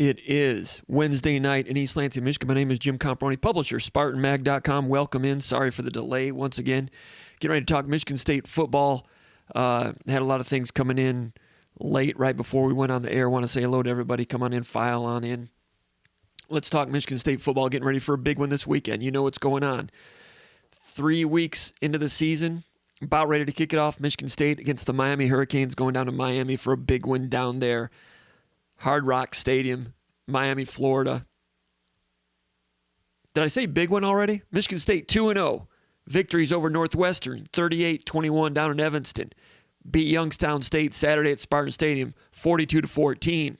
It is Wednesday night in East Lansing, Michigan. My name is Jim Comparoni, publisher, SpartanMag.com. Welcome in. Sorry for the delay once again. Getting ready to talk Michigan State football. Had a lot of things coming in late right before we went on the air. Want to say hello to everybody. Come on in, file on in. Let's talk Michigan State football. Getting ready for a big one this weekend. You know what's going on. 3 weeks into the season, about ready to kick it off. Michigan State against the Miami Hurricanes, going down to Miami for a big win down there. Hard Rock Stadium, Miami, Florida. Did I say big one already? Michigan State 2-0. Victories over Northwestern, 38-21 down in Evanston. Beat Youngstown State Saturday at Spartan Stadium, 42-14.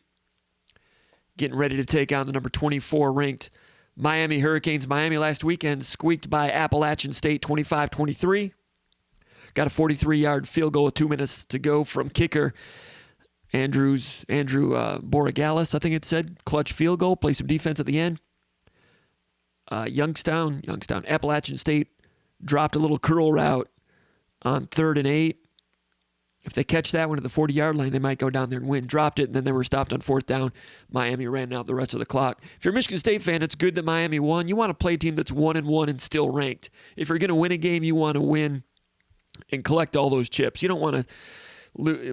Getting ready to take on the number 24 ranked Miami Hurricanes. Miami last weekend squeaked by Appalachian State 25-23. Got a 43-yard field goal with 2 minutes to go from kicker Andrew Borregales, I think it said. Clutch field goal, play some defense at the end. Youngstown, Appalachian State dropped a little curl route on 3rd and 8. If they catch that one at the 40-yard line, they might go down there and win. Dropped it, and then they were stopped on 4th down. Miami ran out the rest of the clock. If you're a Michigan State fan, it's good that Miami won. You want to play a team that's 1-1 and still ranked. If you're going to win a game, you want to win and collect all those chips. You don't want to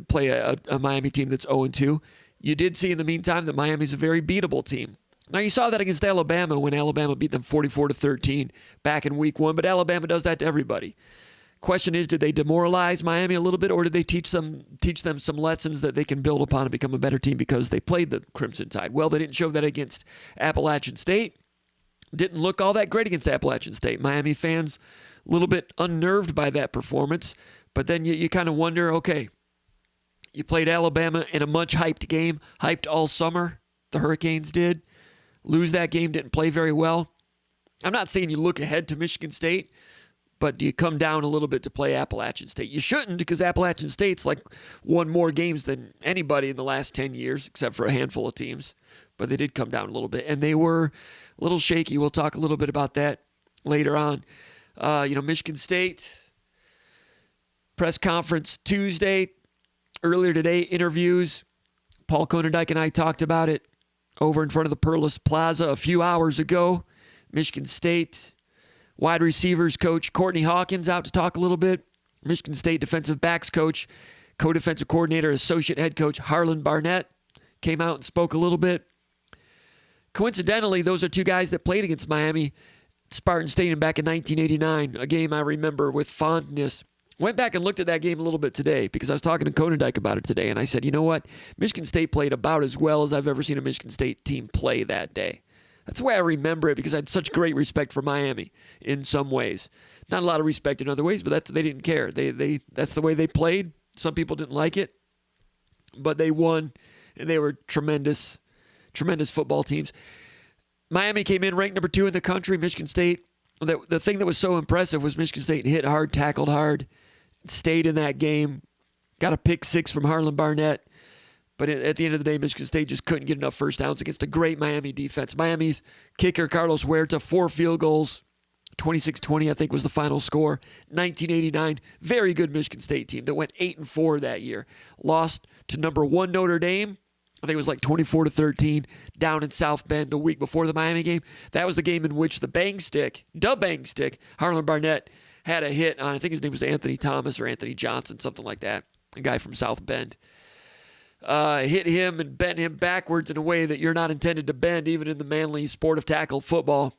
play a Miami team that's 0-2. You did see in the meantime that Miami's a very beatable team. Now, you saw that against Alabama when Alabama beat them 44-13 back in week 1, but Alabama does that to everybody. Question is, did they demoralize Miami a little bit, or did they teach them some lessons that they can build upon and become a better team because they played the Crimson Tide? Well, they didn't show that against Appalachian State. Didn't look all that great against Appalachian State. Miami fans a little bit unnerved by that performance, but then you kind of wonder, okay, you played Alabama in a much hyped game, hyped all summer. The Hurricanes did. Lose that game, didn't play very well. I'm not saying you look ahead to Michigan State, but do you come down a little bit to play Appalachian State? You shouldn't, because Appalachian State's won more games than anybody in the last 10 years, except for a handful of teams. But they did come down a little bit, and they were a little shaky. We'll talk a little bit about that later on. Michigan State press conference Tuesday. Earlier today, interviews. Paul Konendijk and I talked about it over in front of the Perlis Plaza a few hours ago. Michigan State wide receivers coach Courtney Hawkins out to talk a little bit. Michigan State defensive backs coach, co-defensive coordinator, associate head coach Harlan Barnett came out and spoke a little bit. Coincidentally, those are two guys that played against Miami Spartan Stadium back in 1989, a game I remember with fondness. Went back and looked at that game a little bit today because I was talking to Konendijk about it today, and I said, you know what? Michigan State played about as well as I've ever seen a Michigan State team play that day. That's the way I remember it, because I had such great respect for Miami in some ways. Not a lot of respect in other ways, but they didn't care. That's the way they played. Some people didn't like it, but they won, and they were tremendous football teams. Miami came in ranked number 2 in the country. Michigan State, the thing that was so impressive was Michigan State hit hard, tackled hard, stayed in that game, got a pick 6 from Harlan Barnett. But at the end of the day, Michigan State just couldn't get enough first downs against a great Miami defense. Miami's kicker, Carlos Huerta, 4 field goals, 26-20, I think was the final score. 1989, very good Michigan State team that went 8-4 that year. Lost to number 1 Notre Dame. I think it was 24-13 down in South Bend the week before the Miami game. That was the game in which the bang stick, Harlan Barnett had a hit on, I think his name was Anthony Thomas or Anthony Johnson, something like that, a guy from South Bend. Hit him and bent him backwards in a way that you're not intended to bend, even in the manly sport of tackle football.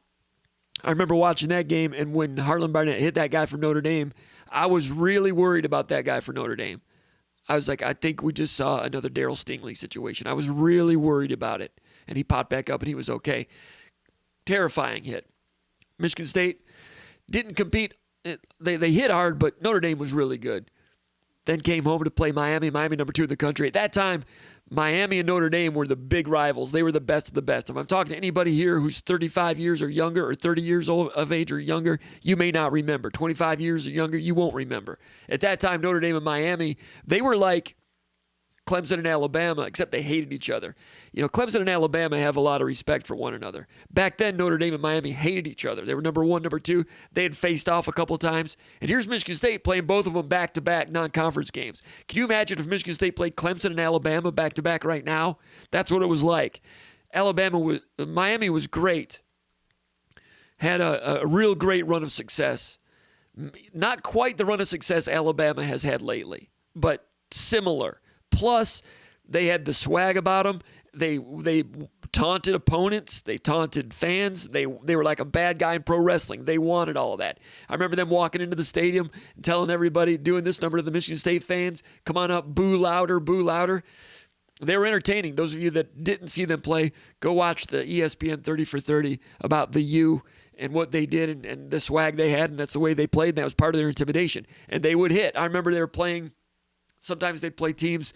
I remember watching that game, and when Harlan Barnett hit that guy from Notre Dame, I was really worried about that guy from Notre Dame. I was like, I think we just saw another Darryl Stingley situation. I was really worried about it, and he popped back up, and he was okay. Terrifying hit. Michigan State didn't compete. They hit hard, but Notre Dame was really good. Then came home to play Miami number 2 in the country. At that time, Miami and Notre Dame were the big rivals. They were the best of the best. If I'm talking to anybody here who's 35 years or younger or 30 years old of age or younger, you may not remember. 25 years or younger, you won't remember. At that time, Notre Dame and Miami, they were like Clemson and Alabama, except they hated each other. Clemson and Alabama have a lot of respect for one another. Back then, Notre Dame and Miami hated each other. They were number 1, number 2. They had faced off a couple of times. And here's Michigan State playing both of them back-to-back non-conference games. Can you imagine if Michigan State played Clemson and Alabama back-to-back right now? That's what it was like. Miami was great. Had a real great run of success. Not quite the run of success Alabama has had lately, but similar. Plus, they had the swag about them. They taunted opponents. They taunted fans. They were like a bad guy in pro wrestling. They wanted all of that. I remember them walking into the stadium and telling everybody, doing this number to the Michigan State fans, come on up, boo louder, boo louder. They were entertaining. Those of you that didn't see them play, go watch the ESPN 30 for 30 about the U and what they did and the swag they had, and that's the way they played, and that was part of their intimidation. And they would hit. I remember they were playing, sometimes they'd play teams,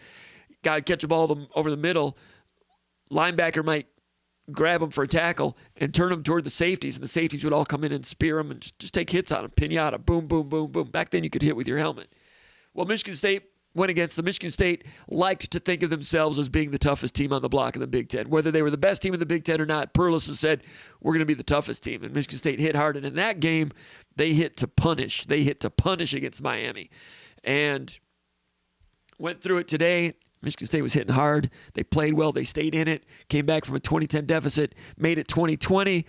guy would catch a ball over the middle, linebacker might grab them for a tackle and turn them toward the safeties, and the safeties would all come in and spear them and just take hits on them, pinata, boom, boom, boom, boom. Back then you could hit with your helmet. Well, Michigan State went against them. Michigan State liked to think of themselves as being the toughest team on the block in the Big Ten. Whether they were the best team in the Big Ten or not, Perlis has said, we're going to be the toughest team. And Michigan State hit hard. And in that game, they hit to punish. They hit to punish against Miami. And went through it today. Michigan State was hitting hard. They played well. They stayed in it. Came back from a 2010 deficit. Made it 2020.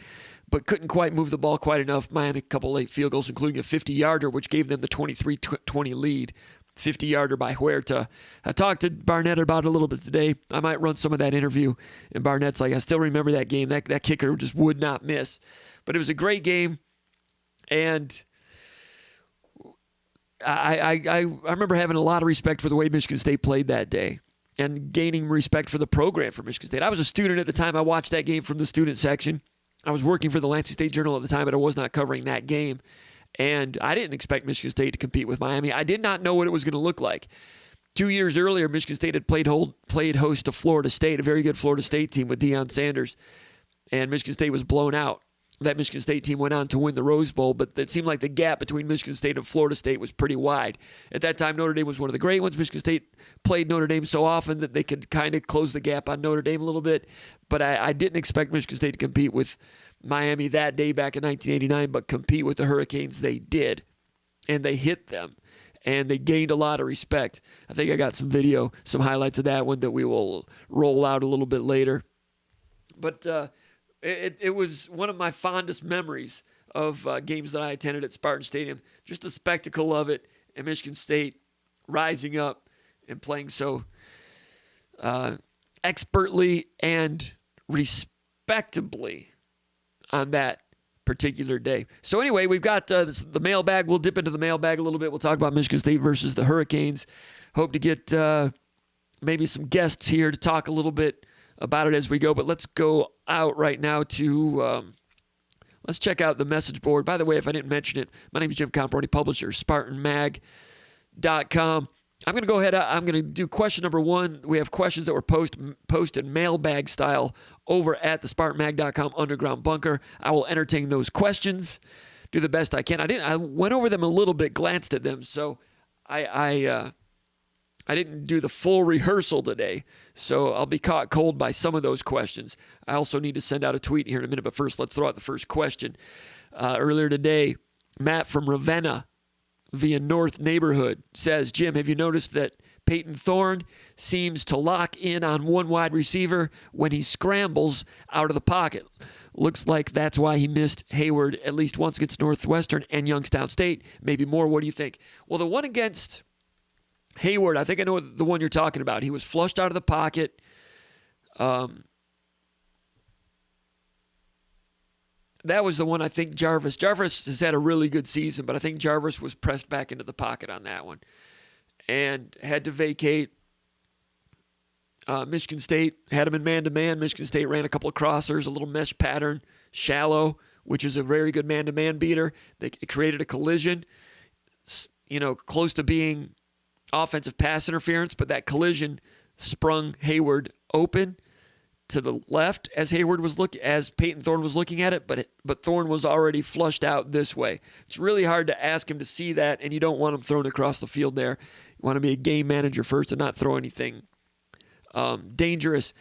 But couldn't quite move the ball quite enough. Miami, a couple late field goals, including a 50-yarder, which gave them the 23-20 lead. 50-yarder by Huerta. I talked to Barnett about it a little bit today. I might run some of that interview. And Barnett's like, I still remember that game. That kicker just would not miss. But it was a great game. And I remember having a lot of respect for the way Michigan State played that day and gaining respect for the program for Michigan State. I was a student at the time. I watched that game from the student section. I was working for the Lansing State Journal at the time, but I was not covering that game. And I didn't expect Michigan State to compete with Miami. I did not know what it was going to look like. 2 years earlier, Michigan State had played host to Florida State, a very good Florida State team with Deion Sanders. And Michigan State was blown out. That Michigan State team went on to win the Rose Bowl, but it seemed like the gap between Michigan State and Florida State was pretty wide. At that time, Notre Dame was one of the great ones. Michigan State played Notre Dame so often that they could kind of close the gap on Notre Dame a little bit. But I didn't expect Michigan State to compete with Miami that day back in 1989, but compete with the Hurricanes they did. And they hit them. And they gained a lot of respect. I think I got some video, some highlights of that one that we will roll out a little bit later. But it was one of my fondest memories of games that I attended at Spartan Stadium. Just the spectacle of it, and Michigan State rising up and playing so expertly and respectably on that particular day. So anyway, we've got the mailbag. We'll dip into the mailbag a little bit. We'll talk about Michigan State versus the Hurricanes. Hope to get maybe some guests here to talk a little bit about it as we go. But let's go out right now to let's check out the message board. By the way, if I didn't mention it, my name is Jim Comparoni, publisher, SpartanMag.com. I'm going to go ahead. I'm going to do question number one. We have questions that were posted mailbag style over at the SpartanMag.com underground bunker. I will entertain those questions, do the best I can. I went over them a little bit, glanced at them, so I didn't do the full rehearsal today, so I'll be caught cold by some of those questions. I also need to send out a tweet here in a minute, but first, let's throw out the first question. Earlier today, Matt from Ravenna via North Neighborhood says, Jim, have you noticed that Peyton Thorne seems to lock in on one wide receiver when he scrambles out of the pocket? Looks like that's why he missed Hayward at least once against Northwestern and Youngstown State. Maybe more. What do you think? Well, the one against Hayward, I think I know the one you're talking about. He was flushed out of the pocket. That was the one I think Jarvis has had a really good season, but I think Jarvis was pressed back into the pocket on that one and had to vacate. Michigan State had him in man-to-man. Michigan State ran a couple of crossers, a little mesh pattern, shallow, which is a very good man-to-man beater. It created a collision, close to being offensive pass interference, but that collision sprung Hayward open to the left as Peyton Thorne was looking at it, but Thorne was already flushed out this way. It's really hard to ask him to see that, and you don't want him thrown across the field there. You want to be a game manager first and not throw anything dangerous.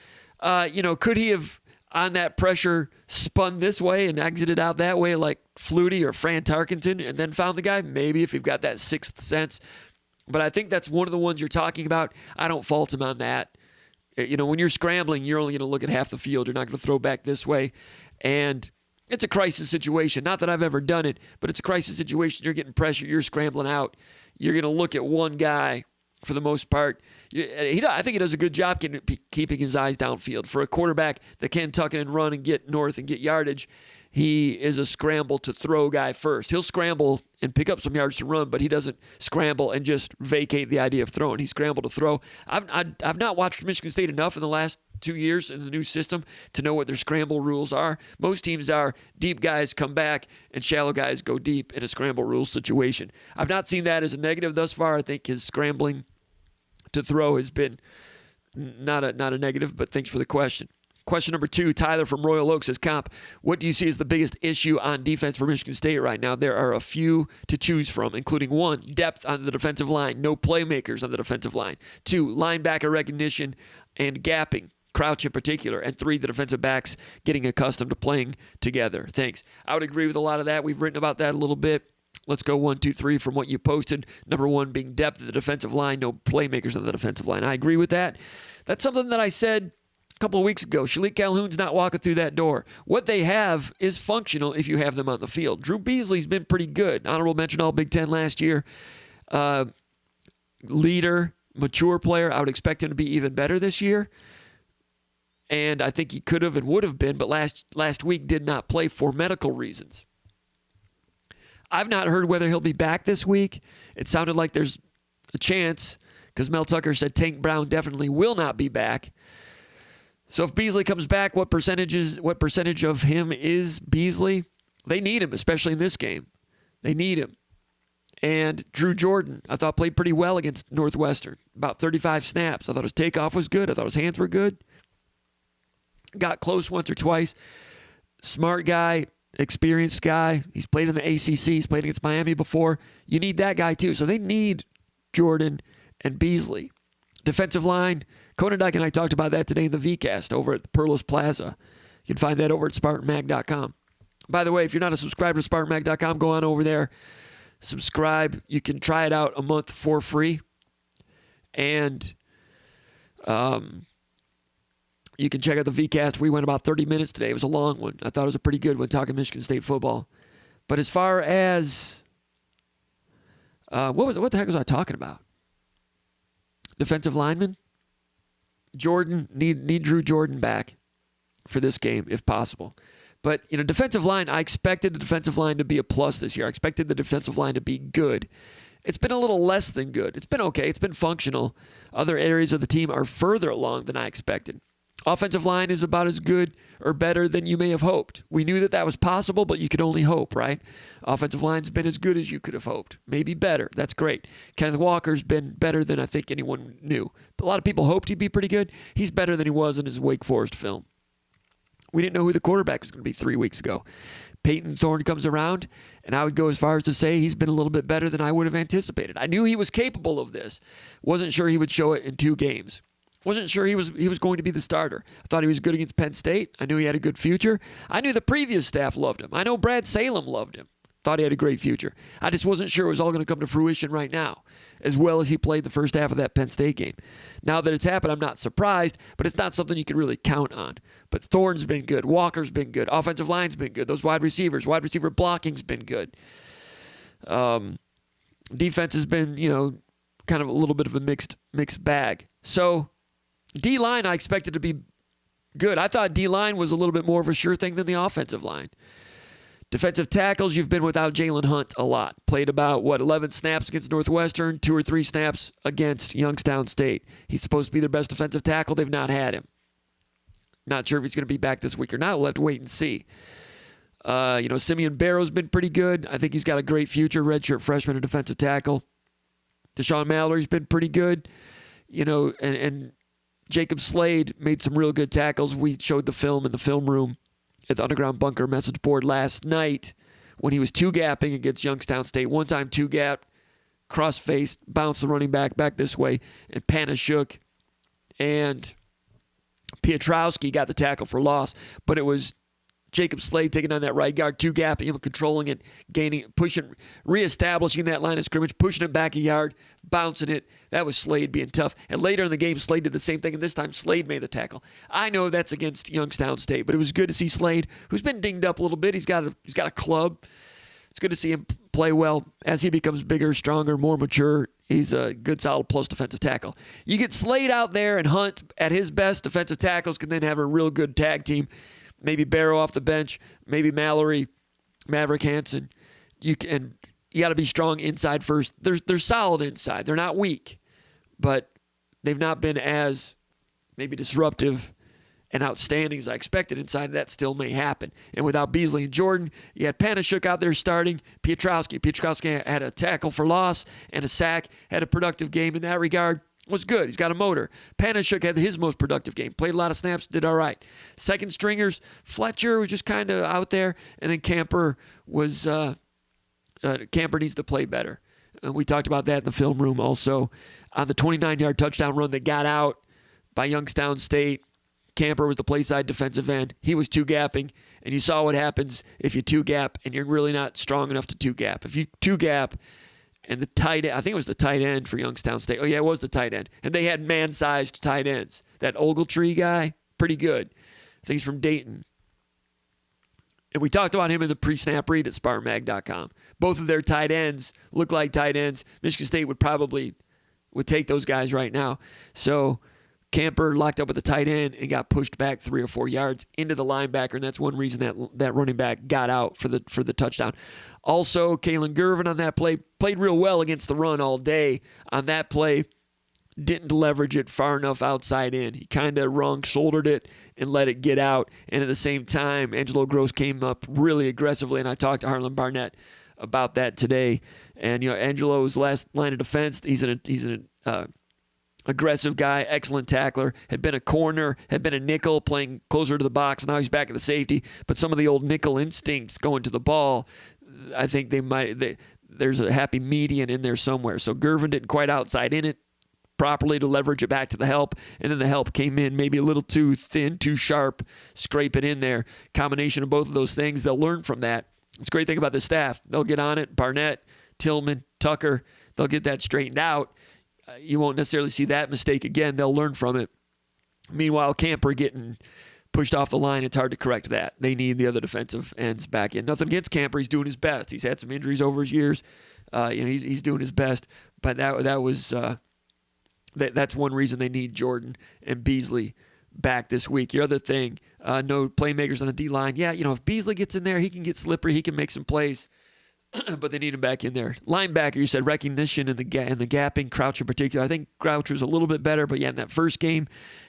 Could he have, on that pressure, spun this way and exited out that way like Flutie or Fran Tarkenton and then found the guy? Maybe, if you've got that sixth sense. But I think that's one of the ones you're talking about. I don't fault him on that. When you're scrambling, you're only going to look at half the field. You're not going to throw back this way. And it's a crisis situation. Not that I've ever done it, but it's a crisis situation. You're getting pressure. You're scrambling out. You're going to look at one guy for the most part. I think he does a good job keeping his eyes downfield. For a quarterback that can tuck in and run and get north and get yardage, he is a scramble to throw guy first. He'll scramble and pick up some yards to run, but he doesn't scramble and just vacate the idea of throwing. He scrambled to throw. I've not watched Michigan State enough in the last 2 years in the new system to know what their scramble rules are. Most teams are deep guys come back and shallow guys go deep in a scramble rule situation. I've not seen that as a negative thus far. I think his scrambling to throw has been not a negative, but thanks for the question. Question number 2, Tyler from Royal Oak says, Comp, what do you see as the biggest issue on defense for Michigan State right now? There are a few to choose from, including 1, depth on the defensive line, no playmakers on the defensive line. 2, linebacker recognition and gapping, Crouch in particular. And 3, the defensive backs getting accustomed to playing together. Thanks. I would agree with a lot of that. We've written about that a little bit. Let's go 1, 2, 3 from what you posted. Number 1 being depth of the defensive line, no playmakers on the defensive line. I agree with that. That's something that I said a couple of weeks ago. Shalik Calhoun's not walking through that door. What they have is functional if you have them on the field. Drew Beasley's been pretty good. Honorable mention All Big Ten last year. Leader, mature player. I would expect him to be even better this year. And I think he could have and would have been, but last week did not play for medical reasons. I've not heard whether he'll be back this week. It sounded like there's a chance because Mel Tucker said Tank Brown definitely will not be back. So if Beasley comes back, what percentage of him is Beasley? They need him, especially in this game. They need him. And Drew Jordan, I thought played pretty well against Northwestern. About 35 snaps. I thought his takeoff was good. I thought his hands were good. Got close once or twice. Smart guy, experienced guy. He's played in the ACC. He's played against Miami before. You need that guy too. So they need Jordan and Beasley. Defensive line, Conan Dyke and I talked about that today in the VCast over at Perlis Plaza. You can find that over at SpartanMag.com. By the way, if you're not a subscriber to SpartanMag.com, go on over there. Subscribe. You can try it out a month for free. And you can check out the VCast. We went about 30 minutes today. It was a long one. I thought it was a pretty good one talking Michigan State football. But as far as what the heck was I talking about? Defensive lineman? Jordan, need Drew Jordan back for this game if possible. But, defensive line, I expected the defensive line to be a plus this year. I expected the defensive line to be good. It's been a little less than good. It's been okay. It's been functional. Other areas of the team are further along than I expected. Offensive line is about as good or better than you may have hoped. We knew that was possible, but you could only hope, right? Offensive line's been as good as you could have hoped. Maybe better. That's great. Kenneth Walker's been better than I think anyone knew. A lot of people hoped he'd be pretty good. He's better than he was in his Wake Forest film. We didn't know who the quarterback was going to be 3 weeks ago. Peyton Thorne comes around, and I would go as far as to say he's been a little bit better than I would have anticipated. I knew he was capable of this. Wasn't sure he would show it in 2 games. Wasn't sure he was going to be the starter. I thought he was good against Penn State. I knew he had a good future. I knew the previous staff loved him. I know Brad Salem loved him. Thought he had a great future. I just wasn't sure it was all going to come to fruition right now, as well as he played the first half of that Penn State game. Now that it's happened, I'm not surprised, but it's not something you can really count on. But Thorne's been good. Walker's been good. Offensive line's been good. Those wide receiver blocking's been good. Defense has been, kind of a little bit of a mixed bag. So D-line I expected to be good. I thought D-line was a little bit more of a sure thing than the offensive line. Defensive tackles, you've been without Jalen Hunt a lot. Played about, 11 snaps against Northwestern, 2 or 3 snaps against Youngstown State. He's supposed to be their best defensive tackle. They've not had him. Not sure if he's going to be back this week or not. We'll have to wait and see. Simeon Barrow's been pretty good. I think he's got a great future. Redshirt freshman and defensive tackle. Deshaun Mallory's been pretty good. And Jacob Slade made some real good tackles. We showed the film in the film room at the Underground Bunker message board last night when he was 2-gapping against Youngstown State. One time 2-gap, cross-faced, bounced the running back this way, and Panashuk and Piotrowski got the tackle for loss, but it was Jacob Slade taking on that right guard, two-gapping him, controlling it, gaining, pushing, reestablishing that line of scrimmage, pushing it back a yard, bouncing it. That was Slade being tough. And later in the game, Slade did the same thing, and this time Slade made the tackle. I know that's against Youngstown State, but it was good to see Slade, who's been dinged up a little bit. He's got a club. It's good to see him play well. As he becomes bigger, stronger, more mature, he's a good, solid plus defensive tackle. You get Slade out there, and Hunt at his best. Defensive tackles can then have a real good tag team. Maybe Barrow off the bench, maybe Mallory, Maverick Hansen. You got to be strong inside first. They're solid inside. They're not weak, but they've not been as maybe disruptive and outstanding as I expected inside. That still may happen. And without Beasley and Jordan, you had Panashuk out there starting. Pietrowski had a tackle for loss and a sack, had a productive game in that regard. Was good. He's got a motor. Panashuk had his most productive game. Played a lot of snaps, did all right. Second stringers, Fletcher was just kind of out there, and then Camper was Camper needs to play better. We talked about that in the film room also. On the 29-yard touchdown run that got out by Youngstown State, Camper was the play side defensive end. He was two-gapping, and you saw what happens if you two-gap and you're really not strong enough to two-gap. If you two-gap, and the tight end, I think it was the tight end for Youngstown State. Oh, yeah, it was the tight end. And they had man-sized tight ends. That Ogletree guy, pretty good. I think he's from Dayton. And we talked about him in the pre-snap read at SpartanMag.com. Both of their tight ends look like tight ends. Michigan State would take those guys right now. So Camper locked up with the tight end and got pushed back 3 or 4 yards into the linebacker, and that's one reason that running back got out for the touchdown. Also, Kalen Gervin on that play played real well against the run all day. On that play, didn't leverage it far enough outside in. He kind of wrong-shouldered it and let it get out. And at the same time, Angelo Gross came up really aggressively, and I talked to Harlan Barnett about that today. And Angelo's last line of defense, he's an aggressive guy, excellent tackler, had been a corner, had been a nickel playing closer to the box. Now he's back at the safety. But some of the old nickel instincts going to the ball, I think there's a happy median in there somewhere. So Gervin didn't quite outside in it properly to leverage it back to the help, and then the help came in maybe a little too thin, too sharp, scrape it in there. Combination of both of those things, they'll learn from that. It's a great thing about the staff. They'll get on it. Barnett, Tillman, Tucker, they'll get that straightened out. You won't necessarily see that mistake again. They'll learn from it. Meanwhile, Camper getting pushed off the line, it's hard to correct that. They need the other defensive ends back in. Nothing against Camper. He's doing his best. He's had some injuries over his years. He's doing his best. But that's one reason they need Jordan and Beasley back this week. Your other thing, no playmakers on the D-line. Yeah, if Beasley gets in there, he can get slippery. He can make some plays. But they need him back in there. Linebacker, you said recognition and the gapping. Crouch in particular, I think Crouch was a little bit better. But yeah, in that first game,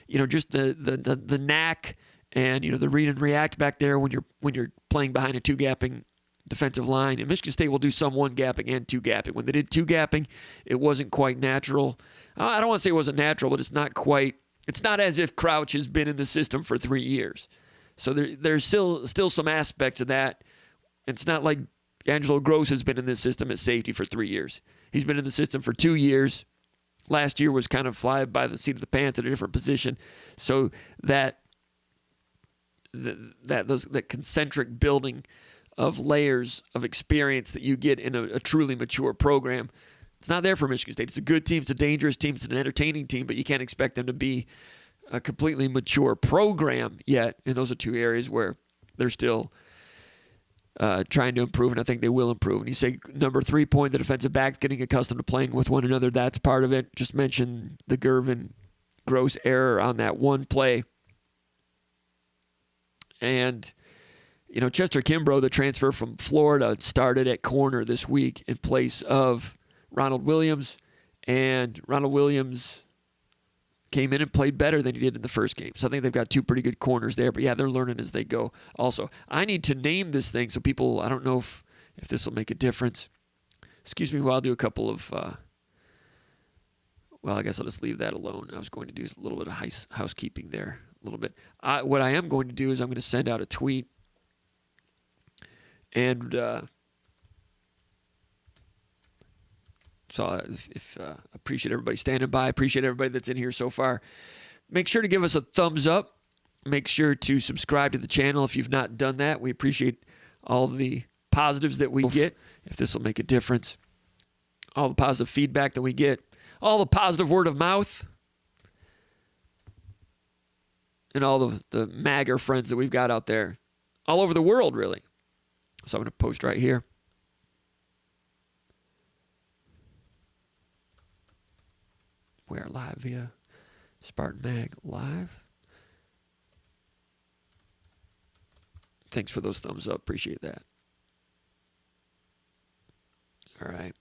just the knack and the read and react back there when you're playing behind a two gapping defensive line. And Michigan State will do some one gapping and two gapping. When they did two gapping, it wasn't quite natural. I don't want to say it wasn't natural, but it's not quite. It's not as if Crouch has been in the system for 3 years. So there's still some aspects of that. It's not like Angelo Gross has been in this system at safety for 3 years. He's been in the system for 2 years. Last year was kind of fly by the seat of the pants at a different position. So that concentric building of layers of experience that you get in a truly mature program, it's not there for Michigan State. It's a good team. It's a dangerous team. It's an entertaining team, but you can't expect them to be a completely mature program yet. And those are two areas where they're still trying to improve, and I think they will improve. And you say number 3 point, the defensive backs getting accustomed to playing with one another. That's part of it. Just mentioned the Gervin gross error on that one play. And, Chester Kimbrough, the transfer from Florida, started at corner this week in place of Ronald Williams. And Ronald Williams came in and played better than he did in the first game. So I think they've got two pretty good corners there. But, yeah, they're learning as they go also. I need to name this thing so people, I don't know if this will make a difference. Excuse me while I'll do a couple of, I guess I'll just leave that alone. I was going to do a little bit of housekeeping there, a little bit. What I am going to do is I'm going to send out a tweet and so if appreciate everybody standing by. Appreciate everybody that's in here so far. Make sure to give us a thumbs up Make sure to subscribe to the channel if you've not done that. We appreciate all the positives that we get, if this will make a difference. All the positive feedback that we get. All the positive word of mouth. And all the MAGger friends that we've got out there. All over the world, really. So I'm going to post right here. We are live via SpartanMag Live. Thanks for those thumbs up. Appreciate that. All right.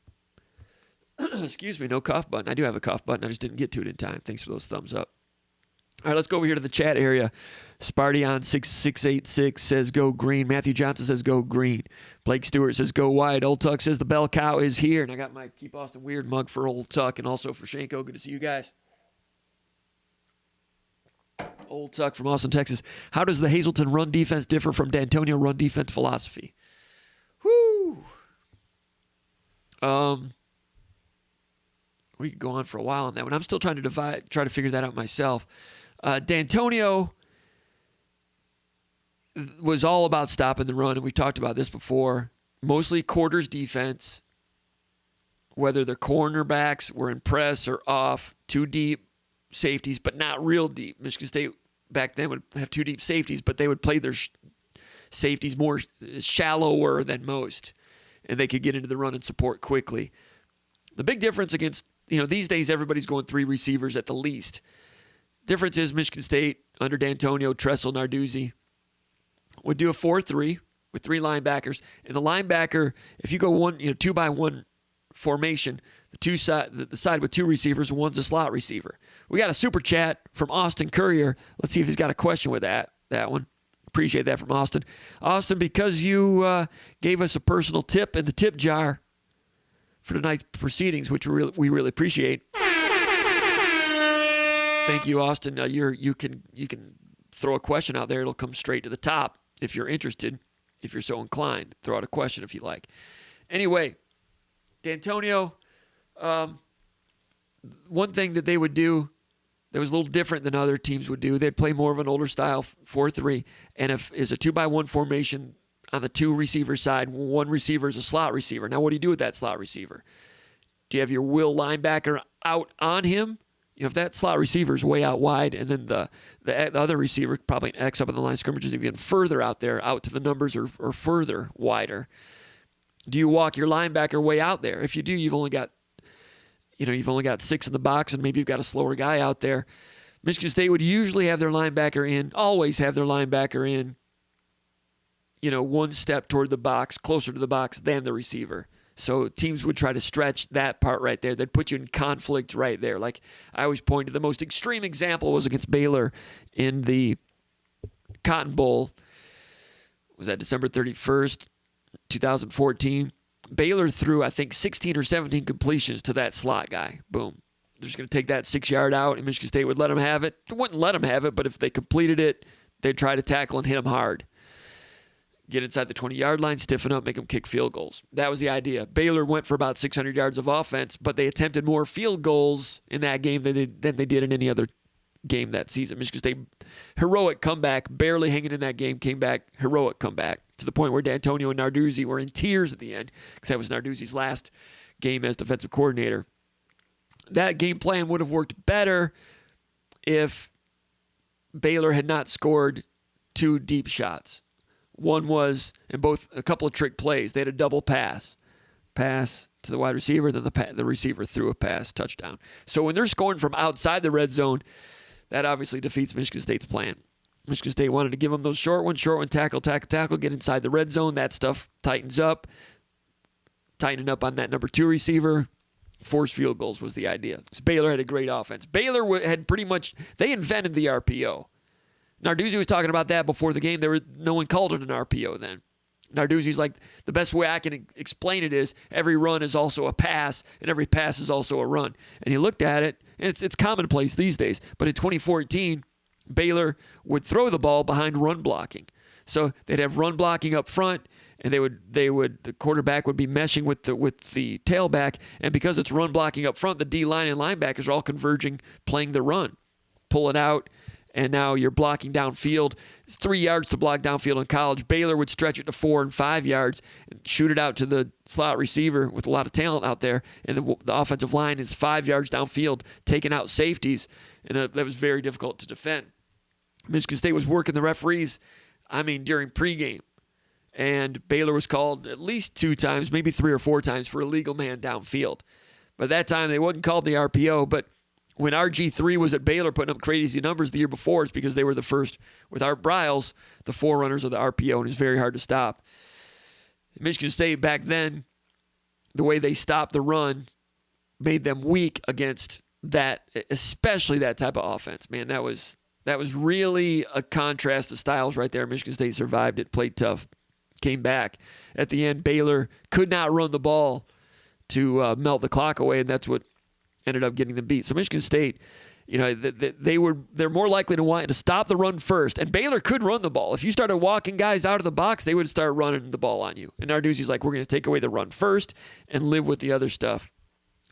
Excuse me, no cough button. I do have a cough button. I just didn't get to it in time. Thanks for those thumbs up. All right, let's go over here to the chat area. Sparty on 6686 says go green. Matthew Johnson says go green. Blake Stewart says go white. Old Tuck says the bell cow is here. And I got my Keep Austin Weird mug for Old Tuck and also for Shanko. Good to see you guys. Old Tuck from Austin, Texas. How does the Hazleton run defense differ from D'Antonio run defense philosophy? Whoo! We could go on for a while on that one. I'm still trying to try to figure that out myself. D'Antonio was all about stopping the run, and we talked about this before. Mostly quarters defense, whether their cornerbacks were in press or off, too deep safeties, but not real deep. Michigan State back then would have too deep safeties, but they would play their safeties more shallower than most, and they could get into the run and support quickly. The big difference against, these days everybody's going 3 receivers at the least. Difference is Michigan State under D'Antonio, Tressel, Narduzzi would do a 4-3 with 3 linebackers, and the linebacker, if you go 2-by-1 formation, the side with 2 receivers, one's a slot receiver. We got a super chat from Austin Courier. Let's see if he's got a question with that one. Appreciate that from Austin. Austin, because you gave us a personal tip in the tip jar for tonight's proceedings, which we really appreciate. Thank you, Austin. You can throw a question out there. It'll come straight to the top if you're interested, if you're so inclined. Throw out a question if you like. Anyway, D'Antonio, one thing that they would do that was a little different than other teams would do, they'd play more of an older style 4-3, and if it's a 2-by-1 formation on the 2 receiver side, 1 receiver is a slot receiver. Now, what do you do with that slot receiver? Do you have your will linebacker out on him? If that slot receiver is way out wide, and then the other receiver, probably an X up in the line of scrimmage, is even further out there, out to the numbers or further wider. Do you walk your linebacker way out there? If you do, you've only got 6 in the box, and maybe you've got a slower guy out there. Michigan State would usually have their linebacker in, always have their linebacker in, 1 step toward the box, closer to the box than the receiver. So teams would try to stretch that part right there. They'd put you in conflict right there. Like I always point to, the most extreme example was against Baylor in the Cotton Bowl. Was that December 31st, 2014? Baylor threw, I think, 16 or 17 completions to that slot guy. Boom. They're just going to take that 6-yard out, and Michigan State would let them have it. They wouldn't let them have it, but if they completed it, they'd try to tackle and hit them hard. Get inside the 20-yard line, stiffen up, make them kick field goals. That was the idea. Baylor went for about 600 yards of offense, but they attempted more field goals in that game than they did in any other game that season. Michigan State, heroic comeback, barely hanging in that game, came back, heroic comeback, to the point where D'Antonio and Narduzzi were in tears at the end, because that was Narduzzi's last game as defensive coordinator. That game plan would have worked better if Baylor had not scored 2 deep shots. One was, in both, a couple of trick plays. They had a double pass to the wide receiver, then the receiver threw a pass, touchdown. So when they're scoring from outside the red zone, that obviously defeats Michigan State's plan. Michigan State wanted to give them those short one, tackle, get inside the red zone. That stuff tightens up. Tightening up on that number 2 receiver. Force field goals was the idea. So Baylor had a great offense. Baylor had they invented the RPO. Narduzzi was talking about that before the game. No one called it an RPO then. Narduzzi's like, the best way I can explain it is every run is also a pass, and every pass is also a run. And he looked at it, and it's commonplace these days. But in 2014, Baylor would throw the ball behind run blocking. So they'd have run blocking up front, and the quarterback would be meshing with the tailback, and because it's run blocking up front, the D line and linebackers are all converging, playing the run, pull it out, and now you're blocking downfield. It's 3 yards to block downfield in college. Baylor would stretch it to 4 and 5 yards and shoot it out to the slot receiver with a lot of talent out there, and the offensive line is 5 yards downfield, taking out safeties, and that was very difficult to defend. Michigan State was working the referees, during pregame, and Baylor was called at least 2 times, maybe 3 or 4 times for illegal man downfield. By that time, they wasn't called the RPO, but when RG3 was at Baylor putting up crazy numbers the year before, it's because they were the first, with Art Briles, the forerunners of the RPO, and it's very hard to stop. Michigan State back then, the way they stopped the run made them weak against that, especially that type of offense. Man, that was really a contrast to styles right there. Michigan State survived it, played tough, came back. At the end, Baylor could not run the ball to melt the clock away, and that's what ended up getting them beat. So Michigan State, they're more likely to want to stop the run first, and Baylor could run the ball. If you started walking guys out of the box, they would start running the ball on you. And Narduzzi's like, we're going to take away the run first and live with the other stuff,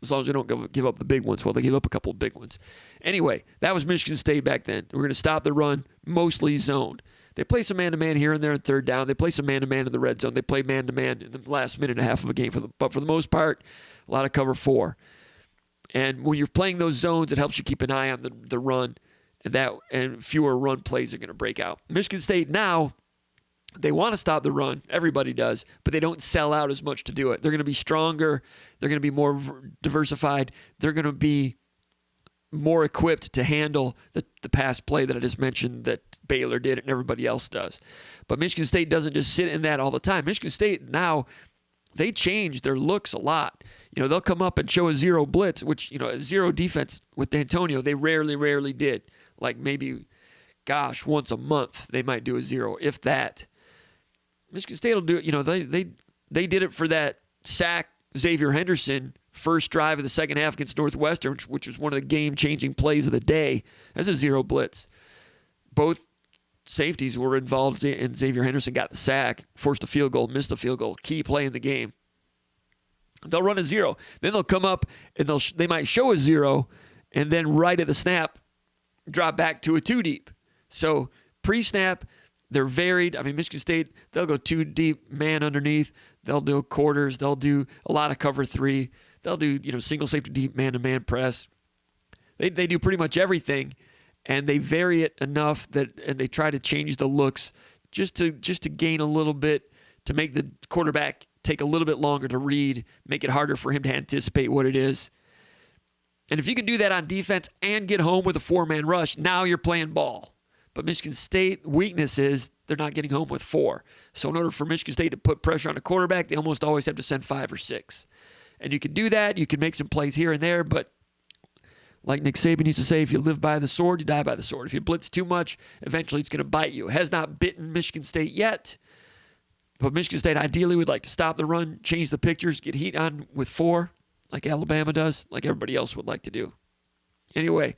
as long as we don't give up the big ones. Well, they gave up a couple of big ones. Anyway, that was Michigan State back then. We're going to stop the run, mostly zone. They play some man-to-man here and there in third down. They play some man-to-man in the red zone. They play man-to-man in the last minute and a half of a game. But for the most part, a lot of cover 4. And when you're playing those zones, it helps you keep an eye on the run, and fewer run plays are going to break out. Michigan State now, they want to stop the run. Everybody does, but they don't sell out as much to do it. They're going to be stronger. They're going to be more diversified. They're going to be more equipped to handle the pass play that I just mentioned that Baylor did and everybody else does. But Michigan State doesn't just sit in that all the time. Michigan State now, they change their looks a lot. They'll come up and show a zero blitz, which, a zero defense with D'Antonio, they rarely did. Like maybe, once a month they might do a zero, if that. Michigan State will do it. They did it for that sack Xavier Henderson first drive of the second half against Northwestern, which was one of the game-changing plays of the day. That's a zero blitz. Both safeties were involved, and Xavier Henderson got the sack, forced a field goal, missed a field goal, key play in the game. They'll run a zero. Then they'll come up, and they might show a zero, and then right at the snap, drop back to a 2 deep. So pre-snap, they're varied. Michigan State, they'll go 2 deep, man underneath. They'll do quarters. They'll do a lot of cover 3. They'll do, single safety deep, man-to-man press. They do pretty much everything, and they vary it enough and they try to change the looks just to gain a little bit, to make the quarterback take a little bit longer to read, make it harder for him to anticipate what it is. And if you can do that on defense and get home with a 4-man rush, now you're playing ball. But Michigan State weakness is they're not getting home with 4. So in order for Michigan State to put pressure on a quarterback, they almost always have to send 5 or 6. And you can do that. You can make some plays here and there, but like Nick Saban used to say, if you live by the sword, you die by the sword. If you blitz too much, eventually it's going to bite you. It has not bitten Michigan State yet, but Michigan State ideally would like to stop the run, change the pictures, get heat on with 4, like Alabama does, like everybody else would like to do. Anyway,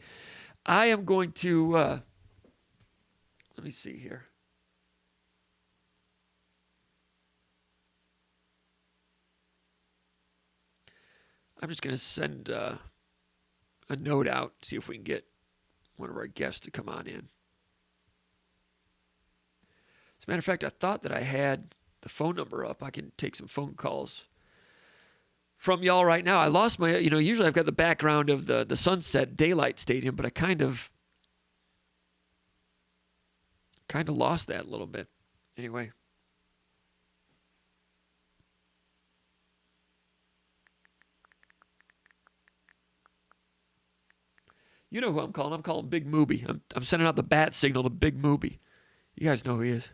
I am going to, let me see here. I'm just going to send a note out, see if we can get one of our guests to come on in. As a matter of fact, I thought that I had the phone number up. I can take some phone calls from y'all right now. I lost my, usually I've got the background of the Sunset Daylight Stadium, but I kind of lost that a little bit. Anyway. You know who I'm calling. I'm calling Big Mooby. I'm sending out the bat signal to Big Mooby. You guys know who he is.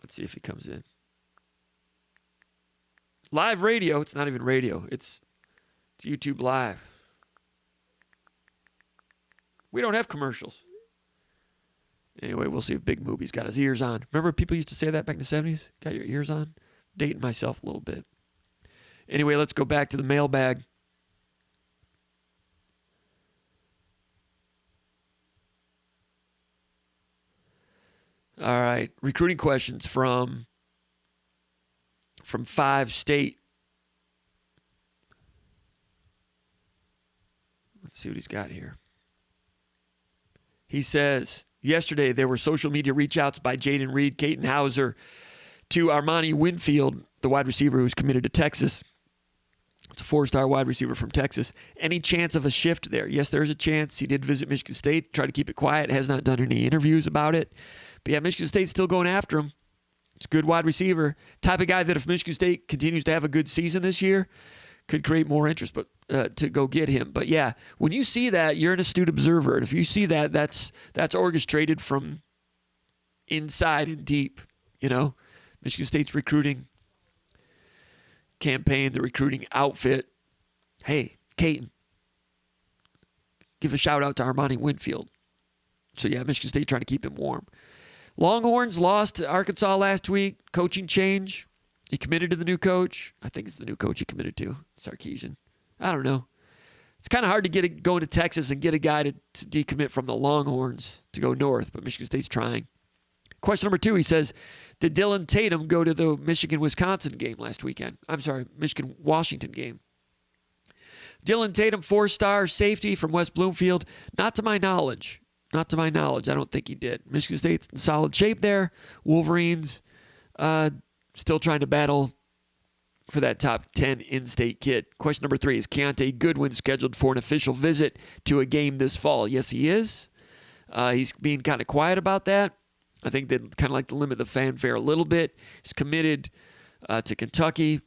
Let's see if he comes in. Live radio. It's not even radio. It's YouTube Live. We don't have commercials. Anyway, we'll see if Big Mooby's got his ears on. Remember people used to say that back in the 70s? Got your ears on? Dating myself a little bit. Anyway, let's go back to the mailbag. All right, recruiting questions from 5 State. Let's see what he's got here. He says, yesterday there were social media reach outs by Jaden Reed, Caton Hauser, to Armani Winfield, the wide receiver who's committed to Texas. It's a 4-star wide receiver from Texas. Any chance of a shift there? Yes, there's a chance. He did visit Michigan State, tried to keep it quiet, has not done any interviews about it. But yeah, Michigan State's still going after him. It's a good wide receiver. Type of guy that if Michigan State continues to have a good season this year, could create more interest but to go get him. But yeah, when you see that, you're an astute observer. And if you see that, that's orchestrated from inside and deep, you know. Michigan State's recruiting campaign, the recruiting outfit. Hey, Caton, give a shout out to Armani Winfield. So yeah, Michigan State trying to keep him warm. Longhorns lost to Arkansas last week. Coaching change. He committed to the new coach. I think it's the new coach he committed to, Sarkisian. I don't know. It's kind of hard to go to Texas and get a guy to decommit from the Longhorns to go north, but Michigan State's trying. Question number 2, he says, did Dylan Tatum go to the Michigan-Wisconsin game last weekend? I'm sorry, Michigan-Washington game. Dylan Tatum, 4-star safety from West Bloomfield. Not to my knowledge. I don't think he did. Michigan State's in solid shape there. Wolverines still trying to battle for that top 10 in-state kid. Question number 3, is Keontae Goodwin scheduled for an official visit to a game this fall? Yes, he is. He's being kind of quiet about that. I think they'd kind of like to limit the fanfare a little bit. He's committed to Kentucky.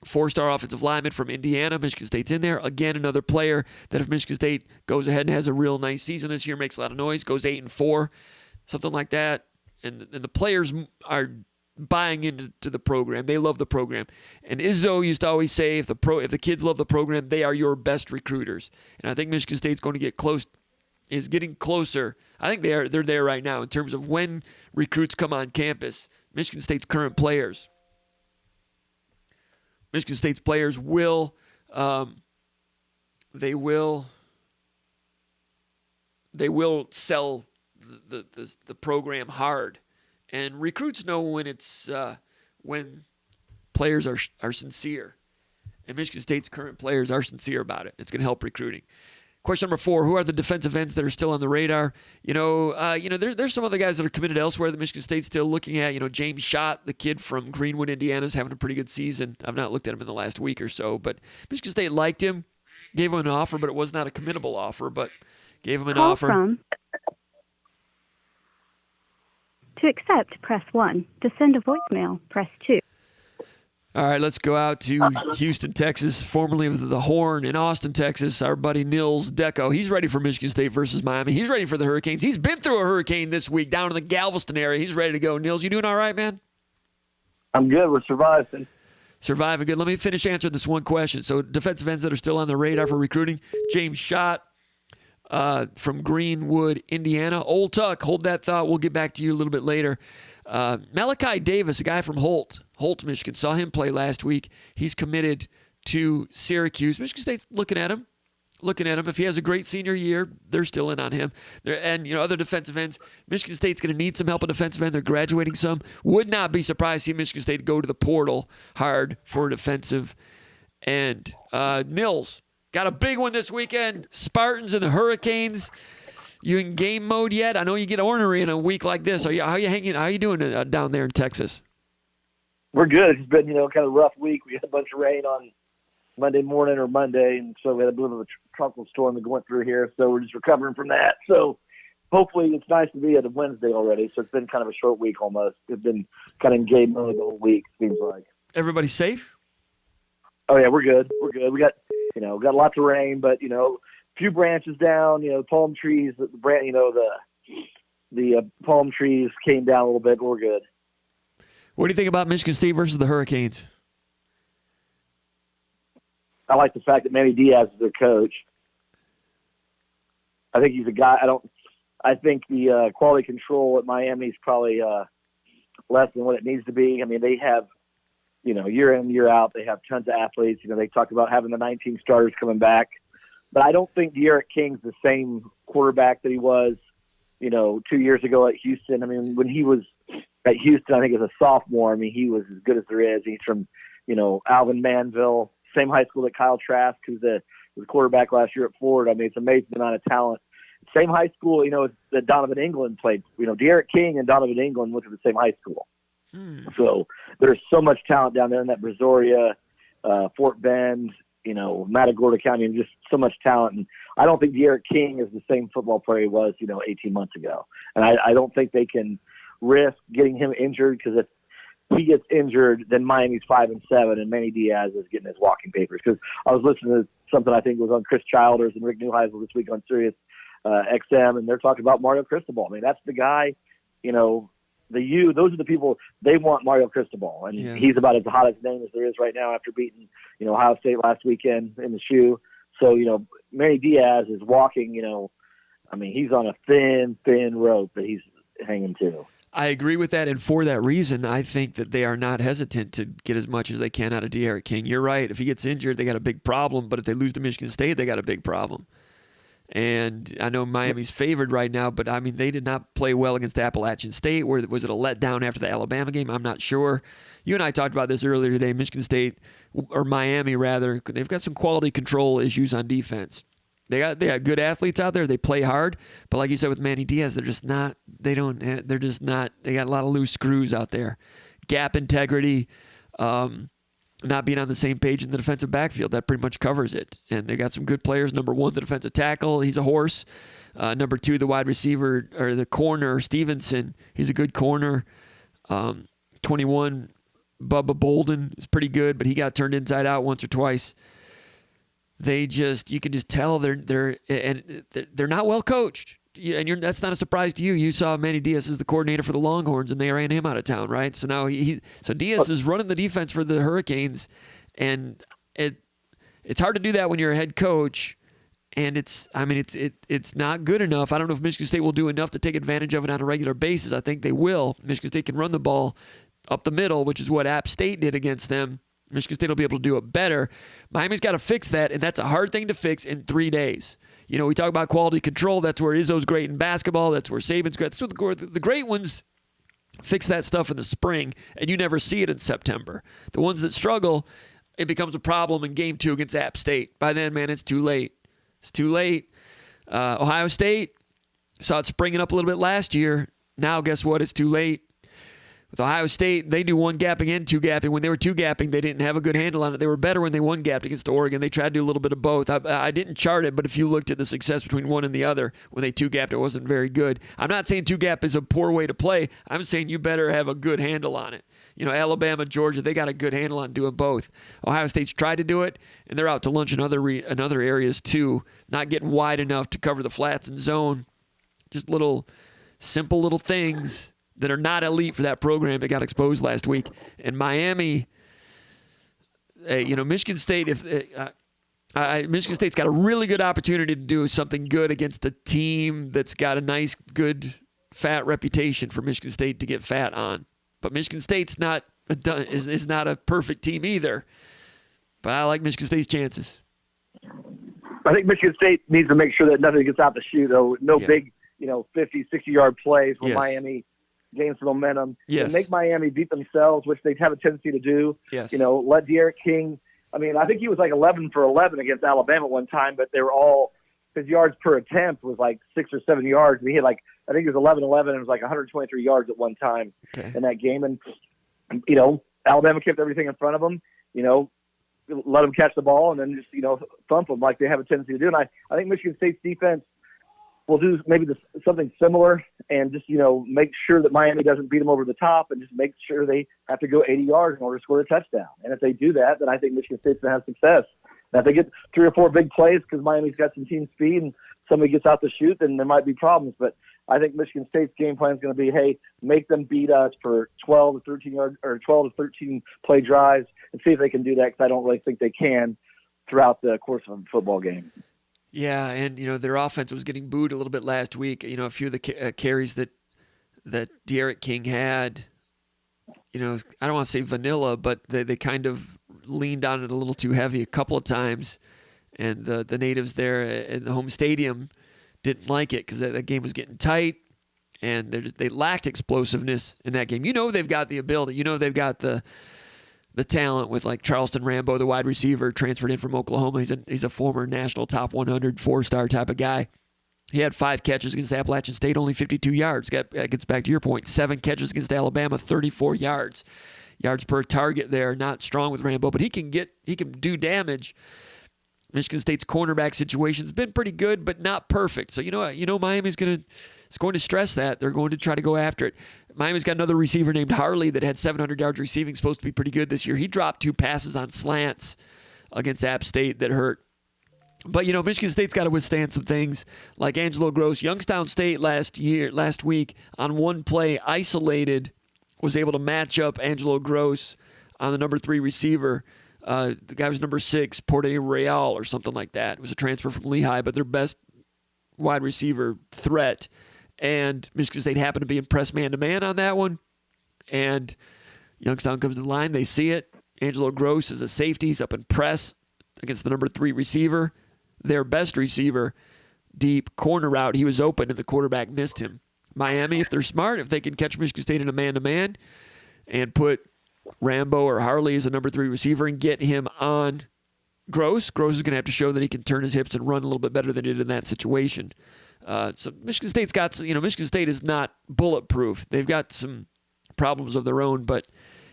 4-star offensive lineman from Indiana. Michigan State's in there. Again, another player that if Michigan State goes ahead and has a real nice season this year, makes a lot of noise, goes 8-4, something like that. And the players are buying into the program. They love the program. And Izzo used to always say, if the kids love the program, they are your best recruiters. And I think Michigan State's going to get close, is getting closer. I think they're there right now in terms of when recruits come on campus. Michigan State's current players. Michigan State's players will sell the program hard, and recruits know when players are sincere, and Michigan State's current players are sincere about it. It's going to help recruiting. Question number 4, who are the defensive ends that are still on the radar? There's some other guys that are committed elsewhere that Michigan State's still looking at. James Schott, the kid from Greenwood, Indiana, is having a pretty good season. I've not looked at him in the last week or so, but Michigan State liked him, gave him an offer, but it was not a committable offer, but gave him an offer. To accept, press 1. To send a voicemail, press 2. All right, let's go out to Houston, Texas, formerly of the Horn in Austin, Texas. Our buddy Nils Deco. He's ready for Michigan State versus Miami. He's ready for the Hurricanes. He's been through a hurricane this week down in the Galveston area. He's ready to go. Nils, you doing all right, man? I'm good. We're surviving. Surviving. Good. Let me finish answering this one question. So defensive ends that are still on the radar for recruiting. James Schott from Greenwood, Indiana. Old Tuck, hold that thought. We'll get back to you a little bit later. Malachi Davis, a guy from Holt, Michigan. Saw him play last week. He's committed to Syracuse. Michigan State's looking at him. If he has a great senior year, they're still in on him. And other defensive ends, Michigan State's going to need some help at defensive end. They're graduating some. Would not be surprised to see Michigan State go to the portal hard for a defensive end. Nils, got a big one this weekend. Spartans and the Hurricanes. You in game mode yet? I know you get ornery in a week like this. How you hanging? How you doing down there in Texas? We're good. It's been, kind of a rough week. We had a bunch of rain on Monday, and so we had a bit of a tropical storm that went through here. So we're just recovering from that. So hopefully it's nice to be at a Wednesday already. So it's been kind of a short week almost. It's been kind of in game mode the whole week, seems like. Everybody safe? Oh yeah, we're good. We got, got lots of rain, but few branches down, palm trees, the palm trees came down a little bit. We're good. What do you think about Michigan State versus the Hurricanes? I like the fact that Manny Diaz is their coach. I think he's a guy. I think the quality control at Miami is probably less than what it needs to be. I mean, they have, year in, year out, they have tons of athletes. They talked about having the 19 starters coming back. But I don't think De'Aaron King's the same quarterback that he was, 2 years ago at Houston. I mean, when he was at Houston, I think as a sophomore, he was as good as there is. He's from, Alvin Manville, same high school that Kyle Trask, who's the quarterback last year at Florida. I mean, it's amazing the amount of talent. same high school, that Donovan England played. De'Aaron King and Donovan England went to the same high school. So there's so much talent down there in that Brazoria, Fort Bend, Matagorda County, and just so much talent. And I don't think De'Aaron King is the same football player he was, 18 months ago. And I don't think they can risk getting him injured, because if he gets injured, then Miami's 5-7, and Manny Diaz is getting his walking papers. Because I was listening to something I think was on Chris Childers and Rick Neuheisel this week on Sirius XM, and they're talking about Mario Cristobal. I mean, that's the guy, those are the people, they want Mario Cristobal. And he's about as hot as name as there is right now after beating, Ohio State last weekend in the shoe. So, Manny Diaz is walking, he's on a thin rope that he's hanging to. I agree with that, and for that reason, I think that they are not hesitant to get as much as they can out of De'Aaron King. You're right. If he gets injured, they got a big problem, but if they lose to Michigan State, they got a big problem. And I know Miami's favored right now, but, they did not play well against Appalachian State. Was it a letdown after the Alabama game? I'm not sure. You and I talked about this earlier today. Michigan State, or Miami rather, they've got some quality control issues on defense. They got good athletes out there. They play hard, but like you said with Manny Diaz, they're just not. They got a lot of loose screws out there. Gap integrity, not being on the same page in the defensive backfield, that pretty much covers it. And they got some good players. Number 1, the defensive tackle, he's a horse. Number 2, the wide receiver or the corner, Stevenson, he's a good corner. 21, Bubba Bolden is pretty good, but he got turned inside out once or twice. You can just tell they're not well coached, and that's not a surprise to you. You saw Manny Diaz as the coordinator for the Longhorns, and they ran him out of town, right? So now Diaz is running the defense for the Hurricanes, and it's hard to do that when you're a head coach, and it's not good enough. I don't know if Michigan State will do enough to take advantage of it on a regular basis. I think they will. Michigan State can run the ball up the middle, which is what App State did against them. Michigan State will be able to do it better. Miami's got to fix that, and that's a hard thing to fix in 3 days. We talk about quality control. That's where Izzo's great in basketball. That's where Saban's great. That's where the great ones fix that stuff in the spring, and you never see it in September. The ones that struggle, it becomes a problem in Game 2 against App State. By then, man, it's too late. It's too late. Ohio State saw it springing up a little bit last year. Now, guess what? It's too late. With Ohio State, they do one gapping and two gapping. When they were two gapping, they didn't have a good handle on it. They were better when they one gapped against Oregon. They tried to do a little bit of both. I didn't chart it, but if you looked at the success between one and the other, when they two gapped, it wasn't very good. I'm not saying two gap is a poor way to play. I'm saying you better have a good handle on it. Alabama, Georgia, they got a good handle on doing both. Ohio State's tried to do it, and they're out to lunch in other areas too, not getting wide enough to cover the flats and zone. Just simple little things that are not elite for that program that got exposed last week. And Miami, Michigan State, Michigan State's got a really good opportunity to do something good against a team that's got a nice, good, fat reputation for Michigan State to get fat on. But Michigan State's is not a perfect team either. But I like Michigan State's chances. I think Michigan State needs to make sure that nothing gets out the shoe, though. No big, 50, 60-yard plays where Miami gains some momentum. Yes. And make Miami beat themselves, which they have a tendency to do. Yes. Let De'Aaron King – I think he was like 11 for 11 against Alabama one time, but they were all – his yards per attempt was like 6 or 7 yards. And he had I think it was 11-11, and it was like 123 yards at one time in that game. And, Alabama kept everything in front of them, let them catch the ball and then just, thump them like they have a tendency to do. And I think Michigan State's defense will do maybe something similar and just, make sure that Miami doesn't beat them over the top and just make sure they have to go 80 yards in order to score a touchdown. And if they do that, then I think Michigan State's going to have success. Now, if they get 3 or 4 big plays because Miami's got some team speed and somebody gets out to shoot, then there might be problems. But I think Michigan State's game plan is going to be, hey, make them beat us for 12 to 13 play drives and see if they can do that, because I don't really think they can throughout the course of a football game. Yeah, and their offense was getting booed a little bit last week. A few of the carries that De'Aaron King had, I don't want to say vanilla, but they kind of leaned on it a little too heavy a couple of times, and the natives there in the home stadium didn't like it because that game was getting tight, and they lacked explosiveness in that game. They've got the ability. They've got the talent with like Charleston Rambo, the wide receiver, transferred in from Oklahoma. He's a former national top 100 4-star type of guy. He had 5 catches against Appalachian State, only 52 yards. That gets back to your point. 7 catches against Alabama, 34 yards. Yards per target there, not strong with Rambo, but he can do damage. Michigan State's cornerback situation's been pretty good, but not perfect. So Miami's going to stress that. They're going to try to go after it. Miami's got another receiver named Harley that had 700 yards receiving, supposed to be pretty good this year. He dropped 2 passes on slants against App State that hurt. But, Michigan State's got to withstand some things like Angelo Gross. Youngstown State last week, on one play, isolated, was able to match up Angelo Gross on the number 3 receiver. The guy was number 6, Porte Real or something like that. It was a transfer from Lehigh, but their best wide receiver threat. And Michigan State happened to be in press man-to-man on that one. And Youngstown comes to the line. They see it. Angelo Gross is a safety. He's up in press against the number 3 receiver. Their best receiver, deep corner route. He was open, and the quarterback missed him. Miami, if they're smart, if they can catch Michigan State in a man-to-man and put Rambo or Harley as a number 3 receiver and get him on Gross is going to have to show that he can turn his hips and run a little bit better than he did in that situation. So Michigan State's got, Michigan State is not bulletproof. They've got some problems of their own, but,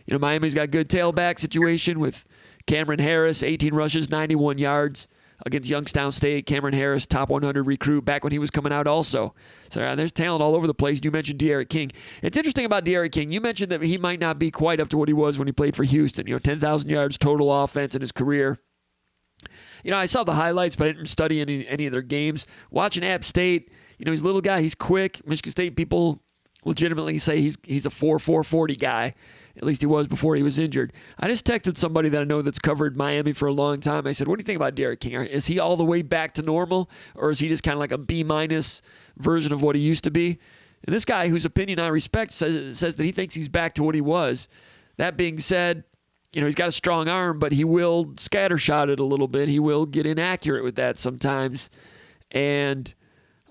Miami's got a good tailback situation with Cameron Harris, 18 rushes, 91 yards against Youngstown State. Cameron Harris, top 100 recruit back when he was coming out also. So there's talent all over the place. You mentioned De'Aaron King. It's interesting about De'Aaron King. You mentioned that he might not be quite up to what he was when he played for Houston. 10,000 yards total offense in his career. I saw the highlights, but I didn't study any of their games. Watching App State, he's a little guy. He's quick. Michigan State people legitimately say he's a 4.40 40 guy. At least he was before he was injured. I just texted somebody that I know that's covered Miami for a long time. I said, what do you think about De'Aaron King? Is he all the way back to normal, or is he just kind of like a B- version of what he used to be? And this guy, whose opinion I respect, says that he thinks he's back to what he was. That being said, he's got a strong arm, but he will scattershot it a little bit. He will get inaccurate with that sometimes. And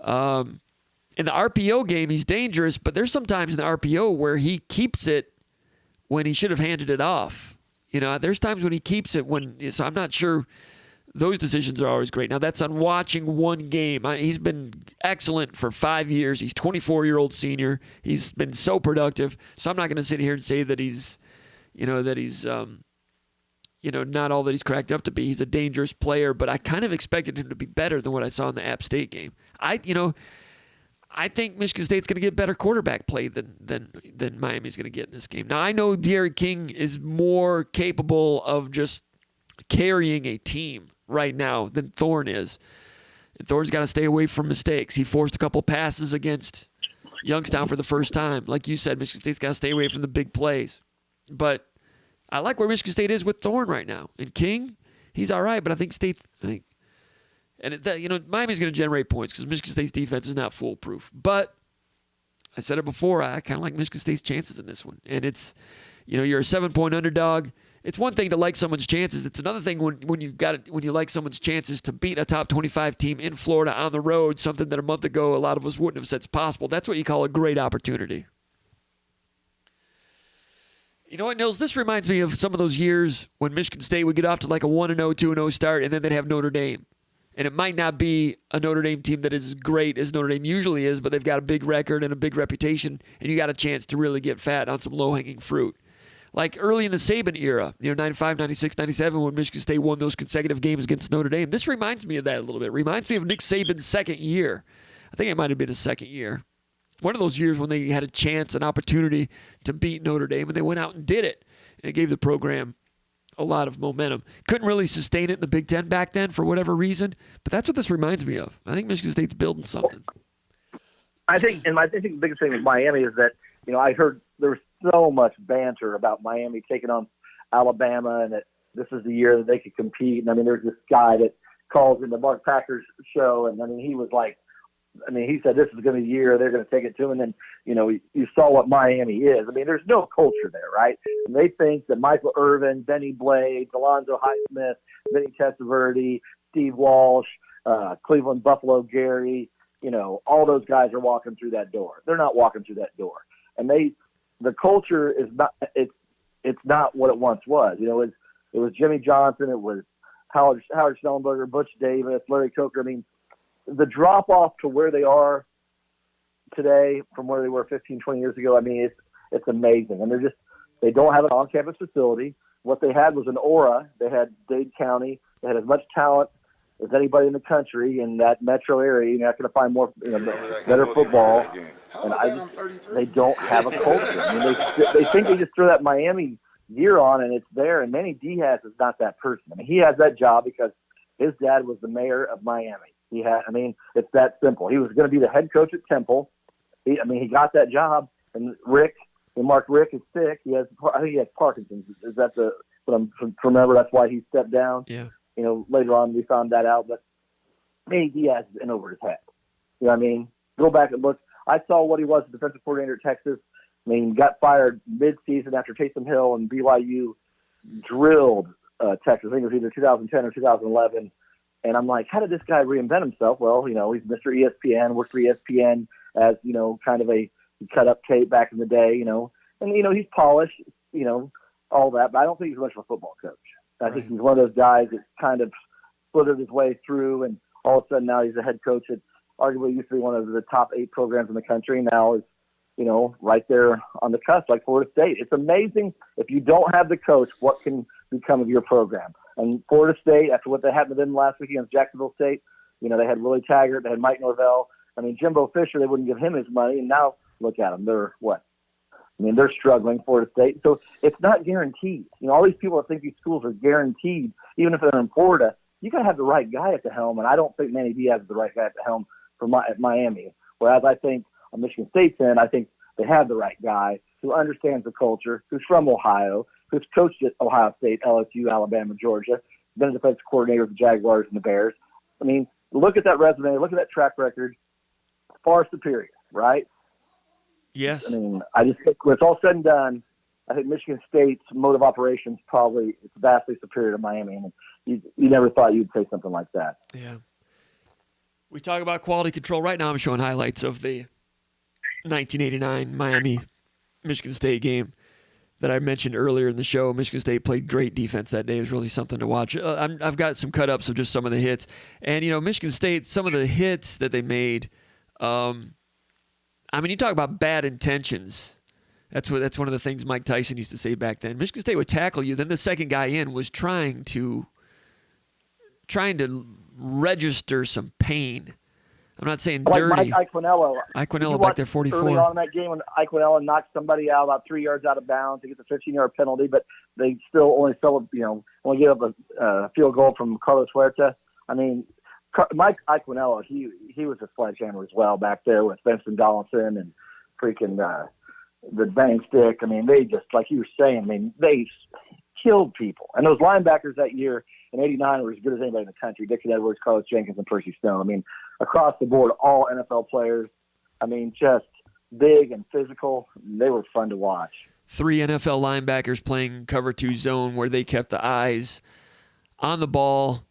in the RPO game, he's dangerous, but there's sometimes in the RPO where he keeps it when he should have handed it off. There's times when he keeps it so I'm not sure. Those decisions are always great. Now, that's on watching one game. He's been excellent for 5 years. He's 24-year-old senior. He's been so productive. So I'm not going to sit here and say that he's not all that he's cracked up to be. He's a dangerous player, but I kind of expected him to be better than what I saw in the App State game. I think Michigan State's going to get better quarterback play than Miami's going to get in this game. Now, I know De'Aaron King is more capable of just carrying a team right now than Thorne is. And Thorne's got to stay away from mistakes. He forced a couple passes against Youngstown for the first time. Like you said, Michigan State's got to stay away from the big plays. But I like where Michigan State is with Thorne right now. And King, he's all right, but I think Miami's going to generate points because Michigan State's defense is not foolproof. But I said it before, I kind of like Michigan State's chances in this one. And it's, you're a 7-point underdog. It's one thing to like someone's chances. It's another thing when you like someone's chances to beat a top 25 team in Florida on the road, something that a month ago a lot of us wouldn't have said is possible. That's what you call a great opportunity. You know what, Nils? This reminds me of some of those years when Michigan State would get off to like a 1-0, 2-0 start, and then they'd have Notre Dame. And it might not be a Notre Dame team that is as great as Notre Dame usually is, but they've got a big record and a big reputation, and you got a chance to really get fat on some low-hanging fruit. Like early in the Saban era, 95, 96, 97, when Michigan State won those consecutive games against Notre Dame. This reminds me of that a little bit. Reminds me of Nick Saban's second year. I think it might have been his second year. One of those years when they had a chance, an opportunity to beat Notre Dame, and they went out and did it. And it gave the program a lot of momentum. Couldn't really sustain it in the Big Ten back then for whatever reason, but that's what this reminds me of. I think Michigan State's building something. I think the biggest thing with Miami is that, I heard there was so much banter about Miami taking on Alabama and that this is the year that they could compete. And there's this guy that calls in the Mark Packers show, and he was like, he said this is going to be the year they're going to take it to him. And then, you saw what Miami is. There's no culture there, right? And they think that Michael Irvin, Benny Blade, Alonzo Highsmith, Vinny Testaverde, Steve Walsh, Cleveland Buffalo Gary, all those guys are walking through that door. They're not walking through that door. And the culture is not, it's not what it once was. It was Jimmy Johnson. It was Howard Schnellenberger, Butch Davis, Larry Coker. the drop off to where they are today from where they were 15, 20 years ago, I mean, it's amazing. And they don't have an on-campus facility. What they had was an aura. They had Dade County. They had as much talent as anybody in the country in that metro area. You're not going to find more, better football. And they don't have a culture. I mean, they think they just throw that Miami gear on and it's there. And Manny Diaz is not that person. I mean, he has that job because his dad was the mayor of Miami. It's that simple. He was going to be the head coach at Temple. He got that job. And Mark Rick is sick. I think he has Parkinson's. Is that what I'm remember? That's why he stepped down. Yeah. Later on we found that out. But Manny Diaz is in over his head. You know what I mean? Go back and look. I saw what he was as defensive coordinator at Texas. I mean, got fired mid-season after Taysom Hill and BYU drilled Texas. I think it was either 2010 or 2011. And I'm like, how did this guy reinvent himself? Well, he's Mr. ESPN, worked for ESPN as, kind of he cut up tape back in the day, and, he's polished, all that, but I don't think he's much of a football coach. I think he's one of those guys that kind of slithered his way through, and all of a sudden now he's a head coach at arguably used to be one of the top 8 programs in the country. Now is, right there on the cusp, like Florida State. It's amazing if you don't have the coach, what can become of your program. And Florida State, after what they happened to them last week against Jacksonville State, they had Willie Taggart, they had Mike Norvell. I mean, Jimbo Fisher, they wouldn't give him his money, and now look at them. They're what? I mean, they're struggling, Florida State. So it's not guaranteed. All these people that think these schools are guaranteed, even if they're in Florida, you got to have the right guy at the helm, and I don't think Manny Diaz is the right guy at the helm at Miami. Whereas I think on Michigan State's end, I think they have the right guy who understands the culture, who's from Ohio, who's coached at Ohio State, LSU, Alabama, Georgia, been a defensive coordinator with the Jaguars and the Bears. I mean, look at that resume, look at that track record, far superior, right? Yes. I mean, I just think when it's all said and done, I think Michigan State's mode of operations probably is vastly superior to Miami. And you never thought you'd say something like that. Yeah. We talk about quality control. Right now I'm showing highlights of the 1989 Miami-Michigan State game that I mentioned earlier in the show. Michigan State played great defense that day. It was really something to watch. I've got some cut-ups of just some of the hits. And, Michigan State, some of the hits that they made, you talk about bad intentions. That's one of the things Mike Tyson used to say back then. Michigan State would tackle you. Then the second guy in was trying to register some pain. I'm not saying dirty. Like Iquinello. Iquinello back there, 44. Early on in that game when Iquinello knocked somebody out about 3 yards out of bounds to get the 15-yard penalty, but they still only gave up a field goal from Carlos Huerta. I mean, Mike Iquinello, he was a sledgehammer as well back there with Benson Donaldson and freaking the bang stick. I mean, they just, like you were saying, they killed people. And those linebackers that year in '89 were as good as anybody in the country. Dixon Edwards, Carlos Jenkins, and Percy Stone. I mean, across the board, all NFL players. I mean, just big and physical. They were fun to watch. 3 NFL linebackers playing cover 2 zone where they kept the eyes on the ball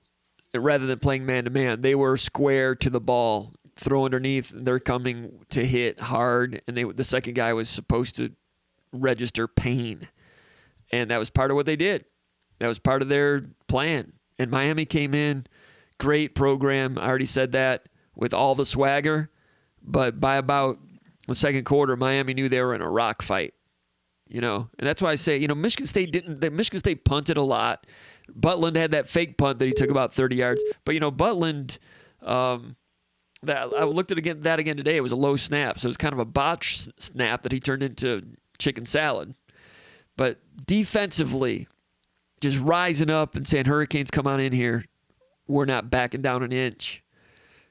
rather than playing man-to-man. They were square to the ball, throw underneath, and they're coming to hit hard, and the second guy was supposed to register pain. And that was part of what they did. That was part of their plan. And Miami came in, great program, I already said that, with all the swagger. But by about the second quarter, Miami knew they were in a rock fight. And that's why I say, Michigan State punted a lot. Butland had that fake punt that he took about 30 yards. But, Butland, I looked at that again today. It was a low snap. So it was kind of a botch snap that he turned into chicken salad. But defensively, just rising up and saying, Hurricanes, come on in here. We're not backing down an inch.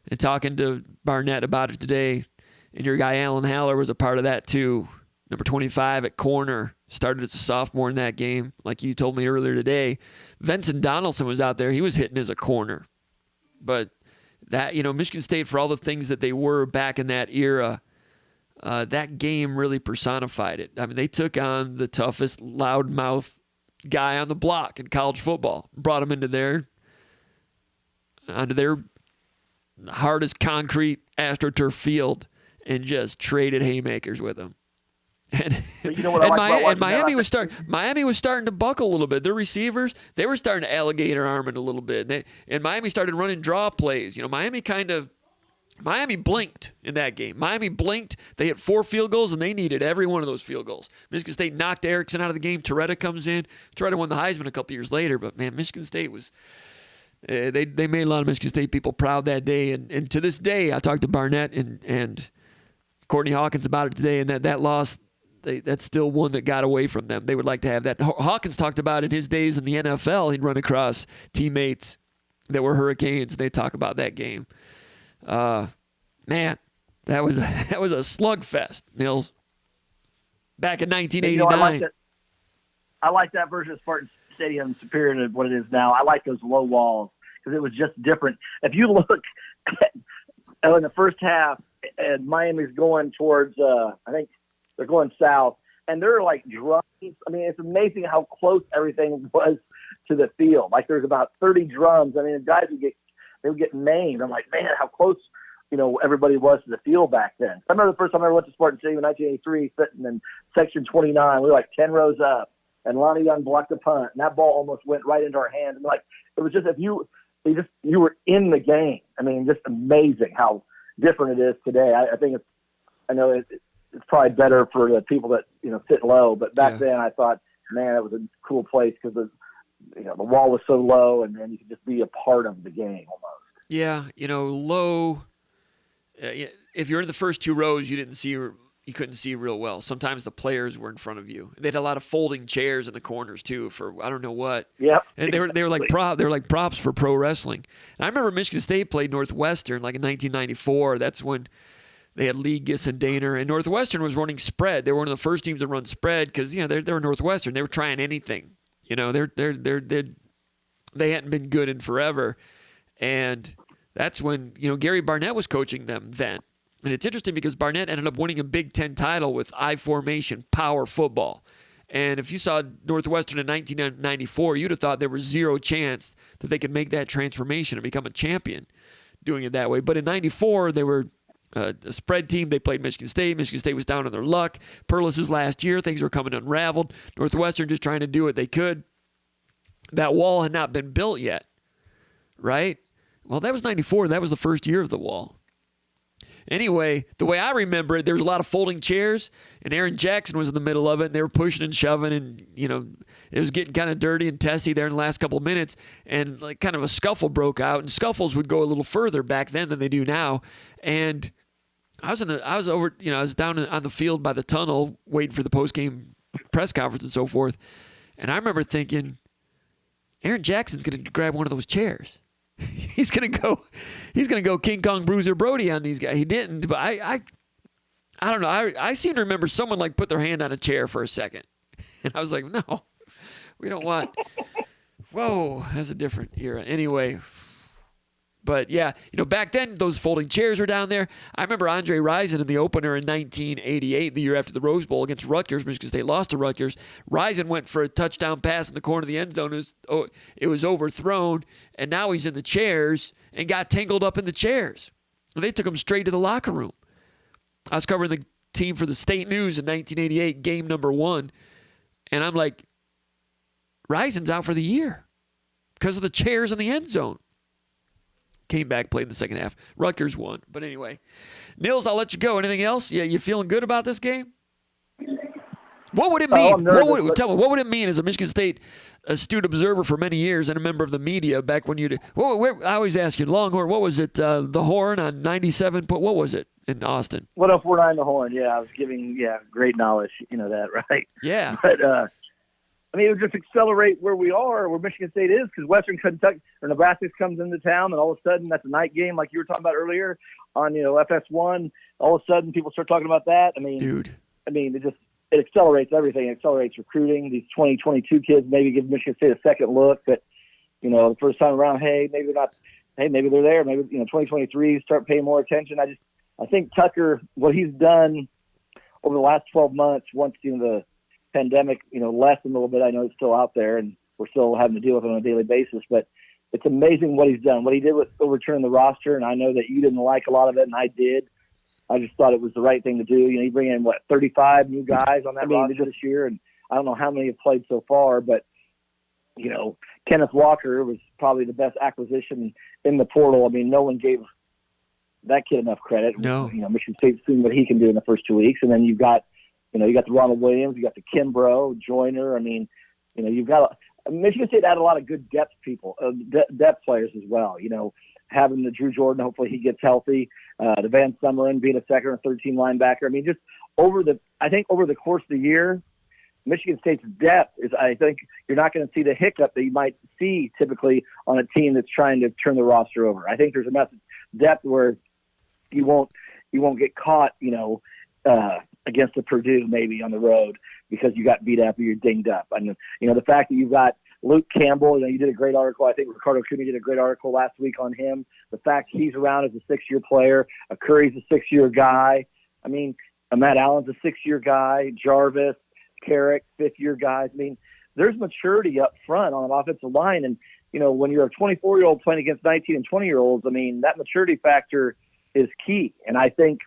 And talking to Barnett about it today, and your guy Alan Haller was a part of that too. Number 25 at corner, started as a sophomore in that game, like you told me earlier today. Vincent Donaldson was out there. He was hitting as a corner. But that, Michigan State, for all the things that they were back in that era, that game really personified it. I mean, they took on the toughest loudmouth guy on the block in college football, brought him onto their hardest concrete AstroTurf field, and just traded haymakers with him. And Miami was starting to buckle a little bit. Their receivers, they were starting to alligator arm it a little bit. And Miami started running draw plays. Miami kind of Miami blinked in that game. Miami blinked. They hit 4 field goals, and they needed every one of those field goals. Michigan State knocked Erickson out of the game. Toretta comes in. Toretta won the Heisman a couple years later, but, man, Michigan State was they made a lot of Michigan State people proud that day. And to this day, I talked to Barnett and Courtney Hawkins about it today, and that loss, that's still one that got away from them. They would like to have that. Hawkins talked about in his days in the NFL, he'd run across teammates that were Hurricanes. They talk about that game. Man, that was a slugfest, Nils. Back in 1989. I like that version of Spartan Stadium superior to what it is now. I like those low walls because it was just different. If you look in the first half, and Miami's going towards, I think they're going south, and they're like drums. I mean, it's amazing how close everything was to the field. Like there's about 30 drums. I mean, the guys would get maimed. I'm like, man, how close, everybody was to the field back then. I remember the first time I went to Spartan Stadium in 1983, sitting in section 29. We were like 10 rows up, and Lonnie Young blocked a punt, and that ball almost went right into our hands. And like, it was just, you were in the game. I mean, just amazing how different it is today. I think it's probably better for the people that, sit low, but back then I thought, man, it was a cool place because the wall was so low, and then you could just be a part of the game almost. Yeah, low. If you're in the first 2 rows, you couldn't see real well. Sometimes the players were in front of you. They had a lot of folding chairs in the corners too for I don't know what. Yep. And they were like props for pro wrestling. And I remember Michigan State played Northwestern like in 1994. That's when they had Lee, Giss, and Daner, and Northwestern was running spread. They were one of the first teams to run spread because they're Northwestern. They were trying anything. They hadn't been good in forever, and that's when Gary Barnett was coaching them then. And it's interesting because Barnett ended up winning a Big Ten title with I formation power football. And if you saw Northwestern in 1994, you'd have thought there was zero chance that they could make that transformation and become a champion doing it that way. But in 94, they were a spread team. They played Michigan State. Michigan State was down on their luck. Perlis's last year, things were coming unraveled. Northwestern just trying to do what they could. That wall had not been built yet, right? Well, that was 94. That was the first year of the wall. Anyway, the way I remember it, there was a lot of folding chairs, and Aaron Jackson was in the middle of it, and they were pushing and shoving, and, it was getting kind of dirty and testy there in the last couple of minutes, and like kind of a scuffle broke out, and scuffles would go a little further back then than they do now. And I was down on the field by the tunnel waiting for the post-game press conference and so forth, and I remember thinking, Aaron Jackson's going to grab one of those chairs. He's gonna go King Kong Bruiser Brody on these guys. He didn't, but I don't know. I seem to remember someone like put their hand on a chair for a second, and I was like, no, we don't want. Whoa, that's a different era. Anyway, but yeah, back then those folding chairs were down there. I remember Andre Rison in the opener in 1988, the year after the Rose Bowl against Rutgers. Michigan State lost to Rutgers. Rison went for a touchdown pass in the corner of the end zone. It was overthrown, and now he's in the chairs and got tangled up in the chairs. And they took him straight to the locker room. I was covering the team for the State News in 1988, game number 1, and I'm like, Rison's out for the year because of the chairs in the end zone. Came back, played in the second half. Rutgers won. But anyway, Nils, I'll let you go. Anything else? Yeah, you feeling good about this game? What would it mean? Tell me, what would it mean as a Michigan State astute observer for many years and a member of the media back when you did? I always ask you, Longhorn, what was it? The Horn on 97? What was it in Austin? 104.9 The Horn. Yeah, I was giving, great knowledge. You know that, right? Yeah. But, it would just accelerate where we are, where Michigan State is, because Western Kentucky or Nebraska comes into town, and all of a sudden that's a night game, like you were talking about earlier on, FS1. All of a sudden people start talking about that. It accelerates everything. It accelerates recruiting. These 2022 kids maybe give Michigan State a second look. But the first time around, maybe they're not. Hey, maybe they're there. Maybe 2023 start paying more attention. I think Tucker, what he's done over the last 12 months, once the pandemic, lessened a little bit. I know it's still out there, and we're still having to deal with it on a daily basis. But it's amazing what he's done. What he did with overturning the roster, and I know that you didn't like a lot of it, and I did. I just thought it was the right thing to do. You bring in 35 new guys on that roster this year, and I don't know how many have played so far, but Kenneth Walker was probably the best acquisition in the portal. No one gave that kid enough credit. No. Michigan State's seen what he can do in the first 2 weeks, and then you got the Ronald Williams, you got the Kimbrough, Joyner. I mean, you've got Michigan State had a lot of good depth people, depth players as well. Having the Drew Jordan, hopefully he gets healthy. The Van Sumeren being a second or third team linebacker. I mean, just over the course of the year, Michigan State's depth is, I think you're not going to see the hiccup that you might see typically on a team that's trying to turn the roster over. I think there's enough depth where you won't get caught, against the Purdue maybe on the road because you got beat up or you're dinged up. And, the fact that you've got Luke Campbell, you did a great article. I think Ricardo Cooney did a great article last week on him. The fact he's around as a 6-year player, Curry's a 6-year guy. I mean, Matt Allen's a 6-year guy, Jarvis, Carrick, 5th-year guys. I mean, there's maturity up front on an offensive line. And, when you're a 24-year-old playing against 19 and 20-year-olds, I mean, that maturity factor is key. And I think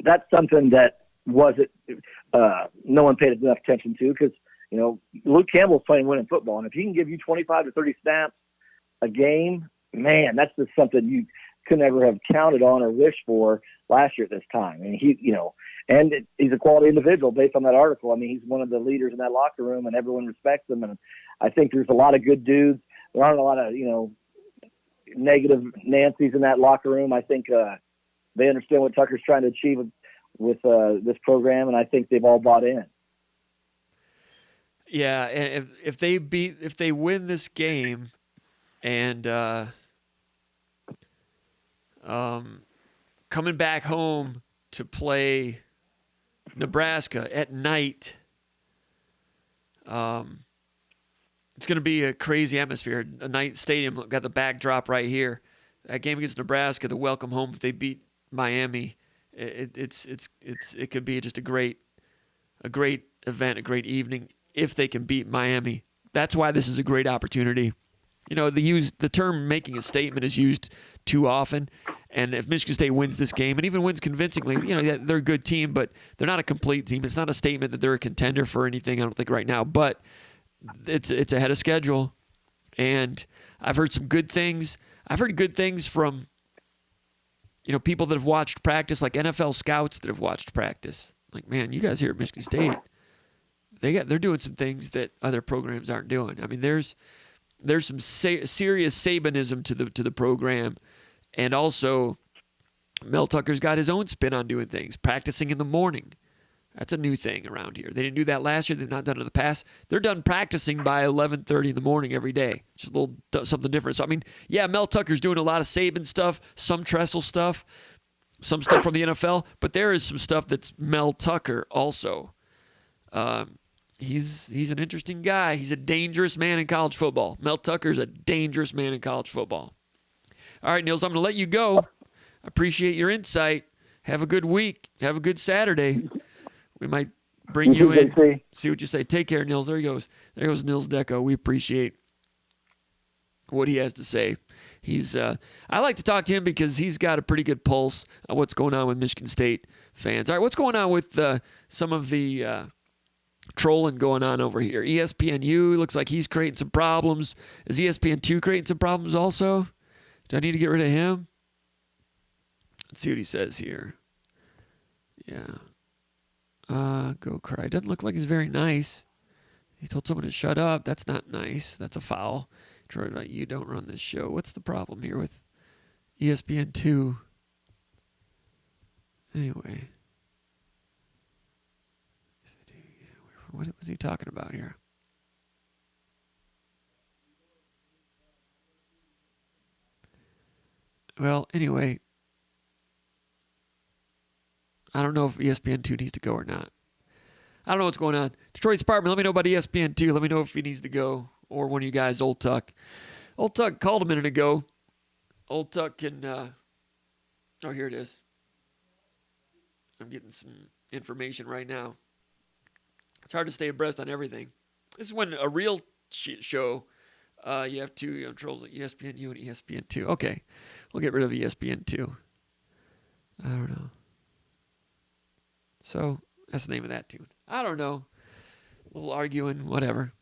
that's something that wasn't no one paid enough attention to because, Luke Campbell's playing winning football. And if he can give you 25 to 30 snaps a game, man, that's just something you could never have counted on or wished for last year at this time. I mean, he's a quality individual based on that article. I mean, he's one of the leaders in that locker room and everyone respects him. And I think there's a lot of good dudes. There aren't a lot of, negative Nancy's in that locker room. I think they understand what Tucker's trying to achieve with this program, and I think they've all bought in. Yeah, and if they win this game, and coming back home to play Nebraska at night, it's going to be a crazy atmosphere. A night stadium, got the backdrop right here. That game against Nebraska, the welcome home. If they beat Miami, it could be just a great event, a great evening if they can beat Miami. That's why this is a great opportunity. The term making a statement is used too often. And if Michigan State wins this game and even wins convincingly, they're a good team, but they're not a complete team. It's not a statement that they're a contender for anything, I don't think, right now. But it's ahead of schedule. And I've heard some good things. I've heard good things from people that have watched practice, like NFL scouts that have watched practice. Like, man, you guys here at Michigan State, they're doing some things that other programs aren't doing. I mean, there's some serious Sabanism to the program, and also Mel Tucker's got his own spin on doing things, practicing in the morning. That's a new thing around here. They didn't do that last year. They've not done it in the past. They're done practicing by 11:30 in the morning every day. Just a little something different. So, I mean, yeah, Mel Tucker's doing a lot of Saban stuff, some Tressel stuff, some stuff from the NFL, but there is some stuff that's Mel Tucker also. He's an interesting guy. He's a dangerous man in college football. Mel Tucker's a dangerous man in college football. All right, Nils, I'm going to let you go. I appreciate your insight. Have a good week. Have a good Saturday. We might bring you in, see what you say. Take care, Nils. There he goes. There goes Nils Deco. We appreciate what he has to say. I like to talk to him because he's got a pretty good pulse on what's going on with Michigan State fans. All right, what's going on with some of the trolling going on over here? ESPNU looks like he's creating some problems. Is ESPN2 creating some problems also? Do I need to get rid of him? Let's see what he says here. Yeah. Go cry. Doesn't look like he's very nice. He told someone to shut up. That's not nice. That's a foul. Troy, you don't run this show. What's the problem here with ESPN2? Anyway. What was he talking about here? Well, anyway, I don't know if ESPN2 needs to go or not. I don't know what's going on. Detroit Spartan, let me know about ESPN2. Let me know if he needs to go, or one of you guys, Old Tuck. Old Tuck called a minute ago. Old Tuck can, oh, here it is. I'm getting some information right now. It's hard to stay abreast on everything. This is when a real show, you have two trolls like ESPNU and ESPN2. Okay, we'll get rid of ESPN2. I don't know. So that's the name of that tune. I don't know. A little arguing, whatever.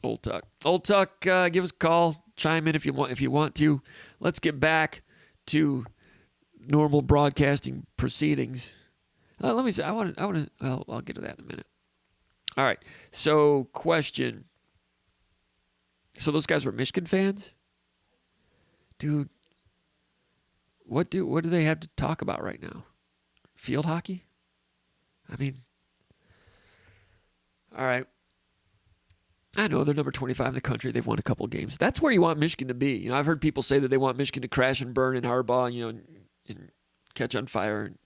Old Tuck. Old Tuck, give us a call. chime in if you want to. Let's get back to normal broadcasting proceedings. Let me say, I'll get to that in a minute. All right. So, question. So those guys were Michigan fans? Dude, what do they have to talk about right now? Field hockey? I mean, all right. I know they're number 25 in the country. They've won a couple games. That's where you want Michigan to be. I've heard people say that they want Michigan to crash and burn in Harbaugh, and catch on fire and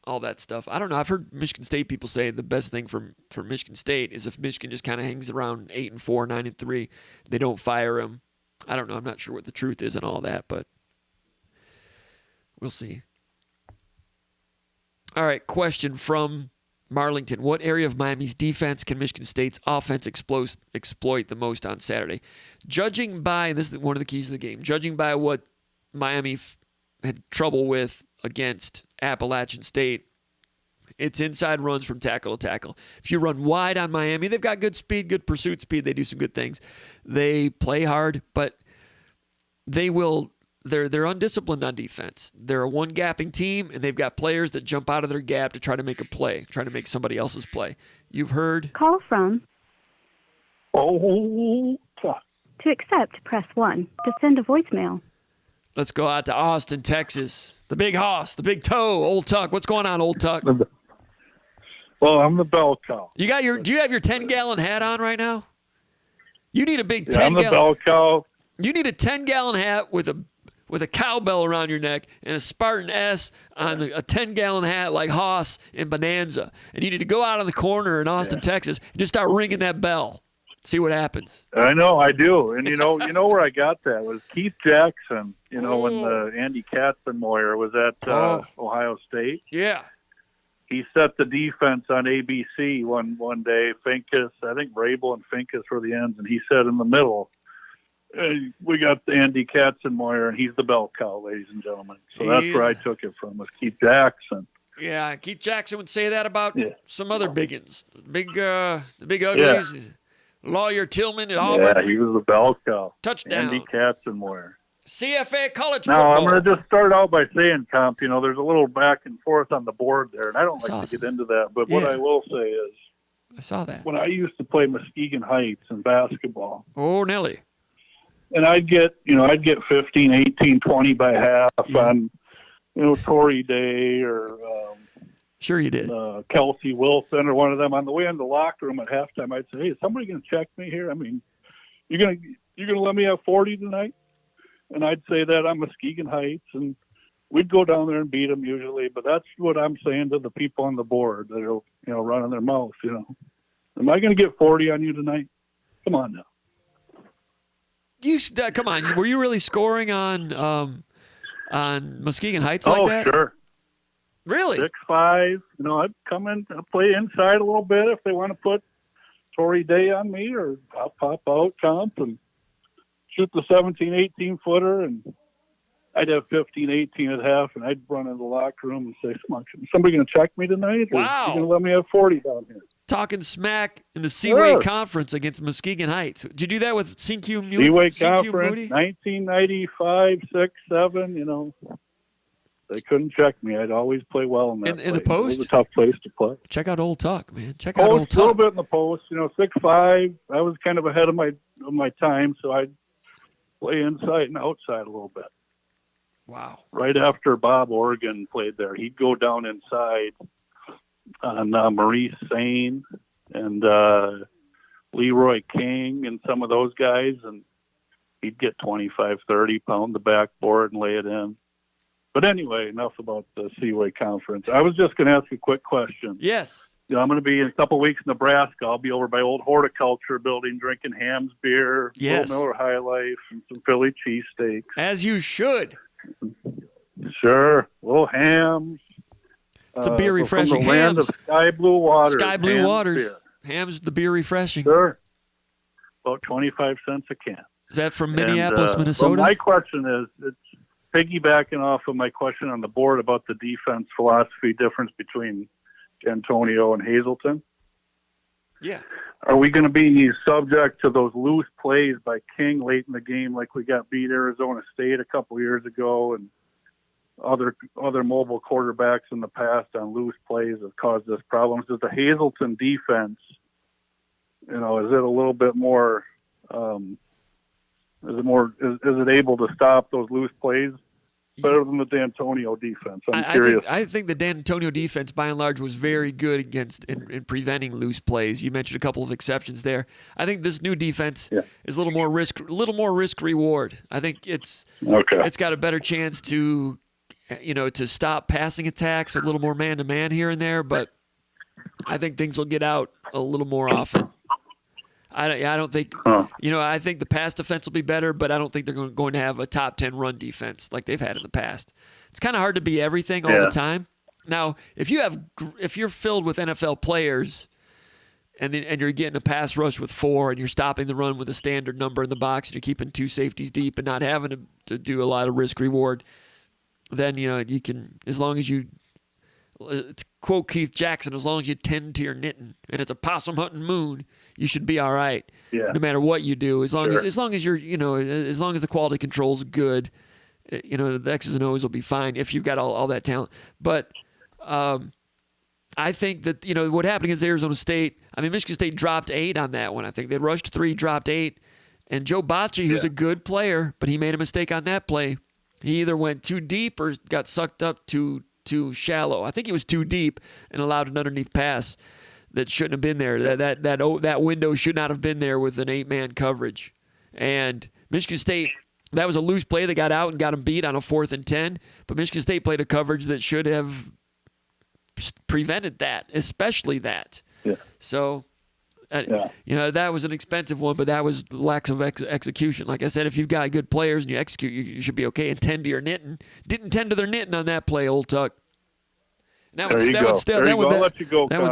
all that stuff. I don't know. I've heard Michigan State people say the best thing for Michigan State is if Michigan just kind of hangs around 8-4, 9-3, they don't fire him. I don't know. I'm not sure what the truth is and all that, but we'll see. All right, question from Marlington. What area of Miami's defense can Michigan State's offense exploit the most on Saturday? Judging by, and this is one of the keys of the game, judging by what Miami had trouble with against Appalachian State, it's inside runs from tackle to tackle. If you run wide on Miami, they've got good speed, good pursuit speed. They do some good things. They play hard, but they're undisciplined on defense. They're a one-gapping team, and they've got players that jump out of their gap to try to make a play, try to make somebody else's play. You've heard? Call from. Oh, To accept, press 1. To send a voicemail. Let's go out to Austin, Texas. The big hoss, the big toe, Old Tuck. What's going on, Old Tuck? well, I'm the bell cow. Do you have your 10-gallon hat on right now? You need a big 10-gallon. I'm the bell cow. You need a 10-gallon hat with a cowbell around your neck and a Spartan S on a 10-gallon hat like Haas in Bonanza. And you need to go out on the corner in Austin, Texas, and just start ringing that bell. See what happens. I know, I do. And you know where I got that was Keith Jackson, when Andy Katzenmoyer was at Ohio State. Yeah. He set the defense on ABC one day. Finkus, I think Vrabel and Finkus were the ends, and he said in the middle, we got Andy Katzenmoyer, and he's the bell cow, ladies and gentlemen. So that's where I took it from, was Keith Jackson. Yeah, Keith Jackson would say that about some other biggins. The big uglies. Yeah. Lawyer Tillman at Auburn. Yeah, he was the bell cow. Touchdown. Andy Katzenmoyer. CFA college football. Now, I'm going to just start out by saying, Comp, there's a little back and forth on the board there, and I don't like to get into that. But what I will say is, I saw that. When I used to play Muskegon Heights in basketball. Oh, Nelly. And I'd get 15, 18, 20 by half on, Torrey Day or sure you did. Kelsey Wilson or one of them. On the way in the locker room at halftime, I'd say, "Hey, is somebody going to check me here? I mean, you're gonna let me have 40 tonight?" And I'd say that on Muskegon Heights, and we'd go down there and beat them usually. But that's what I'm saying to the people on the board that are, running their mouth. Am I going to get 40 on you tonight? Come on now. Come on. Were you really scoring on Muskegon Heights like that? Oh, sure. Really? 6'5". I'd come in, play inside a little bit if they want to put Torrey Day on me, or I'll pop out, Comp, and shoot the 17, 18-footer, and I'd have 15, 18 at half, and I'd run in the locker room and say, "Come on, is somebody going to check me tonight? Or wow. You going to let me have 40 down here?" Talking smack in the Seaway Conference against Muskegon Heights. Did you do that with CQ Moody? Seaway Conference, 1995, 6, 7, They couldn't check me. I'd always play well in that in the post? It was a tough place to play. Check out Old Tuck, man. Check out Old Tuck. A little bit in the post. 6'5". I was kind of ahead of my time, so I'd play inside and outside a little bit. Wow. Right after Bob Organ played there, he'd go down inside on Maurice Sane and Leroy King and some of those guys, and he'd get 25, 30, pound the backboard and lay it in. But anyway, enough about the Seaway Conference. I was just going to ask a quick question. Yes. I'm going to be in a couple of weeks in Nebraska. I'll be over by Old Horticulture Building drinking Ham's beer, yes, Little Miller High Life, and some Philly cheesesteaks. As you should. Sure. Little Ham's. The beer refreshing. From the land of Sky Blue Waters. Sky Blue Ham's Waters. Beer. Ham's the beer refreshing. Sure. About 25 cents a can. Is that from Minneapolis, Minnesota? Well, my question is, it's piggybacking off of my question on the board about the defense philosophy difference between Antonio and Hazelton. Yeah. Are we going to be subject to those loose plays by King late in the game, like we got beat Arizona State a couple years ago, and other mobile quarterbacks in the past on loose plays have caused us problems? Does the Hazleton defense, is it a little bit more? Is it able to stop those loose plays better than the D'Antonio defense? I'm curious. I think the D'Antonio defense, by and large, was very good against in preventing loose plays. You mentioned a couple of exceptions there. I think this new defense is a little more risk reward. I think it's got a better chance to stop passing attacks, a little more man to man here and there. But I think things will get out a little more often. I don't think I think the pass defense will be better, but I don't think they're going to have a top 10 run defense like they've had in the past. It's kind of hard to be everything all the time. Now, if you're filled with NFL players and you're getting a pass rush with 4 and you're stopping the run with a standard number in the box and you're keeping 2 safeties deep and not having to do a lot of risk reward, then you can, as long as you to quote Keith Jackson, as long as you tend to your knitting and it's a possum hunting moon, you should be all right. No matter what you do, as long as you're as long as the quality control's good, the X's and O's will be fine if you've got all that talent. But I think that what happened against Arizona State. I mean, Michigan State dropped 8 on that one. I think they rushed 3, dropped 8, and Joe Bocci, who's a good player, but he made a mistake on that play. He either went too deep or got sucked up too shallow. I think he was too deep and allowed an underneath pass that shouldn't have been there. That window should not have been there with an 8-man coverage. And Michigan State, that was a loose play. They got out and got them beat on a 4th and 10. But Michigan State played a coverage that should have prevented that, especially that. So, that was an expensive one, but that was lack of execution. Like I said, if you've got good players and you execute, you should be okay. And tend to your knitting. Didn't tend to their knitting on that play, Old Tuck. That one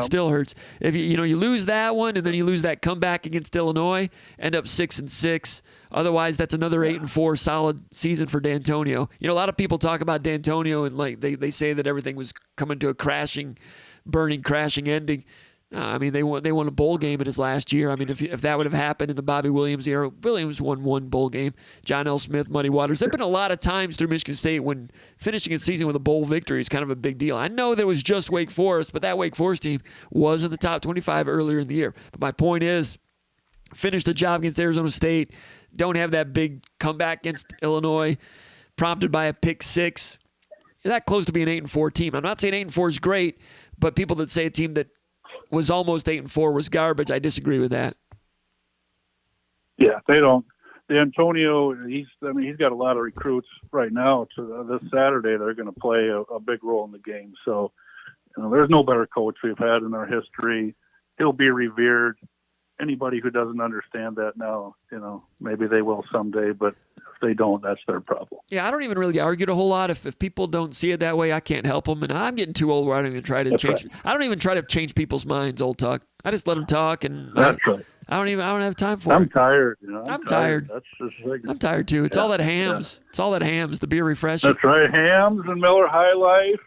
still hurts. If you lose that one and then you lose that comeback against Illinois, end up 6-6. Otherwise, that's another 8-4 solid season for D'Antonio. A lot of people talk about D'Antonio and like they say that everything was coming to a crashing ending. I mean, they won a bowl game in his last year. I mean, if that would have happened in the Bobby Williams era, Williams won 1 bowl game. John L. Smith, Muddy Waters. There have been a lot of times through Michigan State when finishing a season with a bowl victory is kind of a big deal. I know there was just Wake Forest, but that Wake Forest team was in the top 25 earlier in the year. But my point is, finish the job against Arizona State. Don't have that big comeback against Illinois, prompted by a pick 6. You're that close to being an 8-4 team. I'm not saying 8-4 is great, but people that say a team that was almost 8-4 was garbage, I disagree with that. Yeah, they don't. D'Antonio, he's got a lot of recruits right now. This Saturday, they're going to play a big role in the game. So, there's no better coach we've had in our history. He'll be revered. Anybody who doesn't understand that now, maybe they will someday, but if they don't, that's their problem. Yeah, I don't even really argue a whole lot. If people don't see it that way, I can't help them. And I'm getting too old where I don't even try to change. Right. I don't even try to change people's minds, Old Tuck. I just let them talk, and that's right. I don't have time for it. I'm tired. I'm tired. That's just like, I'm tired too. It's all that hams. It's all that hams. The beer refreshing. That's right. Hams and Miller High Life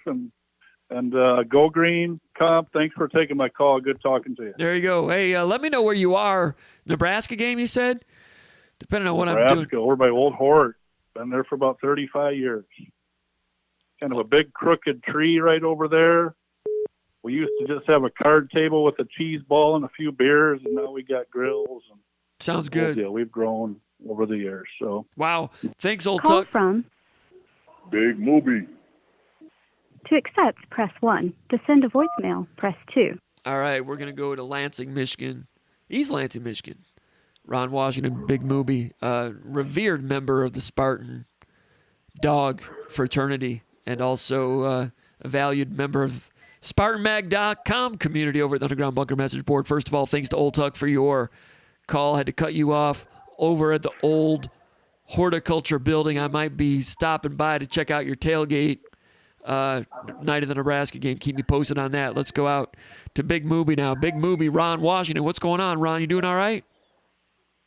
and Go Green. Comp, thanks for taking my call. Good talking to you. There you go. Hey, let me know where you are. Nebraska game, you said? Depending on what I'm doing. Over by Old Hort. Been there for about 35 years. Kind of a big crooked tree right over there. We used to just have a card table with a cheese ball and a few beers, and now we got grills. And sounds good. Yeah, we've grown over the years. So wow. Thanks, Old Call Tuck. From Big Movie. To accept, press 1. To send a voicemail, press 2. All right, we're going to go to Lansing, Michigan. East Lansing, Michigan. Ron Washington, Big Movie, revered member of the Spartan dog fraternity, and also a valued member of SpartanMag.com community over at the Underground Bunker message board. First of all, thanks to Old Tuck for your call. Had to cut you off over at the old horticulture building. I might be stopping by to check out your tailgate night of the Nebraska game. Keep me posted on that. Let's go out to Big Movie now. Big Movie, Ron Washington. What's going on, Ron? You doing all right?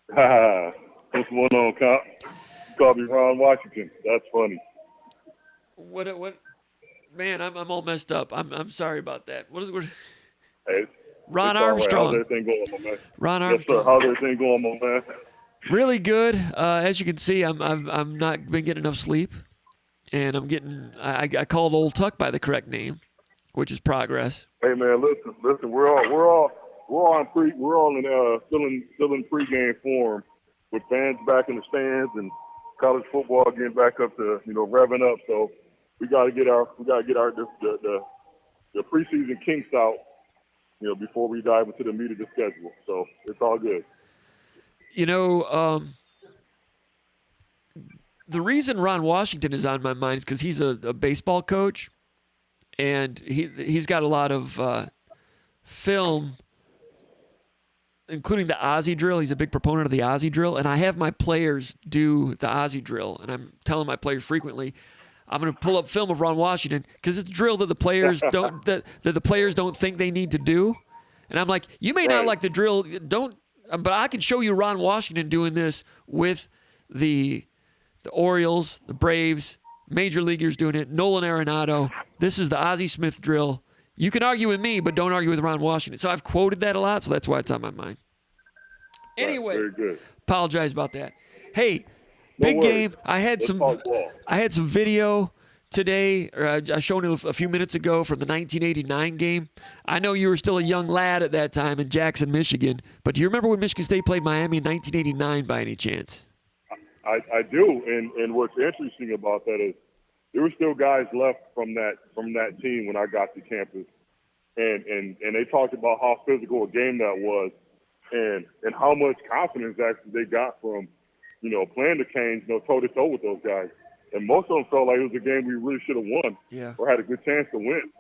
What's going on, Cop? Call me Ron Washington. That's funny. What? Man, I'm all messed up. I'm sorry about that. What? Hey, Ron It's all right. Armstrong. How's everything going, my man? Ron Yes, Armstrong. sir. How's everything going, my man? Really good. As you can see, I'm not been getting enough sleep, and I called Old Tuck by the correct name, which is progress. Hey, man, listen. We're all still in pregame form with fans back in the stands and college football getting back up to revving up. So we got to get the preseason kinks out, before we dive into the meat of the schedule. So it's all good. The reason Ron Washington is on my mind is because he's a baseball coach, and he's got a lot of film, including the Aussie drill. He's a big proponent of the Aussie drill, and I have my players do the Aussie drill, and I'm telling my players frequently, I'm going to pull up film of Ron Washington because it's a drill that the players don't that the players don't think they need to do, and I'm like, you may not like the drill, but I can show you Ron Washington doing this with the Orioles, the Braves, major leaguers doing it, Nolan Arenado. This is the Ozzie Smith drill. You can argue with me, but don't argue with Ron Washington. So I've quoted that a lot, so that's why it's on my mind. Anyway, Very good. apologize about that. Hey, No big worries. game. I had some video today, or I showed it a few minutes ago from the 1989 game. I know you were still a young lad at that time in Jackson, Michigan, but do you remember when Michigan State played Miami in 1989 by any chance? I do, and what's interesting about that is there were still guys left from that team when I got to campus, and they talked about how physical a game that was, and how much confidence actually they got from playing the Canes, toe to toe with those guys, and most of them felt like it was a game we really should have won, or had a good chance to win.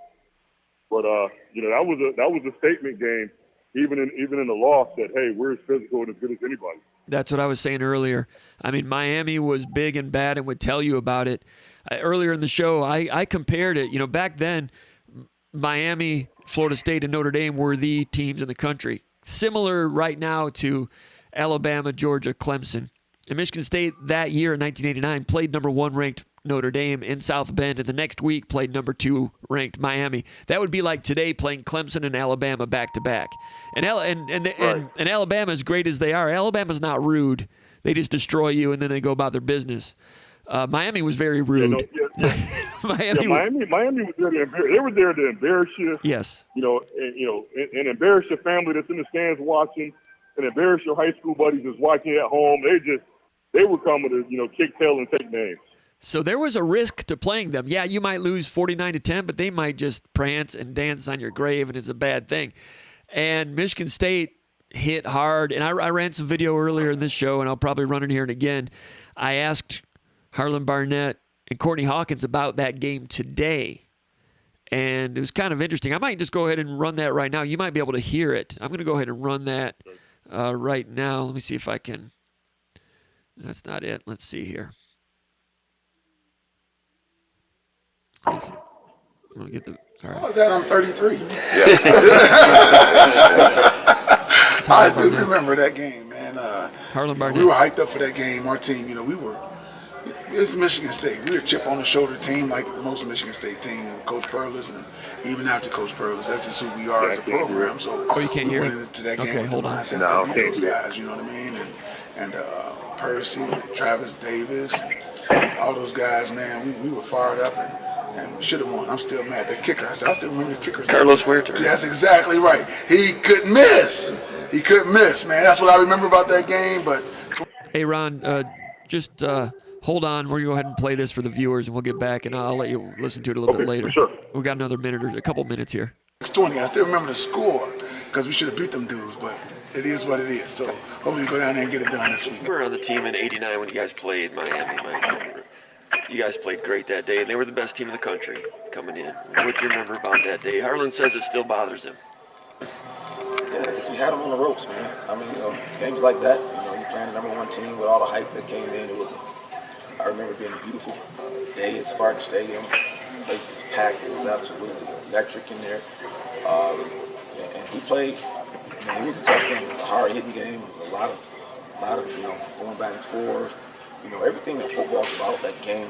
But that was a statement game, even in the loss, that hey, we're as physical and as good as anybody. That's what I was saying earlier. I mean, Miami was big and bad and would tell you about it. Earlier in the show, I compared it. Back then, Miami, Florida State, and Notre Dame were the teams in the country. Similar right now to Alabama, Georgia, Clemson. And Michigan State that year in 1989 played number 1 ranked Notre Dame in South Bend, and the next week played number 2 ranked Miami. That would be like today playing Clemson and Alabama back to back. And Alabama, as great as they are, Alabama's not rude. They just destroy you and then they go about their business. Miami was very rude. Miami was there to they were there to embarrass you. Yes. And embarrass your family that's in the stands watching, and embarrass your high school buddies that's watching at home. They would come with kick tail and take names. So there was a risk to playing them. Yeah, you might lose 49-10, but they might just prance and dance on your grave, and it's a bad thing. And Michigan State hit hard. And I ran some video earlier in this show, and I'll probably run it here and again. I asked Harlan Barnett and Courtney Hawkins about that game today. And it was kind of interesting. I might just go ahead and run that right now. You might be able to hear it. I'm going to go ahead and run that right now. Let me see if I can. That's not it. Let's see here. I'm gonna get the. All right. I was at on 33. I do remember that game, man. Harlan Barnett. We were hyped up for that game. Our team, it's Michigan State. We were a chip on the shoulder team, like most Michigan State team with Coach Perlis, and even after Coach Perlis, that's just who we are as a program. So you can't hear went it? into that game Okay, with hold the on. mindset to beat those guys. You know what I mean? And Percy, Travis Davis, all those guys, man. We were fired up and should have won. I'm still mad. The kicker, I still remember the kicker. Carlos Huerta. That's exactly right. He couldn't miss. He couldn't miss, man. That's what I remember about that game. But Hey, Ron, just hold on. We're going to go ahead and play this for the viewers, and we'll get back, and I'll let you listen to it a little bit later. Sure. We've got another minute or a couple minutes here. 6-20. I still remember the score because we should have beat them dudes, but it is what it is. So hopefully we go down there and get it done this week. We were on the team in '89 when you guys played Miami, Mike. You guys played great that day, and they were the best team in the country coming in. What do you remember about that day? Harlan says it still bothers him. Yeah, because we had them on the ropes, man. I mean, games like that, you playing the #1 team with all the hype that came in. I remember being a beautiful day at Spartan Stadium. The place was packed. It was absolutely electric in there. And we played. I mean, it was a tough game. It was a hard-hitting game. It was a lot of going back and forth. Everything that football's about, that game,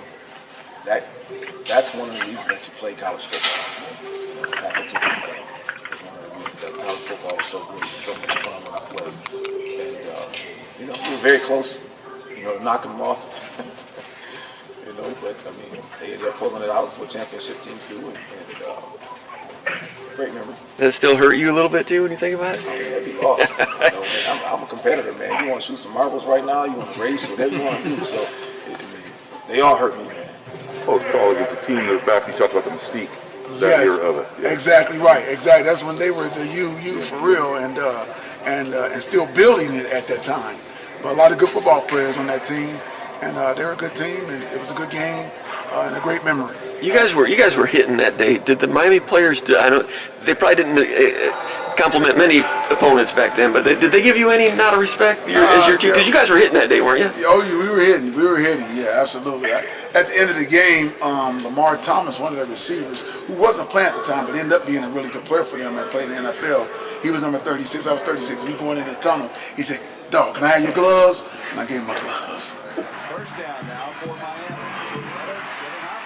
that's one of the reasons that you play college football. That particular game is one of the reasons that college football basketball was so great, so much fun when I played. And, we were very close, knocking them off. But, they ended up pulling it out. That's what championship teams do. And great memory. Does it still hurt you a little bit, too, when you think about it? I'd be lost. Man, I'm a competitor, man. You want to shoot some marbles right now, you want to race, whatever you want to do. So, they all hurt me, man. Oh, it's all against the team that was back. You talked about the mystique. Yes, era of it. Yeah. exactly right. Exactly. That's when they were the U for real, and still building it at that time. But a lot of good football players on that team, and they were a good team, and it was a good game, and a great memory. You guys were hitting that day. Did the Miami players they probably didn't compliment many opponents back then, but did they give you any nod of respect as your team? Because you guys were hitting that day, weren't you? Oh, yeah, we were hitting. Yeah, absolutely. At the end of the game, Lamar Thomas, one of the receivers, who wasn't playing at the time, but ended up being a really good player for them and played in the NFL. He was number 36. I was 36. We going in the tunnel. He said, "Dog, can I have your gloves?" And I gave him my gloves. First down now for Miami. Getting up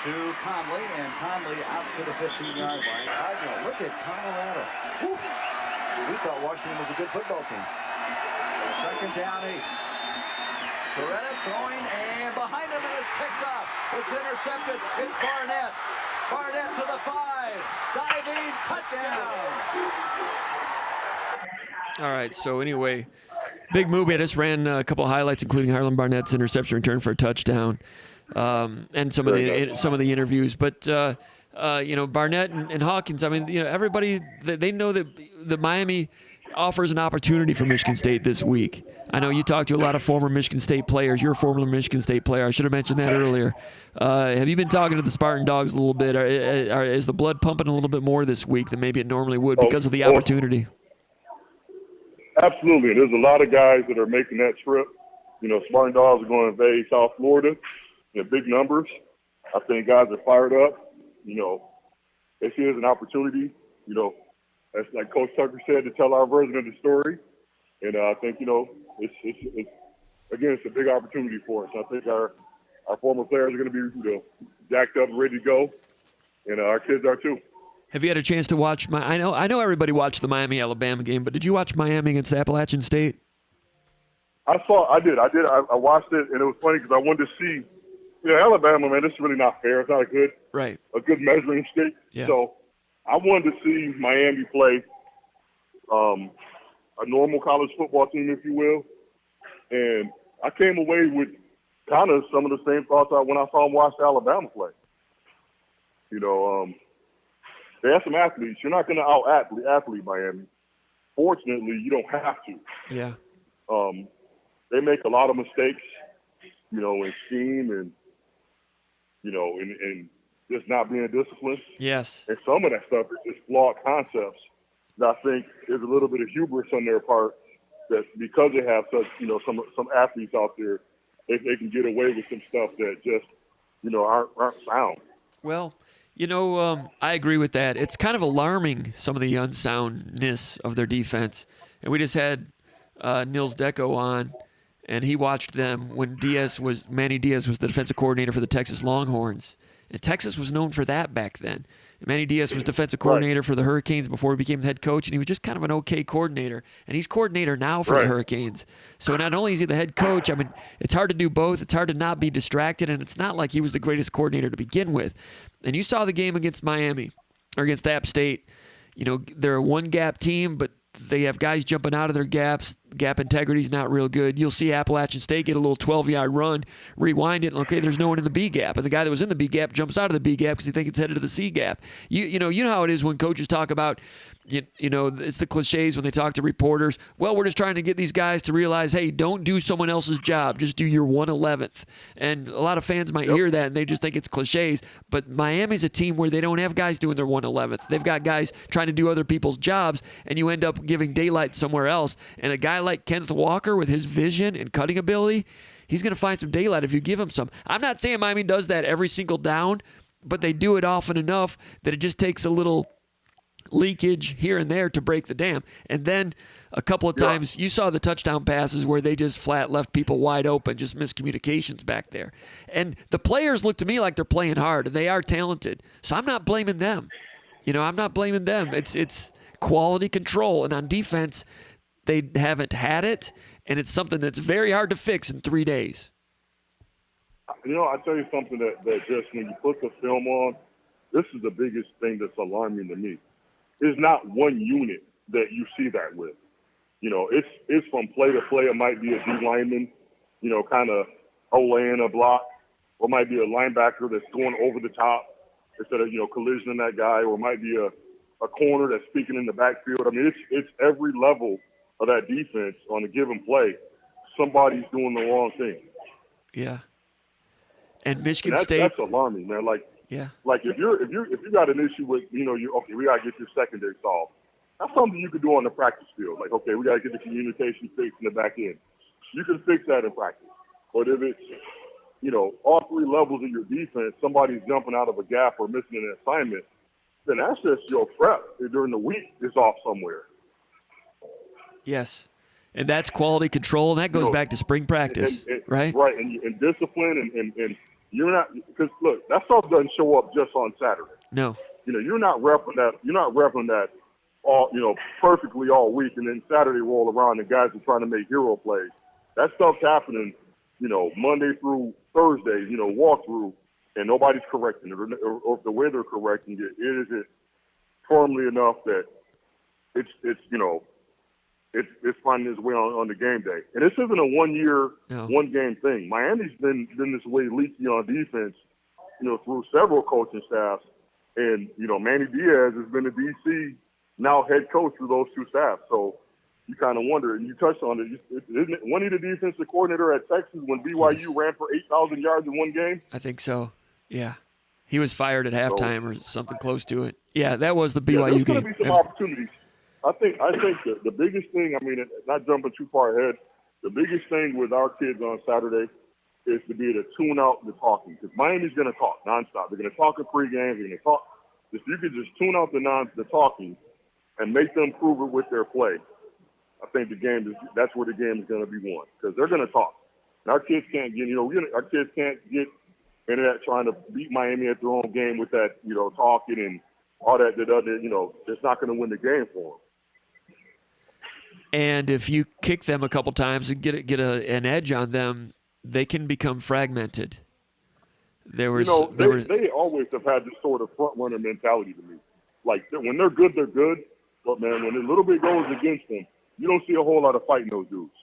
to Conley, and Conley out to the 15-yard line. Look at Colorado. Woo. We thought Washington was a good football team. Second down, 8. Coretta throwing, and behind him, and it's picked up. It's intercepted. It's Barnett. Barnett to the 5. Diving touchdown. All right, so anyway, big movie. I just ran a couple of highlights, including Harlan Barnett's interception return for a touchdown, and some of the interviews. But Barnett and Hawkins. Everybody they know that the Miami offers an opportunity for Michigan State this week. I know you talked to a lot of former Michigan State players. You're a former Michigan State player. I should have mentioned that earlier. Have you been talking to the Spartan Dogs a little bit? Is the blood pumping a little bit more this week than maybe it normally would because of the opportunity? Absolutely. There's a lot of guys that are making that trip. Spartan Dogs are going to invade South Florida in big numbers. I think guys are fired up. They see it as an opportunity, as like Coach Tucker said, to tell our version of the story. And I think, it's a big opportunity for us. I think our former players are going to be, jacked up and ready to go. And our kids are too. Have you had a chance to watch I know everybody watched the Miami-Alabama game, but did you watch Miami against Appalachian State? I did. I watched it, and it was funny because I wanted to see, Alabama, man, this is really not fair. It's not a good measuring stick. Yeah. So I wanted to see Miami play a normal college football team, if you will. And I came away with kind of some of the same thoughts when I saw them watch Alabama play. They have some athletes. You're not going to out-athlete Miami. Fortunately, you don't have to. Yeah. They make a lot of mistakes, in scheme and, and just not being disciplined. Yes. And some of that stuff is just flawed concepts that I think is a little bit of hubris on their part that because they have such, some athletes out there, they can get away with some stuff that just, aren't sound. Well, I agree with that. It's kind of alarming, some of the unsoundness of their defense. And we just had Nils Deco on, and he watched them when Manny Diaz was the defensive coordinator for the Texas Longhorns. And Texas was known for that back then. Manny Diaz was defensive coordinator for the Hurricanes before he became the head coach, and he was just kind of an okay coordinator. And he's coordinator now for the Hurricanes. So not only is he the head coach, it's hard to do both. It's hard to not be distracted, and it's not like he was the greatest coordinator to begin with. And you saw the game against Miami, or against App State. They're a one-gap team, but they have guys jumping out of their gaps. Gap integrity is not real good. You'll see Appalachian State get a little 12-yard run, rewind it, and okay, there's no one in the B gap. And the guy that was in the B gap jumps out of the B gap because he thinks it's headed to the C gap. You know how it is when coaches talk about, it's the cliches when they talk to reporters. Well, we're just trying to get these guys to realize, hey, don't do someone else's job. Just do your 1/11th. And a lot of fans might hear that, and they just think it's cliches. But Miami's a team where they don't have guys doing their 1/11th. They've got guys trying to do other people's jobs, and you end up giving daylight somewhere else. And a guy like Kenneth Walker with his vision and cutting ability, he's going to find some daylight if you give him some. I'm not saying Miami does that every single down, but they do it often enough that it just takes a little leakage here and there to break the dam. And then a couple of times you saw the touchdown passes where they just flat left people wide open, just miscommunications back there. And the players look to me like they're playing hard, and they are talented. So I'm not blaming them. I'm not blaming them. It's quality control. And on defense, they haven't had it, and it's something that's very hard to fix in 3 days. I'll tell you something that just when you put the film on, this is the biggest thing that's alarming to me. There's not one unit that you see that with. It's from play to play. It might be a D lineman, kind of laying a block, or it might be a linebacker that's going over the top instead of, collisioning that guy, or it might be a corner that's speaking in the backfield. I mean, it's every level of that defense on a given play. Somebody's doing the wrong thing. Yeah. And Michigan that's, State. That's alarming, man. Like if you got an issue with, we gotta get your secondary solved. That's something you could do on the practice field. Like, okay, we gotta get the communication fixed in the back end. You can fix that in practice. But if it's, all three levels of your defense, somebody's jumping out of a gap or missing an assignment, then that's just your prep during the week is off somewhere. Yes. And that's quality control, and that goes back to spring practice, right? Right, and discipline, and you're not, because look, that stuff doesn't show up just on Saturday. No. You're not repping that. You're not repping that all, perfectly all week, and then Saturday roll around and guys are trying to make hero plays. That stuff's happening, Monday through Thursday, walkthrough, and nobody's correcting it, or if the way they're correcting it isn't firmly enough that it's finding its way on the game day. And this isn't a one-game thing. Miami's been this way leaky on defense, through several coaching staffs. And, Manny Diaz has been the DC, now head coach through those two staffs. So you kind of wonder, and you touched on it, isn't it one of the defensive coordinator at Texas when BYU ran for 8,000 yards in one game? I think so, yeah. He was fired at halftime or something close to it. Yeah, that was the BYU game. There's going to be some opportunities. I think the biggest thing, not jumping too far ahead, the biggest thing with our kids on Saturday is to be able to tune out the talking, because Miami's going to talk nonstop. They're going to talk in pregame. They're going to talk. If you could just tune out the talking and make them prove it with their play, I think that's where the game is going to be won, because they're going to talk. And our kids can't get into that trying to beat Miami at their own game with that talking and all that. It's not going to win the game for them. And if you kick them a couple times and get an edge on them, they can become fragmented. They always have had this sort of front runner mentality to me. Like, when they're good, they're good. But man, when a little bit goes against them, you don't see a whole lot of fighting those dudes.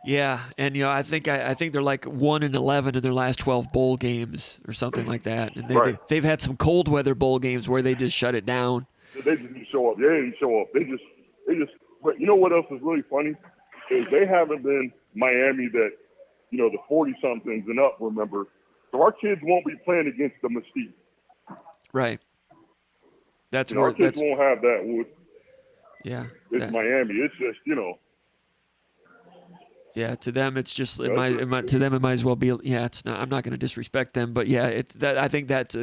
Yeah, and I think they're like 1-11 in their last 12 bowl games or something like that. And they've had some cold weather bowl games where they just shut it down. They just didn't show up. They didn't show up. They just. But you know what else is really funny is they haven't been Miami that, the 40-somethings and up. Remember, so our kids won't be playing against the Mystique. Right. That's where our kids won't have that. It's Miami. It's just Yeah, to them it's just to them it might as well be. Yeah, it's not. I'm not going to disrespect them, but yeah, it's that. I think that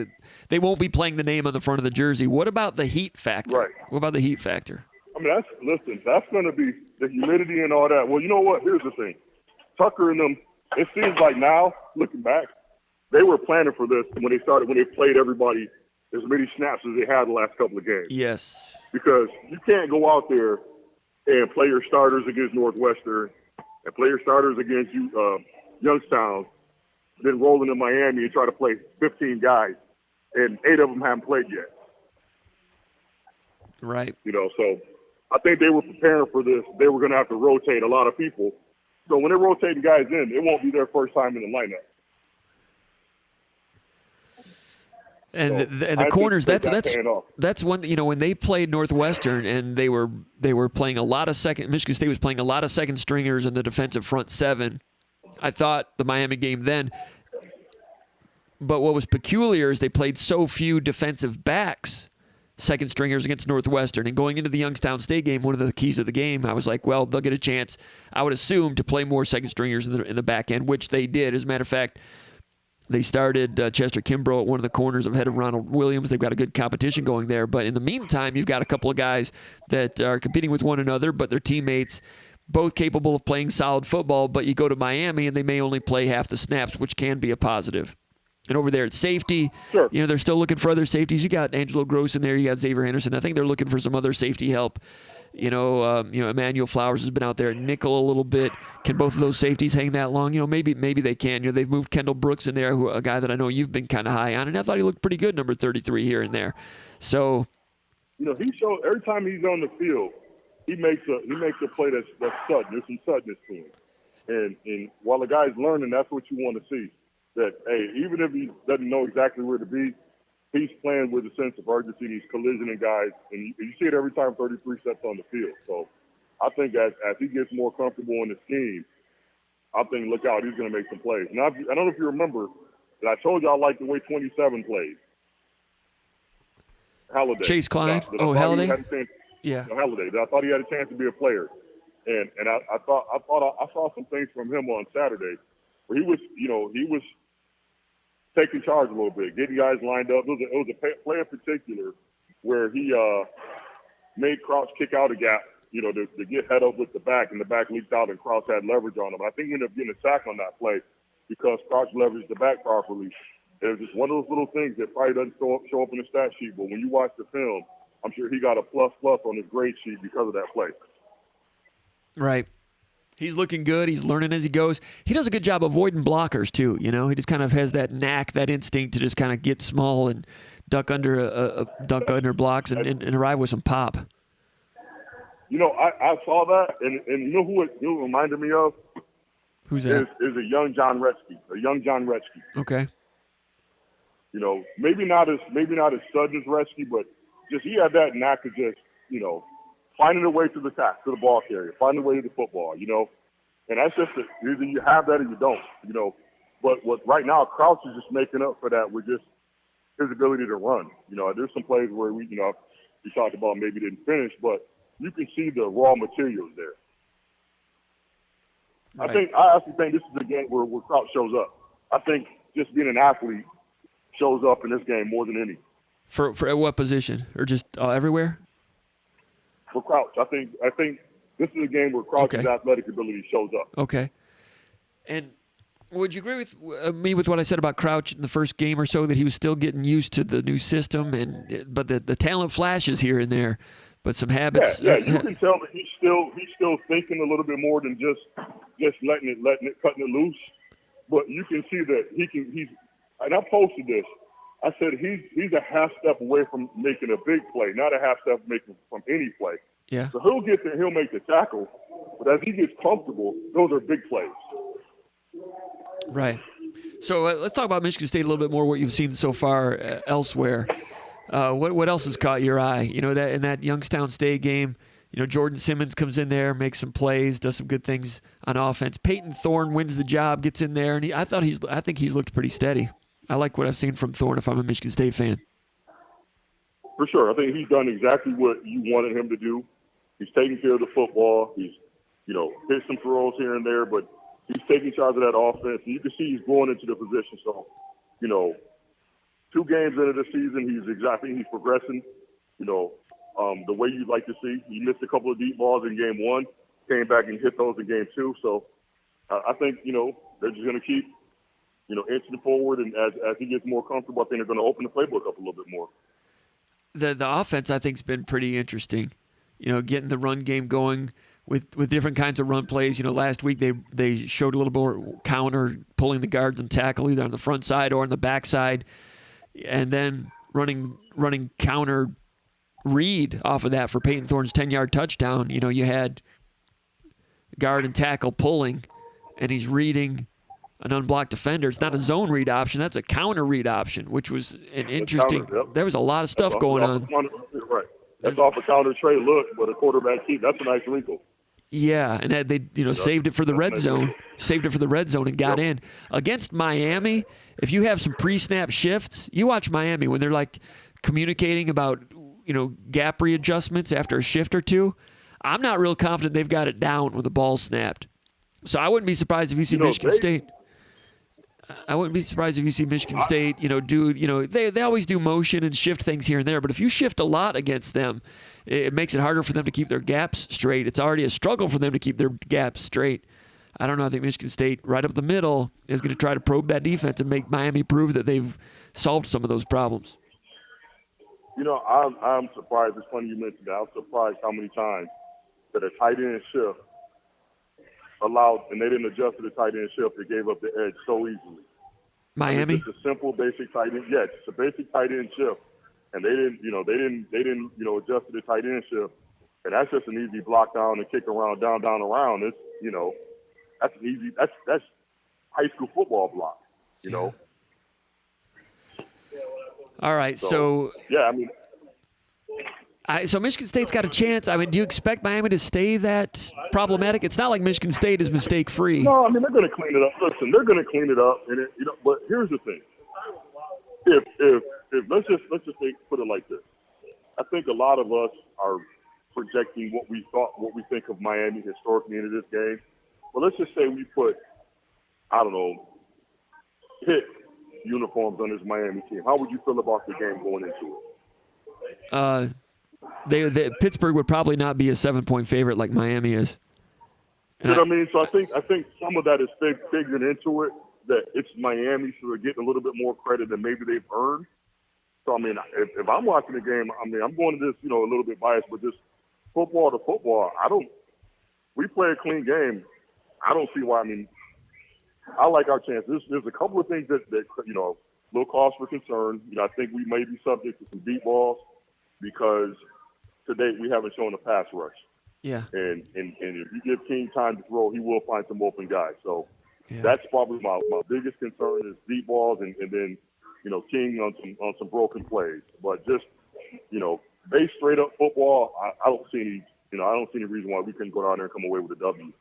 they won't be playing the name on the front of the jersey. What about the heat factor? Right. What about the heat factor? That's going to be the humidity and all that. Well, you know what? Here's the thing. Tucker and them. It seems like now, looking back, they were planning for this when they played everybody as many snaps as they had the last couple of games. Yes. Because you can't go out there and play your starters against Northwestern and play your starters against Youngstown, then roll into Miami and try to play 15 guys, and 8 of them haven't played yet. Right. So I think they were preparing for this. They were going to have to rotate a lot of people. So when they're rotating guys in, it won't be their first time in the lineup. And the corners, that's one, when they played Northwestern and they were playing a lot of Michigan State was playing a lot of second stringers in the defensive front seven. I thought the Miami game then, but what was peculiar is they played so few defensive backs, second stringers against Northwestern. And going into the Youngstown State game, one of the keys of the game, I was like, well, they'll get a chance, I would assume, to play more second stringers in the back end, which they did. As a matter of fact, they started Chester Kimbrough at one of the corners ahead of Ronald Williams. They've got a good competition going there. But in the meantime, you've got a couple of guys that are competing with one another, but they're teammates, both capable of playing solid football. But you go to Miami, and they may only play half the snaps, which can be a positive. And over there at safety, Sure. they're still looking for other safeties. You got Angelo Gross in there. You got Xavier Henderson. I think they're looking for some other safety help. Emmanuel Flowers has been out there at nickel a little bit. Can both of those safeties hang that long? Maybe they can. They've moved Kendall Brooks in there, a guy that I know you've been kind of high on, and I thought he looked pretty good, number 33 here and there. So, he shows every time he's on the field, he makes a play that's sudden. There's some suddenness to him, and while the guy's learning, that's what you want to see. That, hey, even if he doesn't know exactly where to be, he's playing with a sense of urgency. He's collisioning guys, and you see it every time 33 steps on the field. So I think as he gets more comfortable in the scheme, I think, look out, he's going to make some plays. Now, I don't know if you remember that I told you I like the way 27 plays. Halliday. Chase Klein? Halliday? Yeah. Halliday. That I thought he had a chance to be a player. And I thought I saw some things from him on Saturday where he was taking charge a little bit, getting guys lined up. It was a play in particular where he made Crouch kick out a gap, to get head up with the back, and the back leaked out, and Crouch had leverage on him. I think he ended up getting a sack on that play because Crouch leveraged the back properly. It was just one of those little things that probably doesn't show up in the stat sheet, but when you watch the film, I'm sure he got a plus on his grade sheet because of that play. Right. He's looking good. He's learning as he goes. He does a good job avoiding blockers, too. He just kind of has that knack, that instinct to just kind of get small and duck under blocks and arrive with some pop. I saw that, and you know who it reminded me of? Who's that? Is a young John Retzke. Okay. Maybe not as sudden as Retzke, but just he had that knack of just, finding a way to the ball carrier, finding a way to the football, And that's just either you have that or you don't, But what right now, Crouch is just making up for that with just his ability to run. There's some plays where we talked about maybe didn't finish, but you can see the raw materials there. Right. I actually think this is a game where Crouch shows up. I think just being an athlete shows up in this game more than any. For at what position? Or just everywhere? For Crouch, I think this is a game where Crouch's athletic ability shows up. Okay. And would you agree with me with what I said about Crouch in the first game or so, that he was still getting used to the new system, but the talent flashes here and there, but some habits? Yeah, you can tell that he's still thinking a little bit more than just letting it, cutting it loose. But you can see that he's. And I posted this. I said he's a half step away from making a big play, not a half step making from any play. Yeah. So he'll get there, he'll make the tackle, but as he gets comfortable, those are big plays. Right. So let's talk about Michigan State a little bit more. What you've seen so far elsewhere. What else has caught your eye? That in that Youngstown State game, Jordan Simmons comes in there, makes some plays, does some good things on offense. Peyton Thorne wins the job, gets in there, and I think he's looked pretty steady. I like what I've seen from Thorne if I'm a Michigan State fan. For sure. I think he's done exactly what you wanted him to do. He's taking care of the football. He's, hit some throws here and there, but he's taking charge of that offense. And you can see he's growing into the position. So, 2 games into the season, he's progressing, the way you'd like to see. He missed a couple of deep balls in game 1, came back and hit those in game 2. So I think, they're just going to keep, inching forward, and as he gets more comfortable, I think they're going to open the playbook up a little bit more. The offense, I think, has been pretty interesting. Getting the run game going with different kinds of run plays. Last week they showed a little more counter, pulling the guards and tackle either on the front side or on the back side, and then running counter read off of that for Peyton Thorne's 10-yard touchdown. You had guard and tackle pulling, and he's reading an unblocked defender. It's not a zone read option. That's a counter read option, which was an interesting. There was a lot of stuff going on. Right. That's off a counter trade look, but a quarterback keep. That's a nice wrinkle. Yeah, and they saved it for the red zone. Saved it for the red zone and got in. Against Miami, if you have some pre-snap shifts, you watch Miami when they're like communicating about gap readjustments after a shift or two. I'm not real confident they've got it down when the ball's snapped. So I wouldn't be surprised if you see Michigan State. I wouldn't be surprised if you see Michigan State, they always do motion and shift things here and there. But if you shift a lot against them, it makes it harder for them to keep their gaps straight. It's already a struggle for them to keep their gaps straight. I don't know. I think Michigan State, right up the middle, is going to try to probe that defense and make Miami prove that they've solved some of those problems. You know, I'm surprised. It's funny you mentioned that. I'm surprised how many times that a tight end shift allowed, and they didn't adjust to the tight end shift. They gave up the edge so easily. Miami? I mean, just a simple, basic tight end. Yeah, just a basic tight end shift, and they didn't adjust to the tight end shift. And that's just an easy block down and kick around, down, around. It's, that's an easy. That's high school football block. You know. All right, so yeah, I mean. So Michigan State's got a chance. I mean, do you expect Miami to stay that problematic? It's not like Michigan State is mistake-free. No, I mean, they're going to clean it up. Listen, they're going to clean it up, and but here's the thing: if let's just put it like this. I think a lot of us are projecting what we think of Miami historically into this game. But let's just say we put, I don't know, Pitt uniforms on this Miami team. How would you feel about the game going into it? Pittsburgh would probably not be a 7-point favorite like Miami is. You know what I mean? So I think some of that is figured into it, that it's Miami, so they're getting a little bit more credit than maybe they've earned. So, I mean, if I'm watching the game, I mean, I'm going to this, a little bit biased, but just football to football, we play a clean game. I don't see why. I mean, I like our chances. There's a couple of things that little cause for concern. I think we may be subject to some deep balls because to date we haven't shown a pass rush. Yeah. And if you give King time to throw, he will find some open guys. So that's probably my biggest concern is deep balls and then, King on some broken plays. But just, base straight up football, I don't see any reason why we couldn't go down there and come away with a W.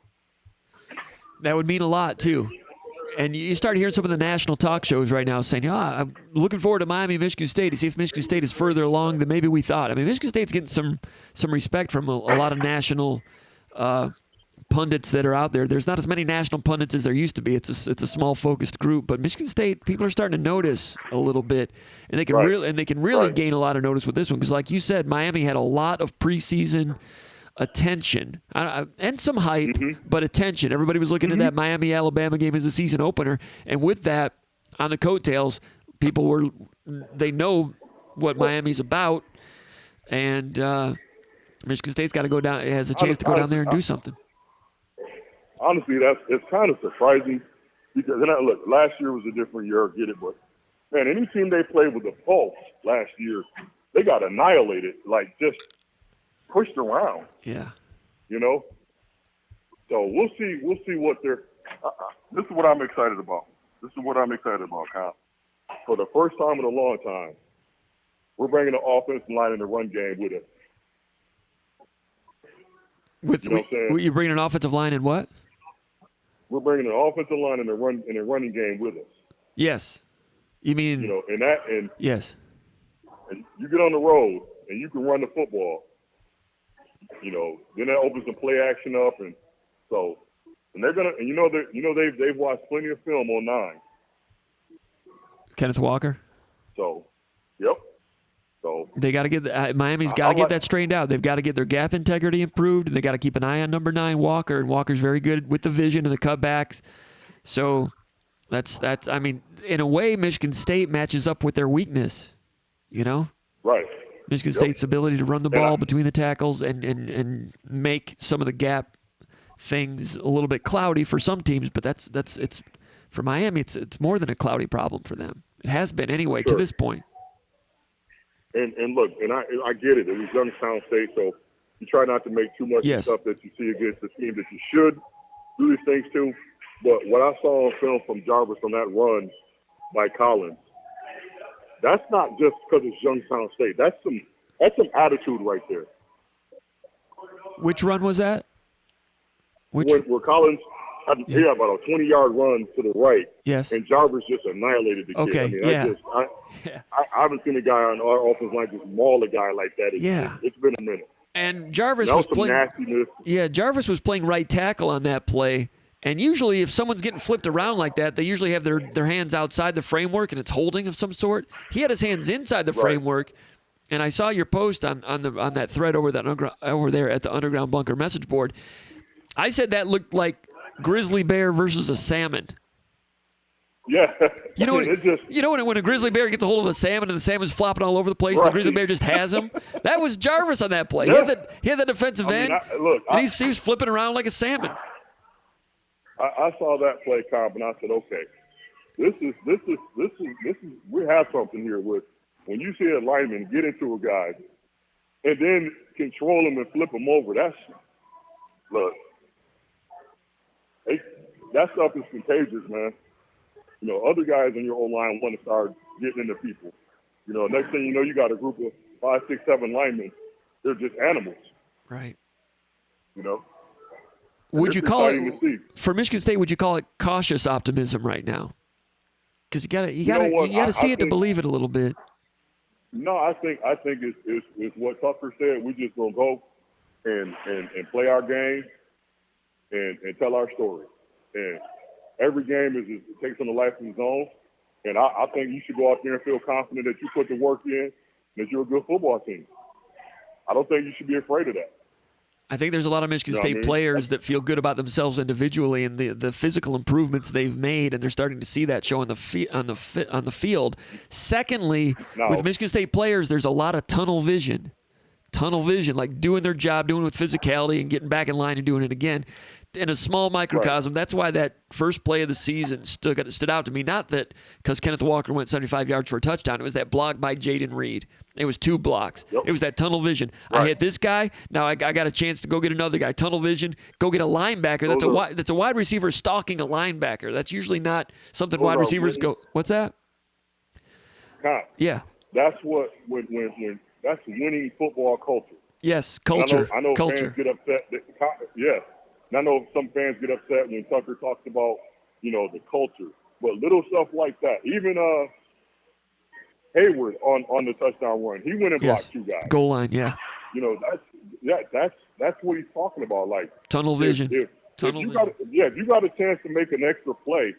That would mean a lot too. And you start hearing some of the national talk shows right now saying, I'm looking forward to Miami, Michigan State to see if Michigan State is further along than maybe we thought. I mean, Michigan State's getting some respect from a lot of national pundits that are out there. There's not as many national pundits as there used to be. It's a small focused group, but Michigan State people are starting to notice a little bit, and they can really gain a lot of notice with this one because, like you said, Miami had a lot of preseason attention and some hype, but attention. Everybody was looking at that Miami-Alabama game as a season opener, and with that on the coattails, they know what Miami's about, and Michigan State's got to go down. It has a chance to go down there and do something. Honestly, it's kind of surprising because look, last year was a different year. I get it, but man, any team they played with a pulse last year, they got annihilated. Like just pushed around. Yeah. So we'll see what they're. This is what I'm excited about. Kyle. For the first time in a long time, we're bringing the offensive line in the run game with us. You bringing an offensive line in what? We're bringing an offensive line in the running game with us. Yes. You mean? Yes. And you get on the road and you can run the football. Then that opens the play action up, and so, and they're gonna, and they've watched plenty of film on 9. Kenneth Walker. So, yep. So they got to get Miami's got to get that straightened out. They've got to get their gap integrity improved, and they got to keep an eye on number 9 Walker. And Walker's very good with the vision and the cutbacks. So that's. I mean, in a way, Michigan State matches up with their weakness. Right. Michigan State's ability to run the ball between the tackles and make some of the gap things a little bit cloudy for some teams, but it's for Miami. It's more than a cloudy problem for them. It has been anyway to this point. And look, and I get it. It was Youngstown State, so you try not to make too much stuff that you see against the team that you should do these things to. But what I saw on film from Jarvis on that run by Collins, that's not just because it's Youngstown State. That's some attitude right there. Which run was that? Where Collins had about a 20-yard run to the right. Yes. And Jarvis just annihilated the kid. Okay. I mean, I haven't seen a guy on our offensive line just maul a guy like that. It's been a minute. And Jarvis was playing. Nastiness. Yeah, Jarvis was playing right tackle on that play. And usually if someone's getting flipped around like that, they usually have their hands outside the framework and it's holding of some sort. He had his hands inside the framework. And I saw your post on that thread over there at the Underground Bunker message board. I said that looked like grizzly bear versus a salmon. Yeah. You know, it just, when a grizzly bear gets a hold of a salmon and the salmon's flopping all over the place, and the grizzly bear just has him. That was Jarvis on that play. Yeah. He had the defensive end, and he was flipping around like a salmon. I saw that play comp, and I said, okay, this is we have something here with when you see a lineman get into a guy and then control him and flip him over. That stuff is contagious, man. You know, other guys in your own line want to start getting into people. You know, next thing you know, you got a group of 5, 6, 7 linemen. They're just animals. Right. You know. Would you call it for Michigan State? Would you call it cautious optimism right now? Because you gotta see it to believe it a little bit. No, I think it's what Tucker said. We just gonna go and play our game and tell our story. And every game is it takes on the life of its own. And I think you should go out there and feel confident that you put the work in, that you're a good football team. I don't think you should be afraid of that. I think there's a lot of Michigan State players that feel good about themselves individually and the physical improvements they've made, and they're starting to see that show on the field. Secondly, with Michigan State players, there's a lot of tunnel vision, like doing their job, doing it with physicality, and getting back in line and doing it again. In a small microcosm, That's why that first play of the season stood out to me. Not that because Kenneth Walker went 75 yards for a touchdown. It was that block by Jaden Reed. It was 2 blocks. Yep. It was that tunnel vision. Right. I hit this guy. Now I got a chance to go get another guy. Tunnel vision. Go get a linebacker. That's a wide receiver stalking a linebacker. That's usually not something wide receivers go. What's that? Yeah. That's what when that's winning football culture. Yes, culture. I know culture. Fans get upset. Yes. And I know some fans get upset when Tucker talks about, the culture. But little stuff like that, even Hayward on the touchdown run, he went and blocked 2 guys. Goal line, yeah. That's what he's talking about. Like tunnel vision. If you got a chance to make an extra play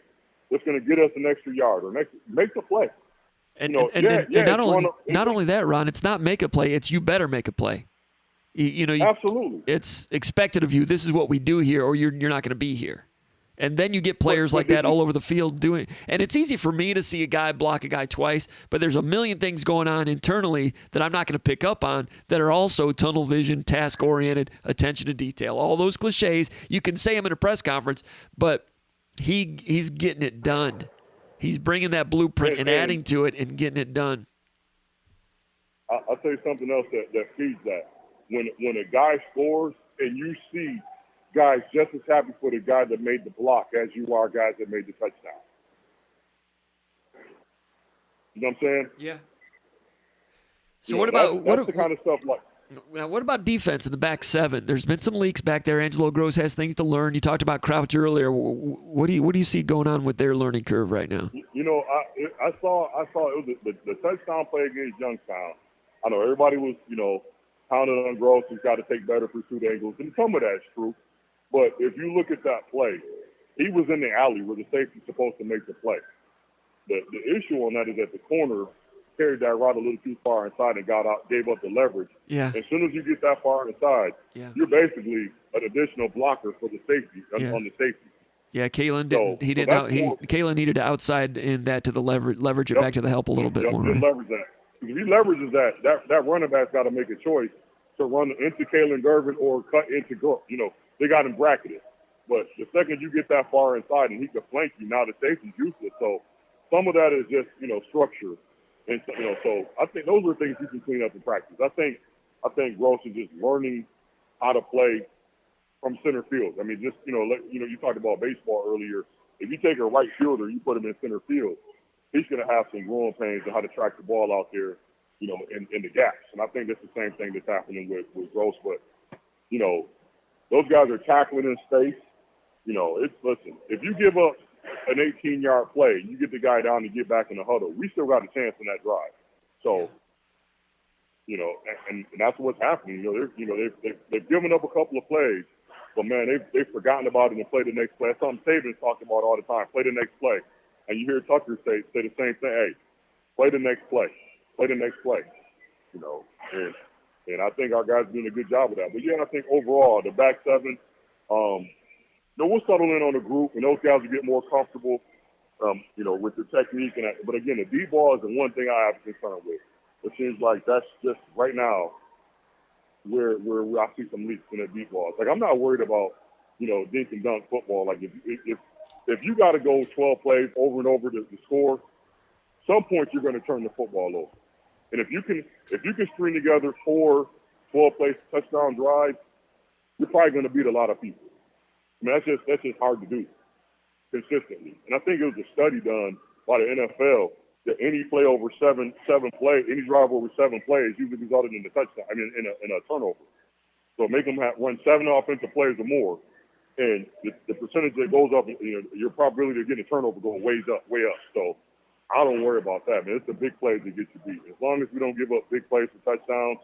that's going to get us an extra yard or make the play. And not only that, Ron, it's not make a play, it's you better make a play. Absolutely. It's expected of you. This is what we do here, or you're not going to be here. And then you get players like that all over the field doing it. And it's easy for me to see a guy block a guy twice, but there's a million things going on internally that I'm not going to pick up on that are also tunnel vision, task-oriented, attention to detail. All those cliches, you can say them in a press conference, but he's getting it done. He's bringing that blueprint and adding to it and getting it done. I'll tell you something else that feeds that. When a guy scores and you see guys just as happy for the guy that made the block as you are guys that made the touchdown. You know what I'm saying? Yeah. So what about that's the kind of stuff like? Now, what about defense in the back 7? There's been some leaks back there. Angelo Gross has things to learn. You talked about Crouch earlier. What do you see going on with their learning curve right now? I saw it was the touchdown play against Youngstown. I know everybody was pounded on Gross. He's got to take better pursuit angles, and some of that's true. But if you look at that play, he was in the alley where the safety's supposed to make the play. The issue on that is that the corner carried that route a little too far inside and gave up the leverage. Yeah. As soon as you get that far inside, you're basically an additional blocker for the safety on the safety. Yeah, Kalen didn't. Kalen needed to outside in that to the leverage it back to the help a little bit more. Right? Leverage that. If he leverages that running back's got to make a choice to run into Kalen Gervin or cut into Gross. They got him bracketed. But the second you get that far inside and he can flank you, now the safety's useless. So some of that is just, structure. And, so I think those are things you can clean up in practice. I think Gross is just learning how to play from center field. I mean, just, you talked about baseball earlier. If you take a right fielder, you put him in center field, he's going to have some growing pains on how to track the ball out there, in the gaps. And I think that's the same thing that's happening with Gross. But, those guys are tackling in space. Listen, if you give up an 18-yard play, you get the guy down to get back in the huddle. We still got a chance in that drive. So, and that's what's happening. They've given up a couple of plays, but man, they've forgotten about it and played the next play. That's something Saban's talking about all the time. Play the next play, and you hear Tucker say the same thing. Hey, play the next play. Play the next play. And I think our guys are doing a good job of that. But yeah, I think overall the back 7, we'll settle in on a group, and those guys will get more comfortable, with the technique. But again, the deep ball is the one thing I have concern with. It seems like that's just right now where I see some leaks in the deep balls. Like, I'm not worried about, dink and dunk football. Like, if you got to go 12 plays over and over to score, some point you're going to turn the football over. And if you can string together 4 12-play touchdown drives, you're probably going to beat a lot of people. I mean, that's just hard to do consistently. And I think it was a study done by the NFL that any play over seven plays, any drive over 7 plays usually resulted in a touchdown. I mean, in a turnover. So make them run 7 offensive plays or more, and the percentage that goes up, your probability of getting a turnover goes way up. So I don't worry about that, man. It's the big plays that get you beat. As long as we don't give up big plays for touchdowns,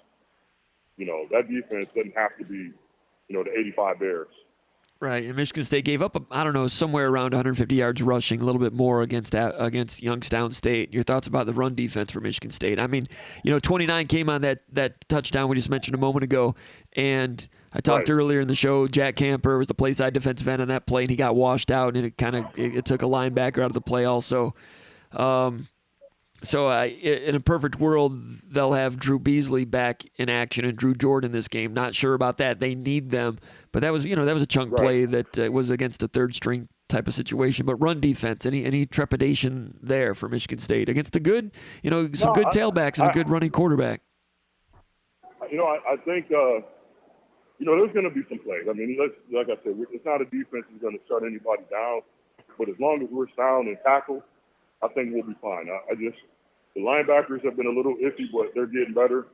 that defense doesn't have to be, the 85 Bears. Right, and Michigan State gave up, somewhere around 150 yards rushing, a little bit more against Youngstown State. Your thoughts about the run defense for Michigan State? I mean, 29 came on that touchdown we just mentioned a moment ago, and I talked earlier in the show, Jack Camper was the play side defensive end on that play, and he got washed out, and it took a linebacker out of the play also. So in a perfect world, they'll have Drew Beasley back in action and Drew Jordan this game. Not sure about that. They need them, but that was a chunk play that was against a third string type of situation. But run defense, any trepidation there for Michigan State against a good, some good tailbacks and a good running quarterback. I think there's going to be some plays. I mean, like I said, it's not a defense that's going to shut anybody down, but as long as we're sound and tackle, I think we'll be fine. The linebackers have been a little iffy, but they're getting better.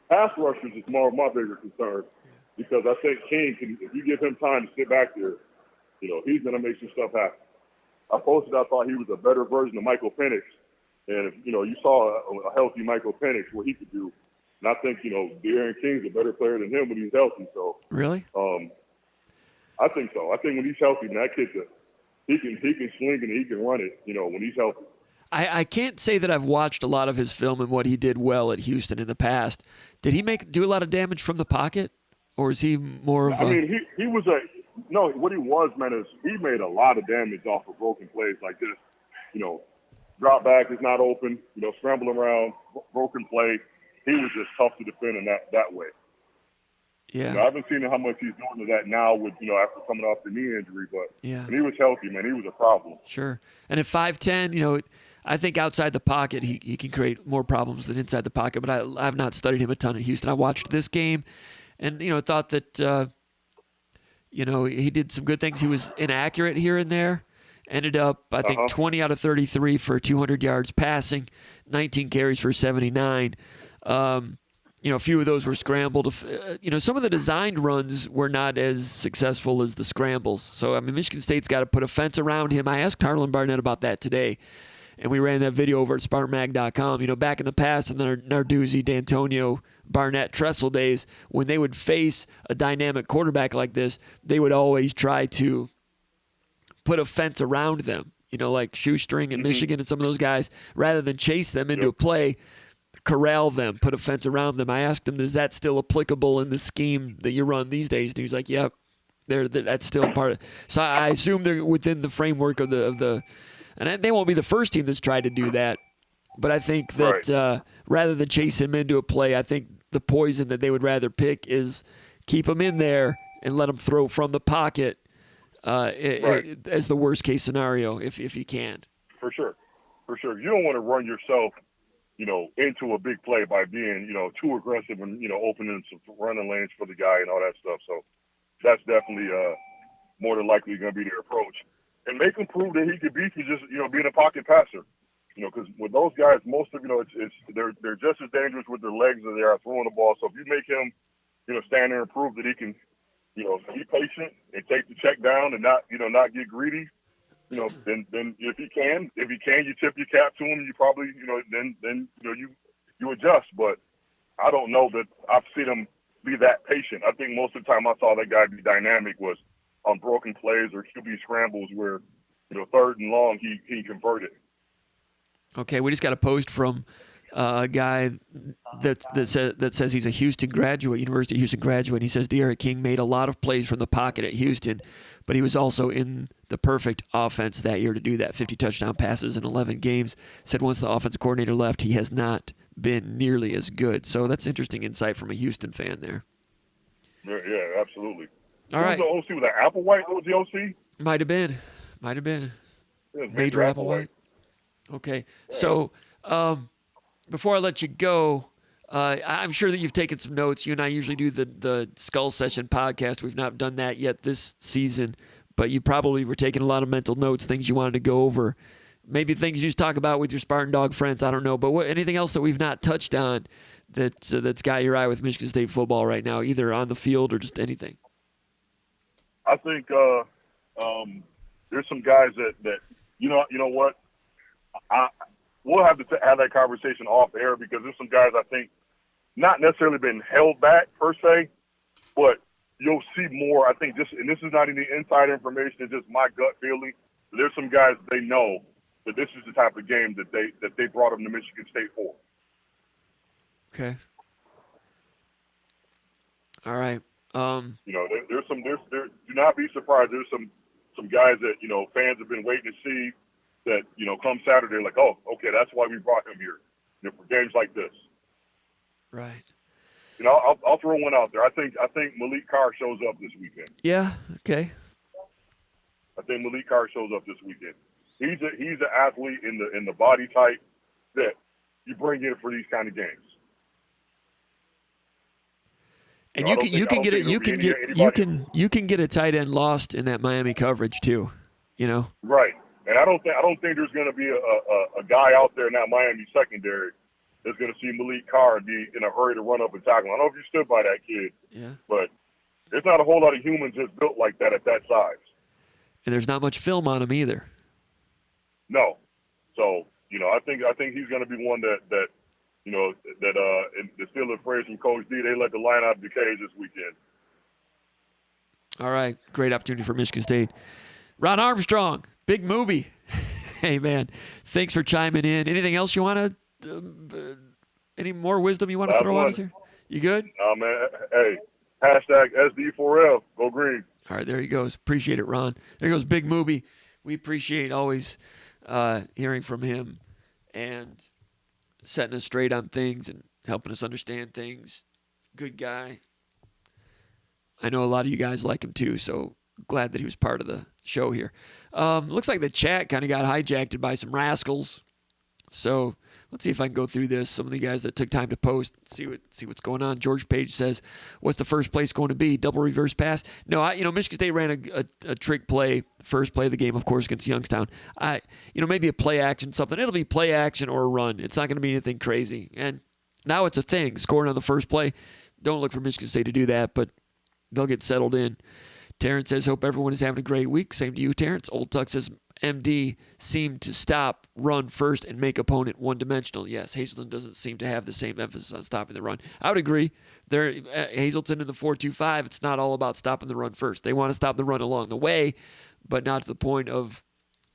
Pass rushers is more of my bigger concern because I think King if you give him time to sit back there, he's going to make some stuff happen. I thought he was a better version of Michael Penix. And if, you saw a healthy Michael Penix, what he could do. And I think, De'Aaron King's a better player than him when he's healthy. So really? I think so. I think when he's healthy, man, that kid he can swing and he can run it, when he's healthy. I can't say that I've watched a lot of his film and what he did well at Houston in the past. Did he do a lot of damage from the pocket, or is he more of I mean, he was what he was, man, is he made a lot of damage off of broken plays like this. Drop back is not open, scramble around, broken play. He was just tough to defend in that way. Yeah. I haven't seen how much he's doing to that now with, after coming off the knee injury, but when he was healthy, man, he was a problem. Sure. And at 5'10", I think outside the pocket he can create more problems than inside the pocket, but I've not studied him a ton at Houston. I watched this game and, thought that, he did some good things. He was inaccurate here and there. Ended up, I think, 20 out of 33 for 200 yards passing, 19 carries for 79. A few of those were scrambled. Some of the designed runs were not as successful as the scrambles. So, I mean, Michigan State's got to put a fence around him. I asked Harlan Barnett about that today, and we ran that video over at SpartanMag.com. Back in the past in the Narduzzi, D'Antonio, Barnett, Tressel days, when they would face a dynamic quarterback like this, they would always try to put a fence around them, like Shoestring at Michigan and some of those guys, rather than chase them into a play, corral them, put a fence around them. I asked him, is that still applicable in the scheme that you run these days? And he was like, yep, that's still part of. So I assume they're within the framework of the, and they won't be the first team that's tried to do that. But I think that rather than chase him into a play, I think the poison that they would rather pick is keep him in there and let him throw from the pocket as the worst case scenario if you can. For sure. You don't want to run yourself, into a big play by being, too aggressive and, opening some running lanes for the guy and all that stuff. So that's definitely more than likely going to be their approach. And make him prove that he could beat you just, being a pocket passer. Because with those guys, most of, they're just as dangerous with their legs as they are throwing the ball. So if you make him, stand there and prove that he can, be patient and take the check down and not get greedy, then if he can, you tip your cap to him. You probably, then you adjust. But I don't know that I've seen him be that patient. I think most of the time I saw that guy be dynamic was on broken plays or QB scrambles where, third and long he converted. Okay, we just got a post from a guy that says he's a Houston graduate, University of Houston graduate. He says De'Ara King made a lot of plays from the pocket at Houston, but he was also in the perfect offense that year to do that. 50 touchdown passes in 11 games. Said once the offensive coordinator left, he has not been nearly as good. So that's interesting insight from a Houston fan there. Yeah, absolutely. All right. Who was the OC? Was that Applewhite that was the OC? Might have been. Yeah, Major Applewhite. Okay. So before I let you go, I'm sure that you've taken some notes. You and I usually do the Skull Session podcast. We've not done that yet this season, but you probably were taking a lot of mental notes, things you wanted to go over. Maybe things you just talk about with your Spartan Dog friends. I don't know. But anything else that we've not touched on that's got your eye with Michigan State football right now, either on the field or just anything? I think there's some guys that you know what, we'll have to have that conversation off air, because there's some guys I think not necessarily been held back per se, but you'll see more. I think and this is not any inside information, it's just my gut feeling. There's some guys they know that this is the type of game that they brought them to Michigan State for. Okay. All right. Do not be surprised. There's some guys that, fans have been waiting to see that, come Saturday, like, oh, okay, that's why we brought him here, for games like this. Right. I'll throw one out there. I think Malik Carr shows up this weekend. Yeah. Okay. I think Malik Carr shows up this weekend. He's an athlete in the body type that you bring in for these kind of games. And you can get a tight end lost in that Miami coverage too, Right. And I don't think there's going to be a guy out there in that Miami secondary that's going to see Malik Carr and be in a hurry to run up and tackle. I don't know if you stood by that kid. Yeah. But there's not a whole lot of humans just built like that at that size. And there's not much film on him either. No. So, I think he's going to be one that the Steelers phrase from Coach D, they let the line out of the cage this weekend. All right. Great opportunity for Michigan State. Ron Armstrong, big movie. Hey, man, thanks for chiming in. Anything else you want to, any more wisdom you want to throw on us here? You good? No, man. Hey, hashtag SD4L. Go green. All right, there he goes. Appreciate it, Ron. There goes big movie. We appreciate always hearing from him and setting us straight on things and helping us understand things. Good guy. I know a lot of you guys like him too, so glad that he was part of the show here. Looks like the chat kind of got hijacked by some rascals. So let's see if I can go through this. Some of the guys that took time to post, see what's going on. George Page says, "What's the first place going to be? Double reverse pass?" No, Michigan State ran a trick play, first play of the game, of course, against Youngstown. Maybe a play action, something. It'll be play action or a run. It's not going to be anything crazy. And now it's a thing, scoring on the first play. Don't look for Michigan State to do that, but they'll get settled in. Terrence says, "Hope everyone is having a great week." Same to you, Terrence. Old Tuck says, "MD seemed to stop, run first, and make opponent one-dimensional." Yes, Hazelton doesn't seem to have the same emphasis on stopping the run. I would agree. Hazelton in the 4-2-5, it's not all about stopping the run first. They want to stop the run along the way, but not to the point of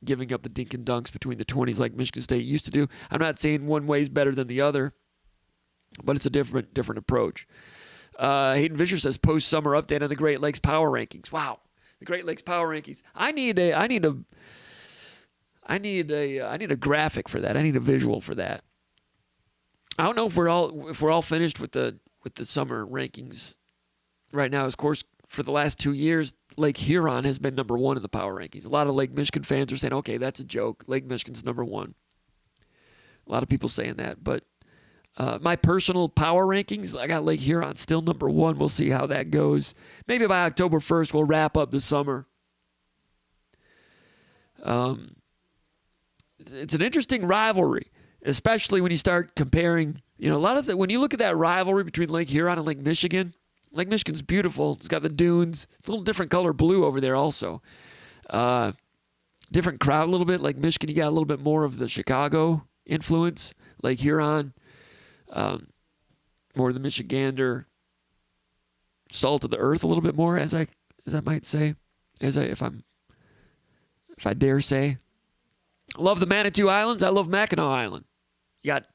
giving up the dink and dunks between the 20s like Michigan State used to do. I'm not saying one way is better than the other, but it's a different approach. Hayden Fisher says, "Post-summer update on the Great Lakes Power Rankings." Wow, the Great Lakes Power Rankings. I need a graphic for that. I need a visual for that. I don't know if we're all finished with the summer rankings right now. Of course, for the last 2 years, Lake Huron has been number one in the power rankings. A lot of Lake Michigan fans are saying, "Okay, that's a joke. Lake Michigan's number one." A lot of people saying that, but my personal power rankings, I got Lake Huron still number one. We'll see how that goes. Maybe by October 1st, we'll wrap up the summer. It's an interesting rivalry, especially when you start comparing. When you look at that rivalry between Lake Huron and Lake Michigan's beautiful. It's got the dunes. It's a little different color blue over there also. Different crowd a little bit. Lake Michigan, you got a little bit more of the Chicago influence. Lake Huron, more of the Michigander, salt of the earth a little bit more, as I might say, if I dare say. Love the Manitou Islands. I love Mackinac Island. You got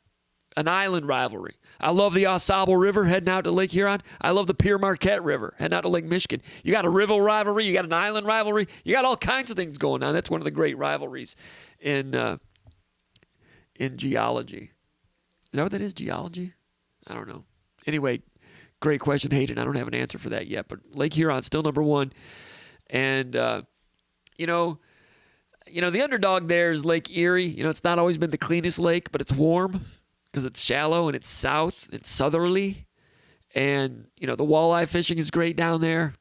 an island rivalry. I love the Au River heading out to Lake Huron. I love the Pierre Marquette River heading out to Lake Michigan. You got a river rivalry. You got an island rivalry. You got all kinds of things going on. That's one of the great rivalries in geology. Is that what that is, geology? I don't know. Anyway, great question, Hayden. I don't have an answer for that yet, but Lake Huron still number one. And, you know, the underdog there is Lake Erie. You know, it's not always been the cleanest lake, but it's warm because it's shallow and it's south, it's southerly. And, you know, the walleye fishing is great down there.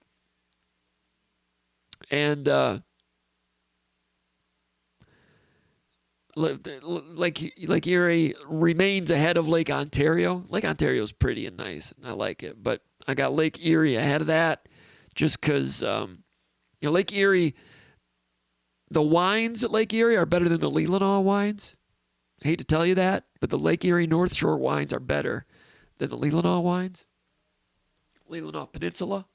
And Lake Erie remains ahead of Lake Ontario. Lake Ontario is pretty and nice, and I like it. But I got Lake Erie ahead of that just because, Lake Erie, the wines at Lake Erie are better than the Leelanau wines. I hate to tell you that, but the Lake Erie North Shore wines are better than the Leelanau wines. Leelanau Peninsula.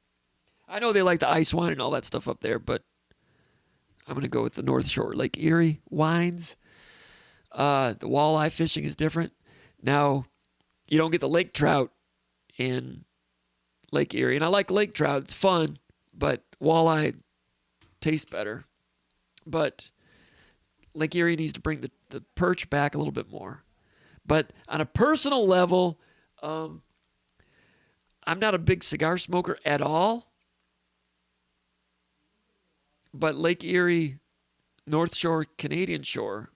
I know they like the ice wine and all that stuff up there, but I'm going to go with the North Shore. Lake Erie wines. The walleye fishing is different. Now, you don't get the lake trout in Lake Erie. And I like lake trout. It's fun, but walleye tastes better. But Lake Erie needs to bring the perch back a little bit more. But on a personal level, I'm not a big cigar smoker at all. But Lake Erie, North Shore, Canadian Shore,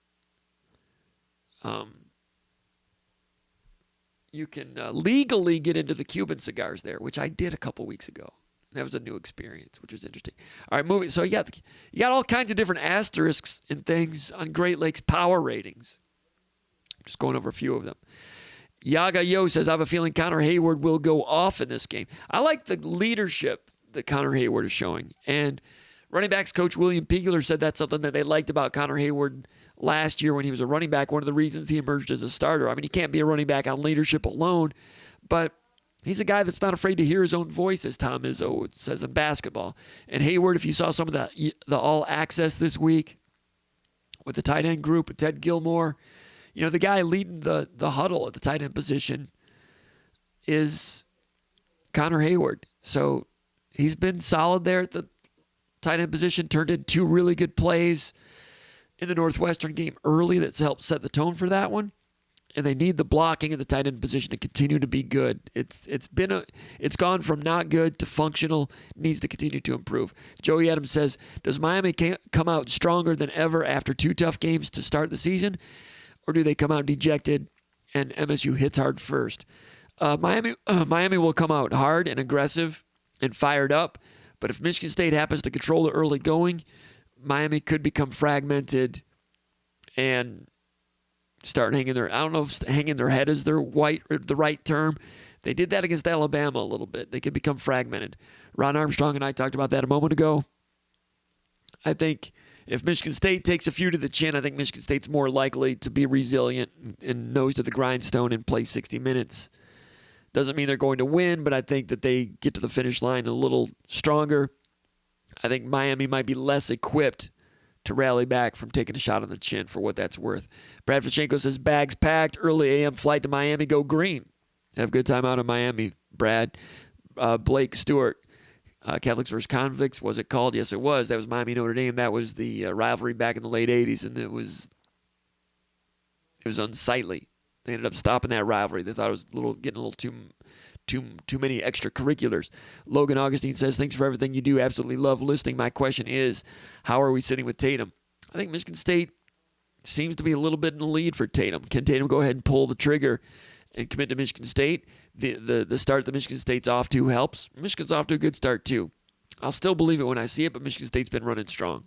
you can legally get into the Cuban cigars there, which I did a couple weeks ago. That was a new experience, which was interesting. All right, moving. So you got all kinds of different asterisks and things on Great Lakes power ratings. Just going over a few of them. Yaga Yo says, I have a feeling Connor Hayward will go off in this game. I like the leadership that Connor Hayward is showing. And running backs coach William Piegler said that's something that they liked about Connor Hayward last year when he was a running back. One of the reasons he emerged as a starter. I mean, he can't be a running back on leadership alone, but he's a guy that's not afraid to hear his own voice, as Tom Izzo says in basketball. And Hayward, if you saw some of the all access this week with the tight end group with Ted Gilmore, you know, the guy leading the huddle at the tight end position is Connor Hayward. So he's been solid there at the tight end position, turned in two really good plays in the Northwestern game early that's helped set the tone for that one. And they need the blocking in the tight end position to continue to be good. It's gone from not good to functional, needs to continue to improve. Joey Adams says, does Miami come out stronger than ever after two tough games to start the season? Or do they come out dejected and MSU hits hard first? Miami will come out hard and aggressive and fired up. But if Michigan State happens to control the early going, Miami could become fragmented and start hanging their, I don't know if hanging their head is the right term. They did that against Alabama a little bit. They could become fragmented. Ron Armstrong and I talked about that a moment ago. I think if Michigan State takes a few to the chin, I think Michigan State's more likely to be resilient and nose to the grindstone and play 60 minutes. Doesn't mean they're going to win, but I think that they get to the finish line a little stronger. I think Miami might be less equipped to rally back from taking a shot on the chin for what that's worth. Brad Fishenko says, bags packed, early AM flight to Miami, go green. Have a good time out in Miami, Brad. Blake Stewart, Catholics versus Convicts, was it called? Yes, it was. That was Miami Notre Dame. That was the rivalry back in the late 80s, and it was unsightly. They ended up stopping that rivalry. They thought it was getting a little too many extracurriculars. Logan Augustine says, thanks for everything you do. Absolutely love listening. My question is, how are we sitting with Tatum? I think Michigan State seems to be a little bit in the lead for Tatum. Can Tatum go ahead and pull the trigger and commit to Michigan State? The start that Michigan State's off to helps. Michigan's off to a good start too. I'll still believe it when I see it, but Michigan State's been running strong.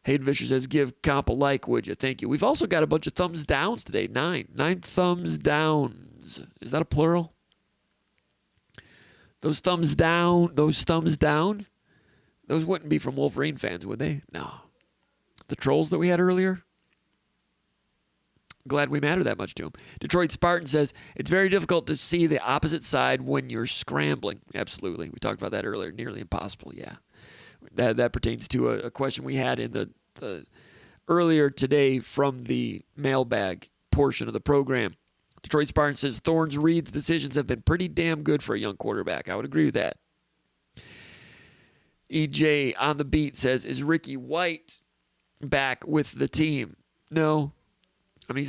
Hayden Fisher says, give Comp a like, would you? Thank you. We've also got a bunch of thumbs downs today. 9 thumbs downs. Is that a plural? Those thumbs down, those wouldn't be from Wolverine fans, would they? No. The trolls that we had earlier? Glad we matter that much to them. Detroit Spartan says, it's very difficult to see the opposite side when you're scrambling. Absolutely. We talked about that earlier. Nearly impossible, yeah. That pertains to a question we had in the earlier today from the mailbag portion of the program. Detroit Spartan says Thorns Reed's decisions have been pretty damn good for a young quarterback. I would agree with that. EJ on the beat says, is Ricky White back with the team? No. I mean,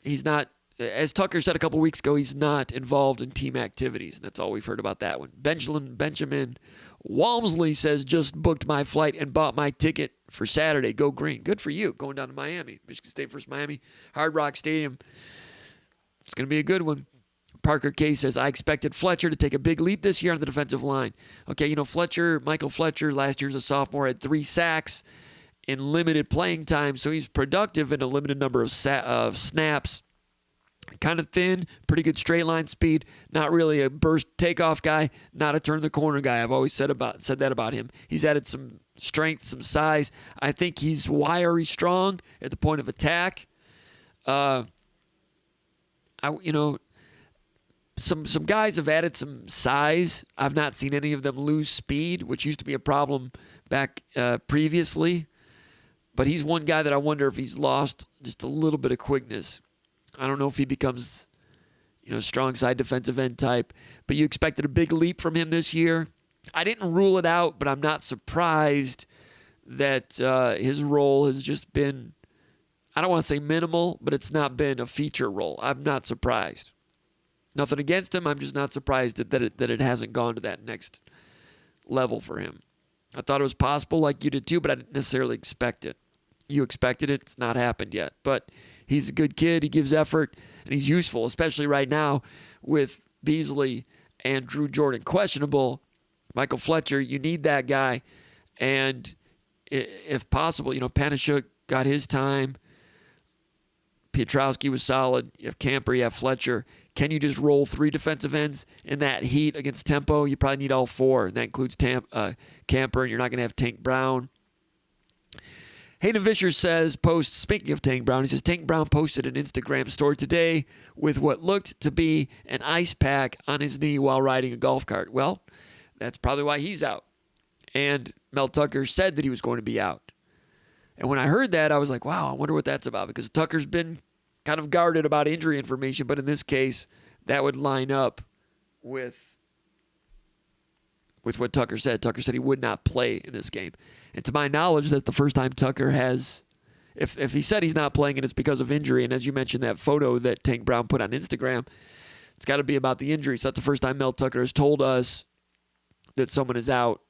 he's not, as Tucker said a couple weeks ago, he's not involved in team activities. That's all we've heard about that one. Benjamin Walmsley says, just booked my flight and bought my ticket for Saturday. Go Green. Good for you. Going down to Miami. Michigan State versus Miami. Hard Rock Stadium. It's going to be a good one. Parker K says, I expected Fletcher to take a big leap this year on the defensive line. Okay, Michael Fletcher, last year as a sophomore, had 3 sacks in limited playing time, so he's productive in a limited number of snaps. Kind of thin, pretty good straight line speed, not really a burst takeoff guy, not a turn the corner guy. I've always said that about him. He's added some strength, some size. I think he's wiry strong at the point of attack. Some guys have added some size. I've not seen any of them lose speed, which used to be a problem back previously. But he's one guy that I wonder if he's lost just a little bit of quickness. I don't know if he becomes, strong side defensive end type. But you expected a big leap from him this year. I didn't rule it out, but I'm not surprised that his role has just been, I don't want to say minimal, but it's not been a feature role. I'm not surprised. Nothing against him. I'm just not surprised that it hasn't gone to that next level for him. I thought it was possible like you did too, but I didn't necessarily expect it. You expected it. It's not happened yet. But he's a good kid. He gives effort, and he's useful, especially right now with Beasley and Drew Jordan questionable. Michael Fletcher, you need that guy. And if possible, Panashuk got his time. Pietrowski was solid. You have Camper, you have Fletcher. Can you just roll 3 defensive ends in that heat against tempo? You probably need all 4, and that includes Camper, and you're not going to have Tank Brown. Hayden Fisher says, speaking of Tank Brown, he says, Tank Brown posted an Instagram story today with what looked to be an ice pack on his knee while riding a golf cart. Well, that's probably why he's out. And Mel Tucker said that he was going to be out. And when I heard that, I was like, wow, I wonder what that's about, because Tucker's been kind of guarded about injury information, but in this case, that would line up with what Tucker said. Tucker said he would not play in this game. And to my knowledge, that's the first time Tucker has, if he said he's not playing and it's because of injury, and as you mentioned, that photo that Tank Brown put on Instagram, it's got to be about the injury. So that's the first time Mel Tucker has told us that someone is out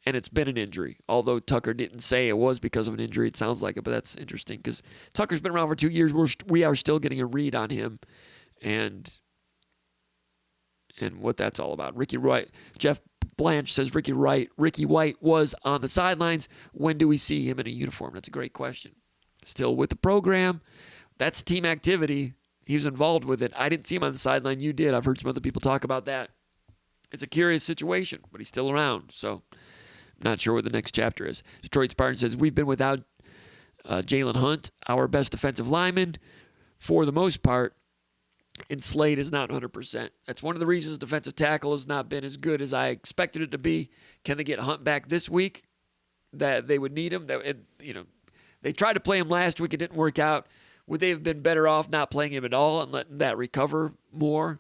and it's been an injury. Although Tucker didn't say it was because of an injury, it sounds like it, but that's interesting because Tucker's been around for 2 years. We are still getting a read on him and what that's all about. Ricky White, Jeff Blanche says Ricky White was on the sidelines. When do we see him in a uniform? That's a great question. Still with the program. That's team activity. He was involved with it. I didn't see him on the sideline. You did. I've heard some other people talk about that. It's a curious situation, but he's still around. So I'm not sure what the next chapter is. Detroit Spartan says, we've been without Jalen Hunt, our best defensive lineman, for the most part, and Slade is not 100%. That's one of the reasons defensive tackle has not been as good as I expected it to be. Can they get Hunt back this week? That they would need him. They tried to play him last week. It didn't work out. Would they have been better off not playing him at all and letting that recover more?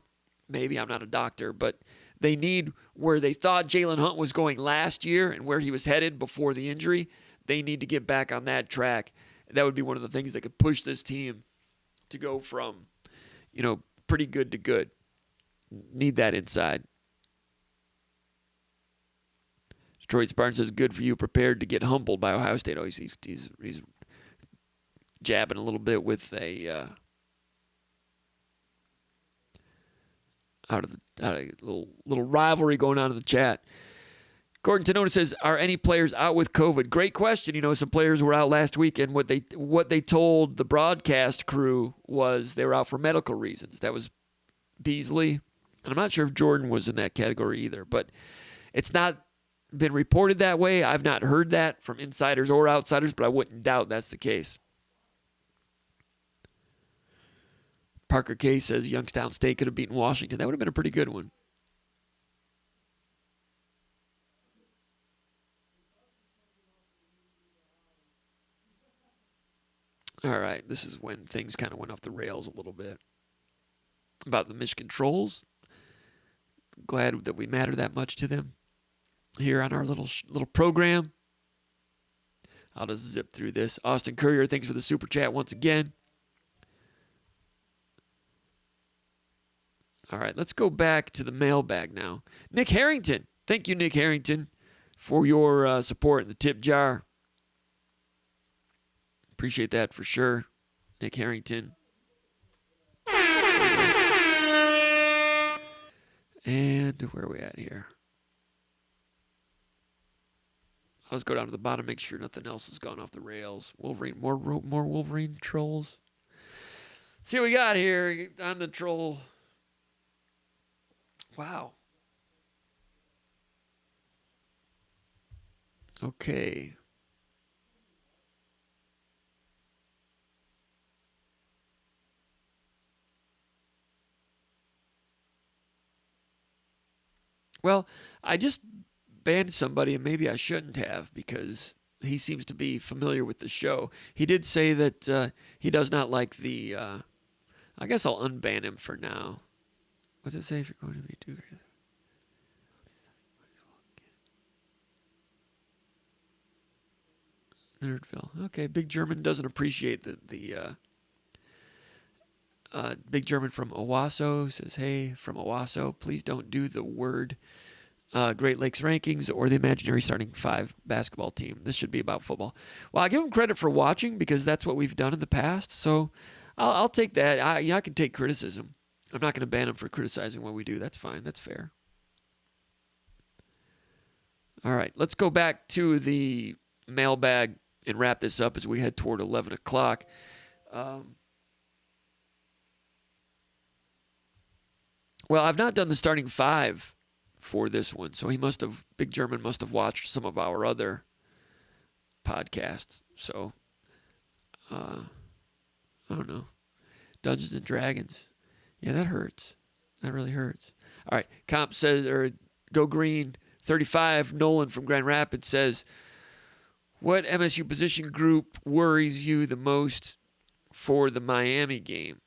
Maybe. I'm not a doctor, but they need where they thought Jalen Hunt was going last year and where he was headed before the injury. They need to get back on that track. That would be one of the things that could push this team to go from, pretty good to good. Need that inside. Detroit Spartan says, good for you, prepared to get humbled by Ohio State. Oh, he's jabbing a little bit with a out of little rivalry going on in the chat. Gordon Tenona says, are any players out with COVID? Great question. Some players were out last week, and what they told the broadcast crew was they were out for medical reasons. That was Beasley, and I'm not sure if Jordan was in that category either, but it's not been reported that way. I've not heard that from insiders or outsiders, but I wouldn't doubt that's the case. Parker K says Youngstown State could have beaten Washington. That would have been a pretty good one. All right, this is when things kind of went off the rails a little bit. About the Michigan Trolls. Glad that we matter that much to them here on our little program. I'll just zip through this. Austin Courier, thanks for the super chat once again. All right, let's go back to the mailbag now. Nick Harrington. Thank you, Nick Harrington, for your support in the tip jar. Appreciate that for sure, Nick Harrington. And where are we at here? I'll just go down to the bottom, make sure nothing else has gone off the rails. Wolverine, more Wolverine trolls. See what we got here on the troll. Wow. Okay. Well, I just banned somebody, and maybe I shouldn't have, because he seems to be familiar with the show. He did say that he does not like the... I guess I'll unban him for now. What's it say if you're going to be too... Nerdville. Okay, Big German doesn't appreciate the Big German from Owasso says, hey, from Owasso, please don't do the word Great Lakes rankings or the imaginary starting 5 basketball team. This should be about football. Well, I give them credit for watching because that's what we've done in the past. So I'll take that. I can take criticism. I'm not going to ban them for criticizing what we do. That's fine. That's fair. All right, let's go back to the mailbag and wrap this up as we head toward 11 o'clock. Well, I've not done the starting 5 for this one, so Big German must have watched some of our other podcasts. So, I don't know. Dungeons and Dragons. Yeah, that hurts. That really hurts. All right, Comp says, or Go Green 35, Nolan from Grand Rapids says, what MSU position group worries you the most for the Miami game?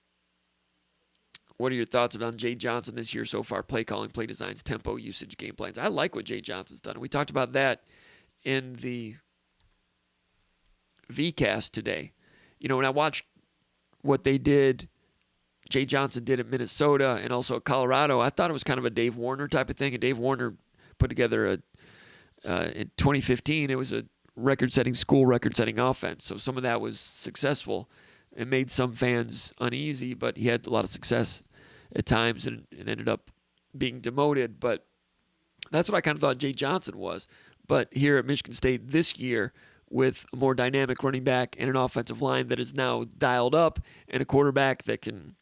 What are your thoughts about Jay Johnson this year so far? Play calling, play designs, tempo, usage, game plans. I like what Jay Johnson's done. We talked about that in the VCast today. You know, when I watched what they did, Jay Johnson did at Minnesota and also at Colorado, I thought it was kind of a Dave Warner type of thing. And Dave Warner put together in 2015, it was a school record-setting offense. So some of that was successful. It made some fans uneasy, but he had a lot of success at times and ended up being demoted. But that's what I kind of thought Jay Johnson was. But here at Michigan State this year, with a more dynamic running back and an offensive line that is now dialed up and a quarterback that can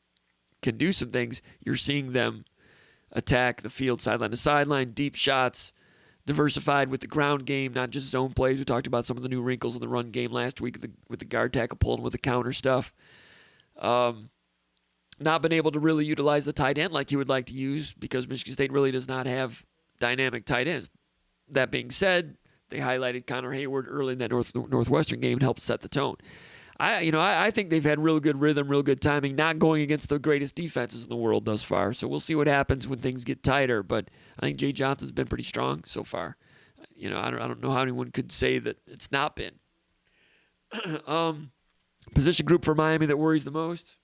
do some things, you're seeing them attack the field sideline to sideline, deep shots, diversified with the ground game, not just zone plays. We talked about some of the new wrinkles in the run game last week with the guard tackle pulling with the counter stuff. Not been able to really utilize the tight end like you would like to use because Michigan State really does not have dynamic tight ends. That being said, they highlighted Connor Hayward early in that Northwestern game and helped set the tone. I think they've had real good rhythm, real good timing, not going against the greatest defenses in the world thus far. So we'll see what happens when things get tighter. But I think Jay Johnson's been pretty strong so far. I don't know how anyone could say that it's not been. Position group for Miami that worries the most.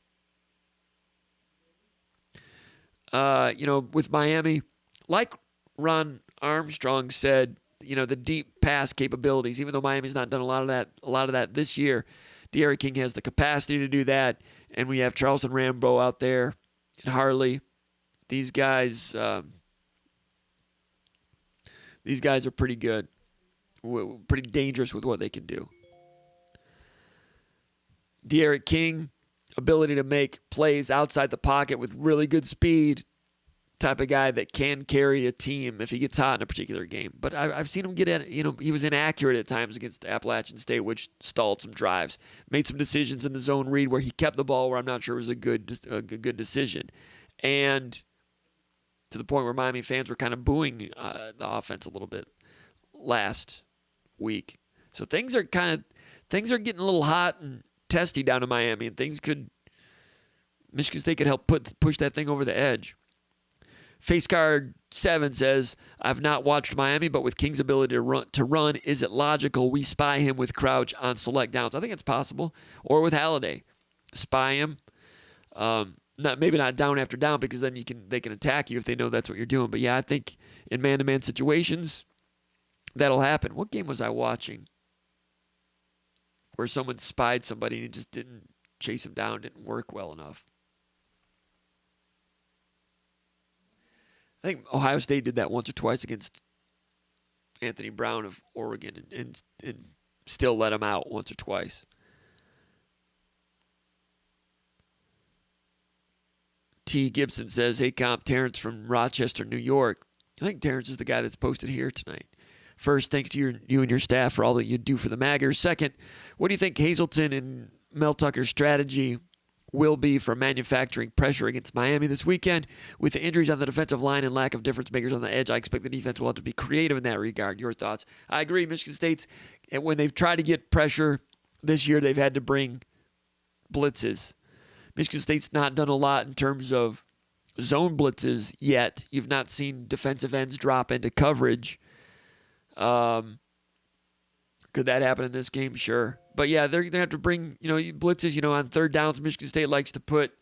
With Miami, like Ron Armstrong said, the deep pass capabilities. Even though Miami's not done a lot of that this year. De'Aaron King has the capacity to do that, and we have Charleston Rambo out there and Harley. These guys are pretty good, pretty dangerous with what they can do. De'Aaron King, ability to make plays outside the pocket with really good speed, type of guy that can carry a team if he gets hot in a particular game. But I've seen him he was inaccurate at times against Appalachian State, which stalled some drives. Made some decisions in the zone read where he kept the ball where I'm not sure it was a good decision. And to the point where Miami fans were kind of booing the offense a little bit last week. So things are getting a little hot, and testy down in Miami, and Michigan State could help push that thing over the edge. Face card 7 says, I've not watched Miami, but with King's ability to run, is it logical we spy him with Crouch on select downs? I think it's possible. Or with Halliday. Spy him. Maybe not down after down, because then they can attack you if they know that's what you're doing. But yeah, I think in man-to-man situations, that'll happen. What game was I watching where someone spied somebody and it just didn't chase him down, didn't work well enough? I think Ohio State did that once or twice against Anthony Brown of Oregon and still let him out once or twice. T. Gibson says, hey, comp, Terrence from Rochester, New York. I think Terrence is the guy that's posted here tonight. First, thanks to you and your staff for all that you do for the Maggers. Second, what do you think Hazelton and Mel Tucker's strategy will be for manufacturing pressure against Miami this weekend? With the injuries on the defensive line and lack of difference makers on the edge, I expect the defense will have to be creative in that regard. Your thoughts? I agree. Michigan State's, when they've tried to get pressure this year, they've had to bring blitzes. Michigan State's not done a lot in terms of zone blitzes yet. You've not seen defensive ends drop into coverage. Could that happen in this game? Sure. But yeah, they're going to have to bring, blitzes, on third downs. Michigan State likes to put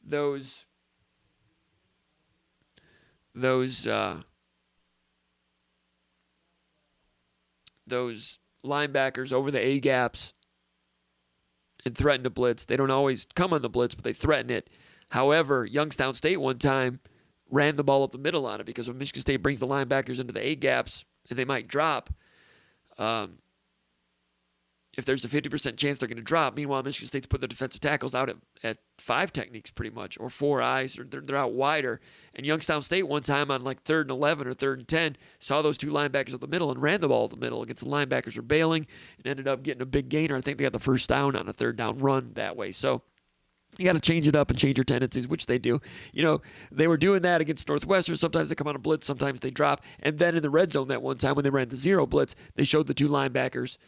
those linebackers over the A-gaps and threaten to blitz. They don't always come on the blitz, but they threaten it. However, Youngstown State one time ran the ball up the middle on it, because when Michigan State brings the linebackers into the A-gaps and they might drop, if there's a 50% chance they're going to drop. Meanwhile, Michigan State's put their defensive tackles out at 5 techniques pretty much, or 4 eyes, or they're out wider. And Youngstown State one time on like 3rd and 11 or 3rd and 10 saw those 2 linebackers up the middle and ran the ball up the middle against the linebackers were bailing and ended up getting a big gainer. I think they got the first down on a 3rd down run that way. So you got to change it up and change your tendencies, which they do. They were doing that against Northwestern. Sometimes they come on a blitz, sometimes they drop. And then in the red zone that one time when they ran the 0 blitz, they showed the 2 linebackers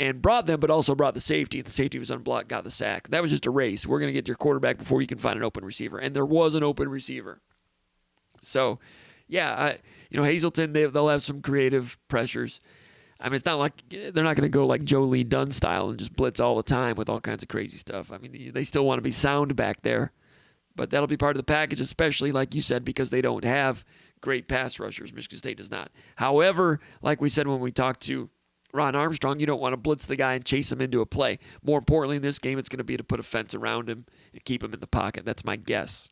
and brought them, but also brought the safety. The safety was unblocked, got the sack. That was just a race. We're going to get your quarterback before you can find an open receiver. And there was an open receiver. So, yeah, Hazelton, they'll have some creative pressures. I mean, it's not like they're not going to go like Joe Lee Dunn style and just blitz all the time with all kinds of crazy stuff. I mean, they still want to be sound back there. But that'll be part of the package, especially, like you said, because they don't have great pass rushers. Michigan State does not. However, like we said when we talked to Ron Armstrong, you don't want to blitz the guy and chase him into a play. More importantly, in this game, it's going to be to put a fence around him and keep him in the pocket. That's my guess.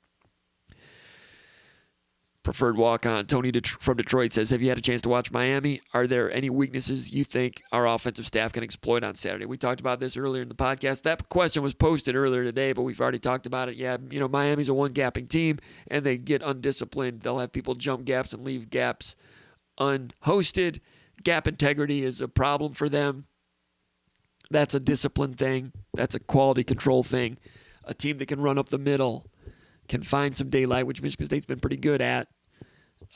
Preferred walk-on. Tony from Detroit says, have you had a chance to watch Miami? Are there any weaknesses you think our offensive staff can exploit on Saturday? We talked about this earlier in the podcast. That question was posted earlier today, but we've already talked about it. Yeah, Miami's a one-gapping team, and they get undisciplined. They'll have people jump gaps and leave gaps unhosted. Gap integrity is a problem for them. That's a discipline thing. That's a quality control thing. A team that can run up the middle, can find some daylight, which Michigan State's been pretty good at,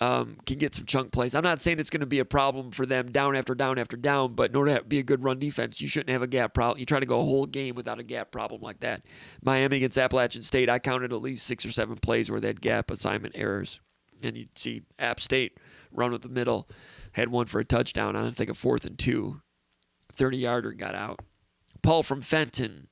can get some chunk plays. I'm not saying it's going to be a problem for them down after down after down, but in order to be a good run defense, you shouldn't have a gap problem. You try to go a whole game without a gap problem like that. Miami against Appalachian State, I counted at least 6 or 7 plays where they had gap assignment errors. And you'd see App State run with the middle, had one for a touchdown on, I think, a 4th and 2. 30-yarder got out. Paul from Fenton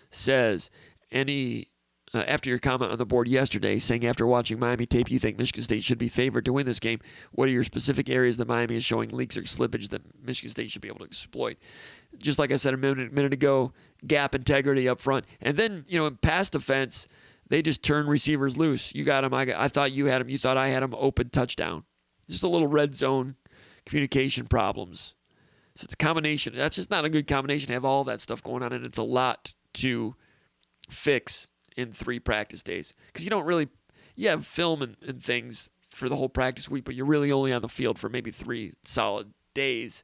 says, after your comment on the board yesterday saying after watching Miami tape you think Michigan State should be favored to win this game, what are your specific areas that Miami is showing leaks or slippage that Michigan State should be able to exploit? Just like I said a minute ago, gap integrity up front. And then, in pass defense, they just turn receivers loose. You got him. I thought you had him. You thought I had him. Open touchdown. Just a little red zone communication problems. So it's a combination. That's just not a good combination to have all that stuff going on, and it's a lot to fix in 3 practice days. Because you have film and things for the whole practice week, but you're really only on the field for maybe 3 solid days.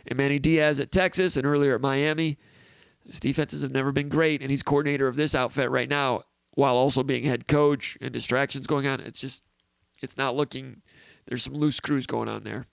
And Manny Diaz at Texas and earlier at Miami, his defenses have never been great, and he's coordinator of this outfit right now while also being head coach and distractions going on. It's not looking, there's some loose screws going on there.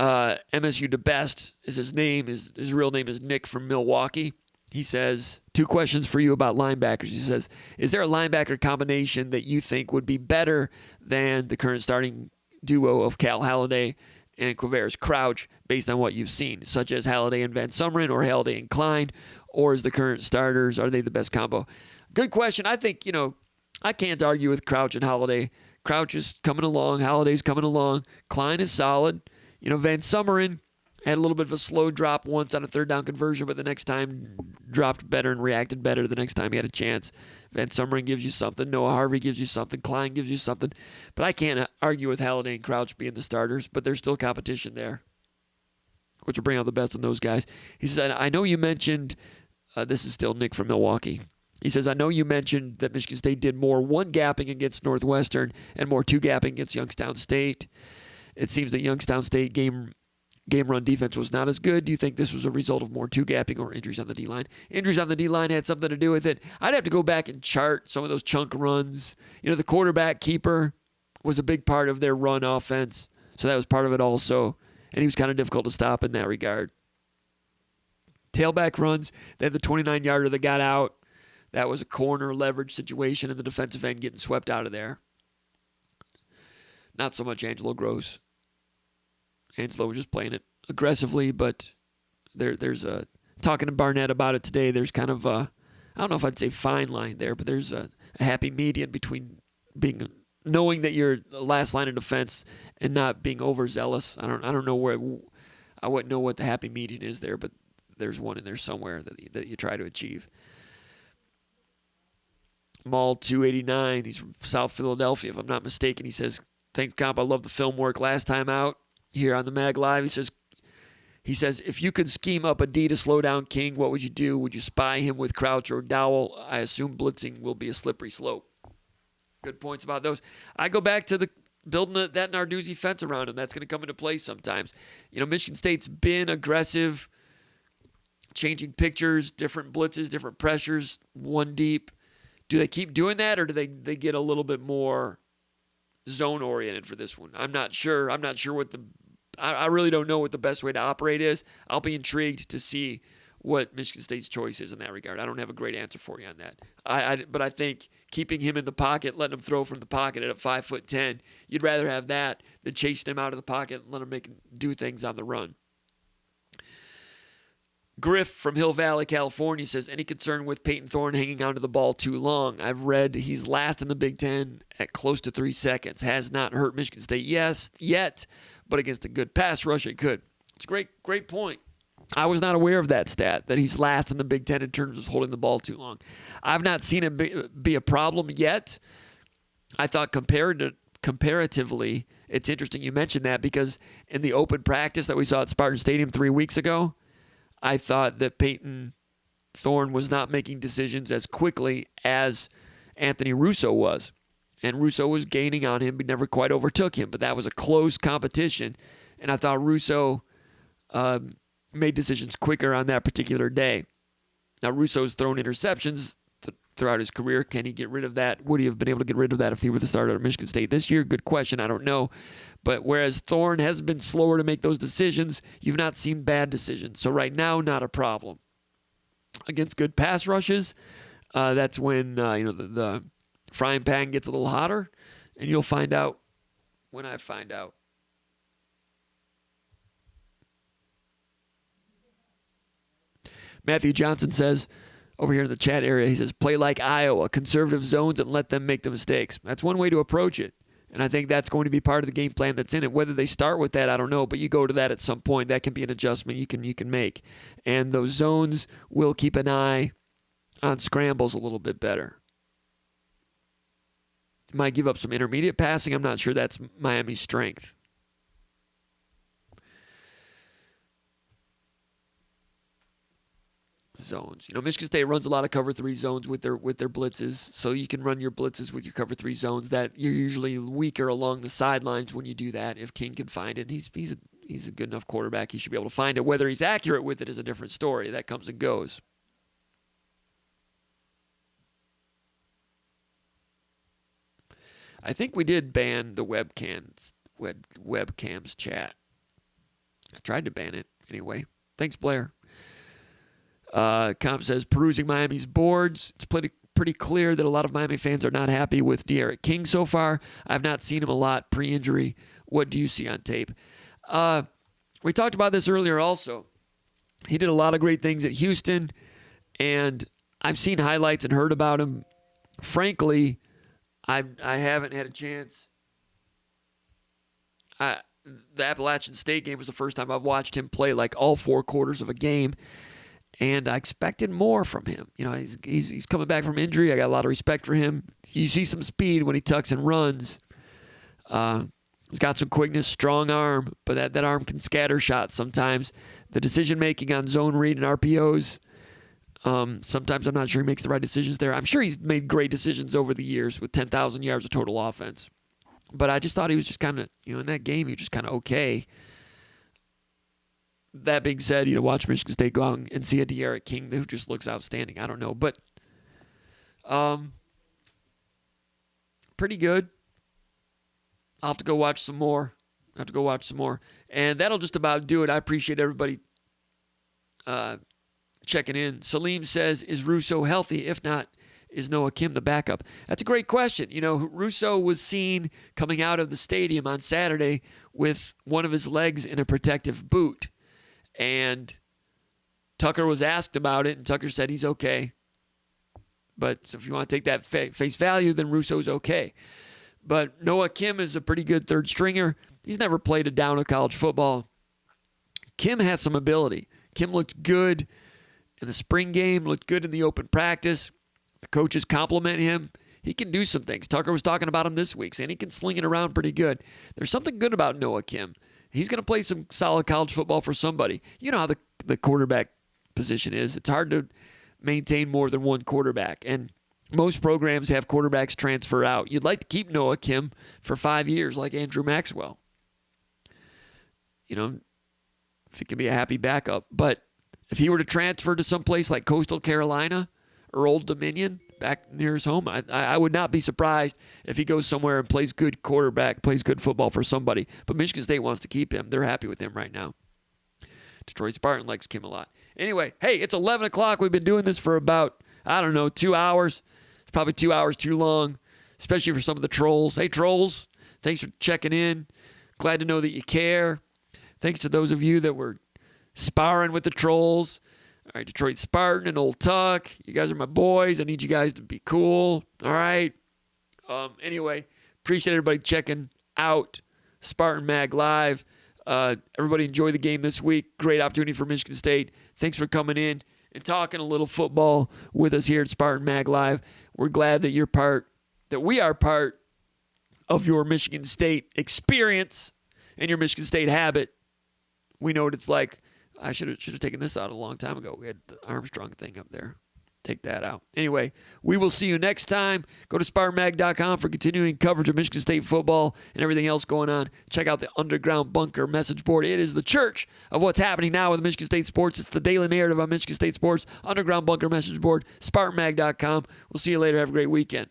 MSU DeBest is his name. His real name is Nick from Milwaukee. He says, 2 questions for you about linebackers. He says, is there a linebacker combination that you think would be better than the current starting duo of Cal Haladay and Quavaris Crouch based on what you've seen, such as Haladay and Van Sumeren or Haladay and Klein, or is the current starters, are they the best combo? Good question. I think, I can't argue with Crouch and Haladay. Crouch is coming along. Halladay's coming along. Klein is solid. Van Sumeren had a little bit of a slow drop once on a 3rd down conversion, but the next time dropped better and reacted better the next time he had a chance. Van Sumeren gives you something. Noah Harvey gives you something. Klein gives you something. But I can't argue with Haladay and Crouch being the starters, but there's still competition there, which will bring out the best in those guys. He says, I know you mentioned, this is still Nick from Milwaukee. He says, I know you mentioned that Michigan State did more 1-gapping against Northwestern and more 2-gapping against Youngstown State. It seems that Youngstown State game run defense was not as good. Do you think this was a result of more 2-gapping or injuries on the D-line? Injuries on the D-line had something to do with it. I'd have to go back and chart some of those chunk runs. The quarterback keeper was a big part of their run offense, so that was part of it also, and he was kind of difficult to stop in that regard. Tailback runs, they had the 29-yarder that got out. That was a corner leverage situation, and the defensive end getting swept out of there. Not so much Angelo Gross. Angelo was just playing it aggressively, but there's a talking to Barnett about it today. There's kind of a, I don't know if I'd say fine line there, but there's a happy median between knowing that you're the last line of defense and not being overzealous. I don't know where, I wouldn't know what the happy median is there, but there's one in there somewhere that you try to achieve. Mall 289, he's from South Philadelphia, if I'm not mistaken. He says, thanks, Comp. I love the film work last time out here on the Mag Live. He says, if you could scheme up a D to slow down King, what would you do? Would you spy him with Crouch or Dowell? I assume blitzing will be a slippery slope. Good points about those. I go back to the building that Narduzzi fence around him. That's going to come into play sometimes. Michigan State's been aggressive, changing pictures, different blitzes, different pressures, 1 deep. Do they keep doing that, or do they get a little bit more zone oriented for this one? I'm not sure. I really don't know what the best way to operate is. I'll be intrigued to see what Michigan State's choice is in that regard. I don't have a great answer for you on that. But I think keeping him in the pocket, letting him throw from the pocket at 5'10", you'd rather have that than chasing him out of the pocket and let him do things on the run. Griff from Hill Valley, California says, any concern with Peyton Thorne hanging onto the ball too long? I've read he's last in the Big Ten at close to 3 seconds. Has not hurt Michigan State yet, but against a good pass rush, it could. It's a great point. I was not aware of that stat, that he's last in the Big Ten in terms of holding the ball too long. I've not seen it be a problem yet. I thought comparatively, it's interesting you mentioned that, because in the open practice that we saw at Spartan Stadium 3 weeks ago, I thought that Peyton Thorne was not making decisions as quickly as Anthony Russo was. And Russo was gaining on him, but never quite overtook him. But that was a close competition. And I thought Russo made decisions quicker on that particular day. Now, Russo's thrown interceptions throughout his career. Can he get rid of that? Would he have been able to get rid of that if he were the starter at Michigan State this year? Good question. I don't know. But whereas Thorne has been slower to make those decisions, you've not seen bad decisions. So right now, not a problem. Against good pass rushes, that's when the frying pan gets a little hotter, and you'll find out when I find out. Matthew Johnson says, over here in the chat area, he says, play like Iowa, conservative zones, and let them make the mistakes. That's one way to approach it. And I think that's going to be part of the game plan that's in it. Whether they start with that, I don't know, but you go to that at some point. That can be an adjustment you can make. And those zones will keep an eye on scrambles a little bit better. Might give up some intermediate passing. I'm not sure that's Miami's strength. Zones. Michigan State runs a lot of cover 3 zones with their blitzes, so you can run your blitzes with your cover 3 zones. That you're usually weaker along the sidelines when you do that. If King can find it, he's a good enough quarterback. He should be able to find it. Whether he's accurate with it is a different story. That comes and goes. I think we did ban the webcams chat. I tried to ban it. Anyway, thanks, Blair. Comp says, perusing Miami's boards, it's pretty clear that a lot of Miami fans are not happy with De'Aaron King so far. I've not seen him a lot pre-injury. What do you see on tape? We talked about this earlier also. He did a lot of great things at Houston, and I've seen highlights and heard about him. Frankly, I haven't had a chance. The Appalachian State game was the first time I've watched him play like all 4 quarters of a game, and I expected more from him. You know, he's coming back from injury. I got a lot of respect for him. You see some speed when he tucks and runs. He's got some quickness, strong arm, but that arm can scatter shots sometimes. The decision-making on zone read and RPOs, sometimes I'm not sure he makes the right decisions there. I'm sure he's made great decisions over the years with 10,000 yards of total offense. But I just thought he was just kind of, in that game, he was just kind of okay. That being said, watch Michigan State go out and see a De'Aaron King who just looks outstanding. I don't know. But pretty good. I'll have to go watch some more. And that'll just about do it. I appreciate everybody checking in. Salim says, is Russo healthy? If not, is Noah Kim the backup? That's a great question. Russo was seen coming out of the stadium on Saturday with one of his legs in a protective boot. And Tucker was asked about it, and Tucker said he's okay. But so if you want to take that face value, then Russo's okay. But Noah Kim is a pretty good third stringer. He's never played a down of college football. Kim has some ability. Kim looked good in the spring game, looked good in the open practice. The coaches compliment him. He can do some things. Tucker was talking about him this week, saying he can sling it around pretty good. There's something good about Noah Kim. He's going to play some solid college football for somebody. You know how the quarterback position is. It's hard to maintain more than one quarterback. And most programs have quarterbacks transfer out. You'd like to keep Noah Kim for 5 years like Andrew Maxwell. If he can be a happy backup. But if he were to transfer to someplace like Coastal Carolina or Old Dominion, back near his home, I would not be surprised if he goes somewhere and plays good quarterback, plays good football for somebody. But Michigan State wants to keep him. They're happy with him right now. Detroit Spartan likes Kim a lot. Anyway, hey, it's 11 o'clock. We've been doing this for about, 2 hours. It's probably 2 hours too long, especially for some of the trolls. Hey, trolls, thanks for checking in. Glad to know that you care. Thanks to those of you that were sparring with the trolls. All right, Detroit Spartan and Old Tuck. You guys are my boys. I need you guys to be cool. All right. Anyway, appreciate everybody checking out SpartanMag Live. Everybody enjoy the game this week. Great opportunity for Michigan State. Thanks for coming in and talking a little football with us here at SpartanMag Live. We're glad that we are part of your Michigan State experience and your Michigan State habit. We know what it's like. I should have taken this out a long time ago. We had the Armstrong thing up there. Take that out. Anyway, we will see you next time. Go to SpartanMag.com for continuing coverage of Michigan State football and everything else going on. Check out the Underground Bunker message board. It is the church of what's happening now with Michigan State sports. It's the daily narrative on Michigan State sports. Underground Bunker message board, SpartanMag.com. We'll see you later. Have a great weekend.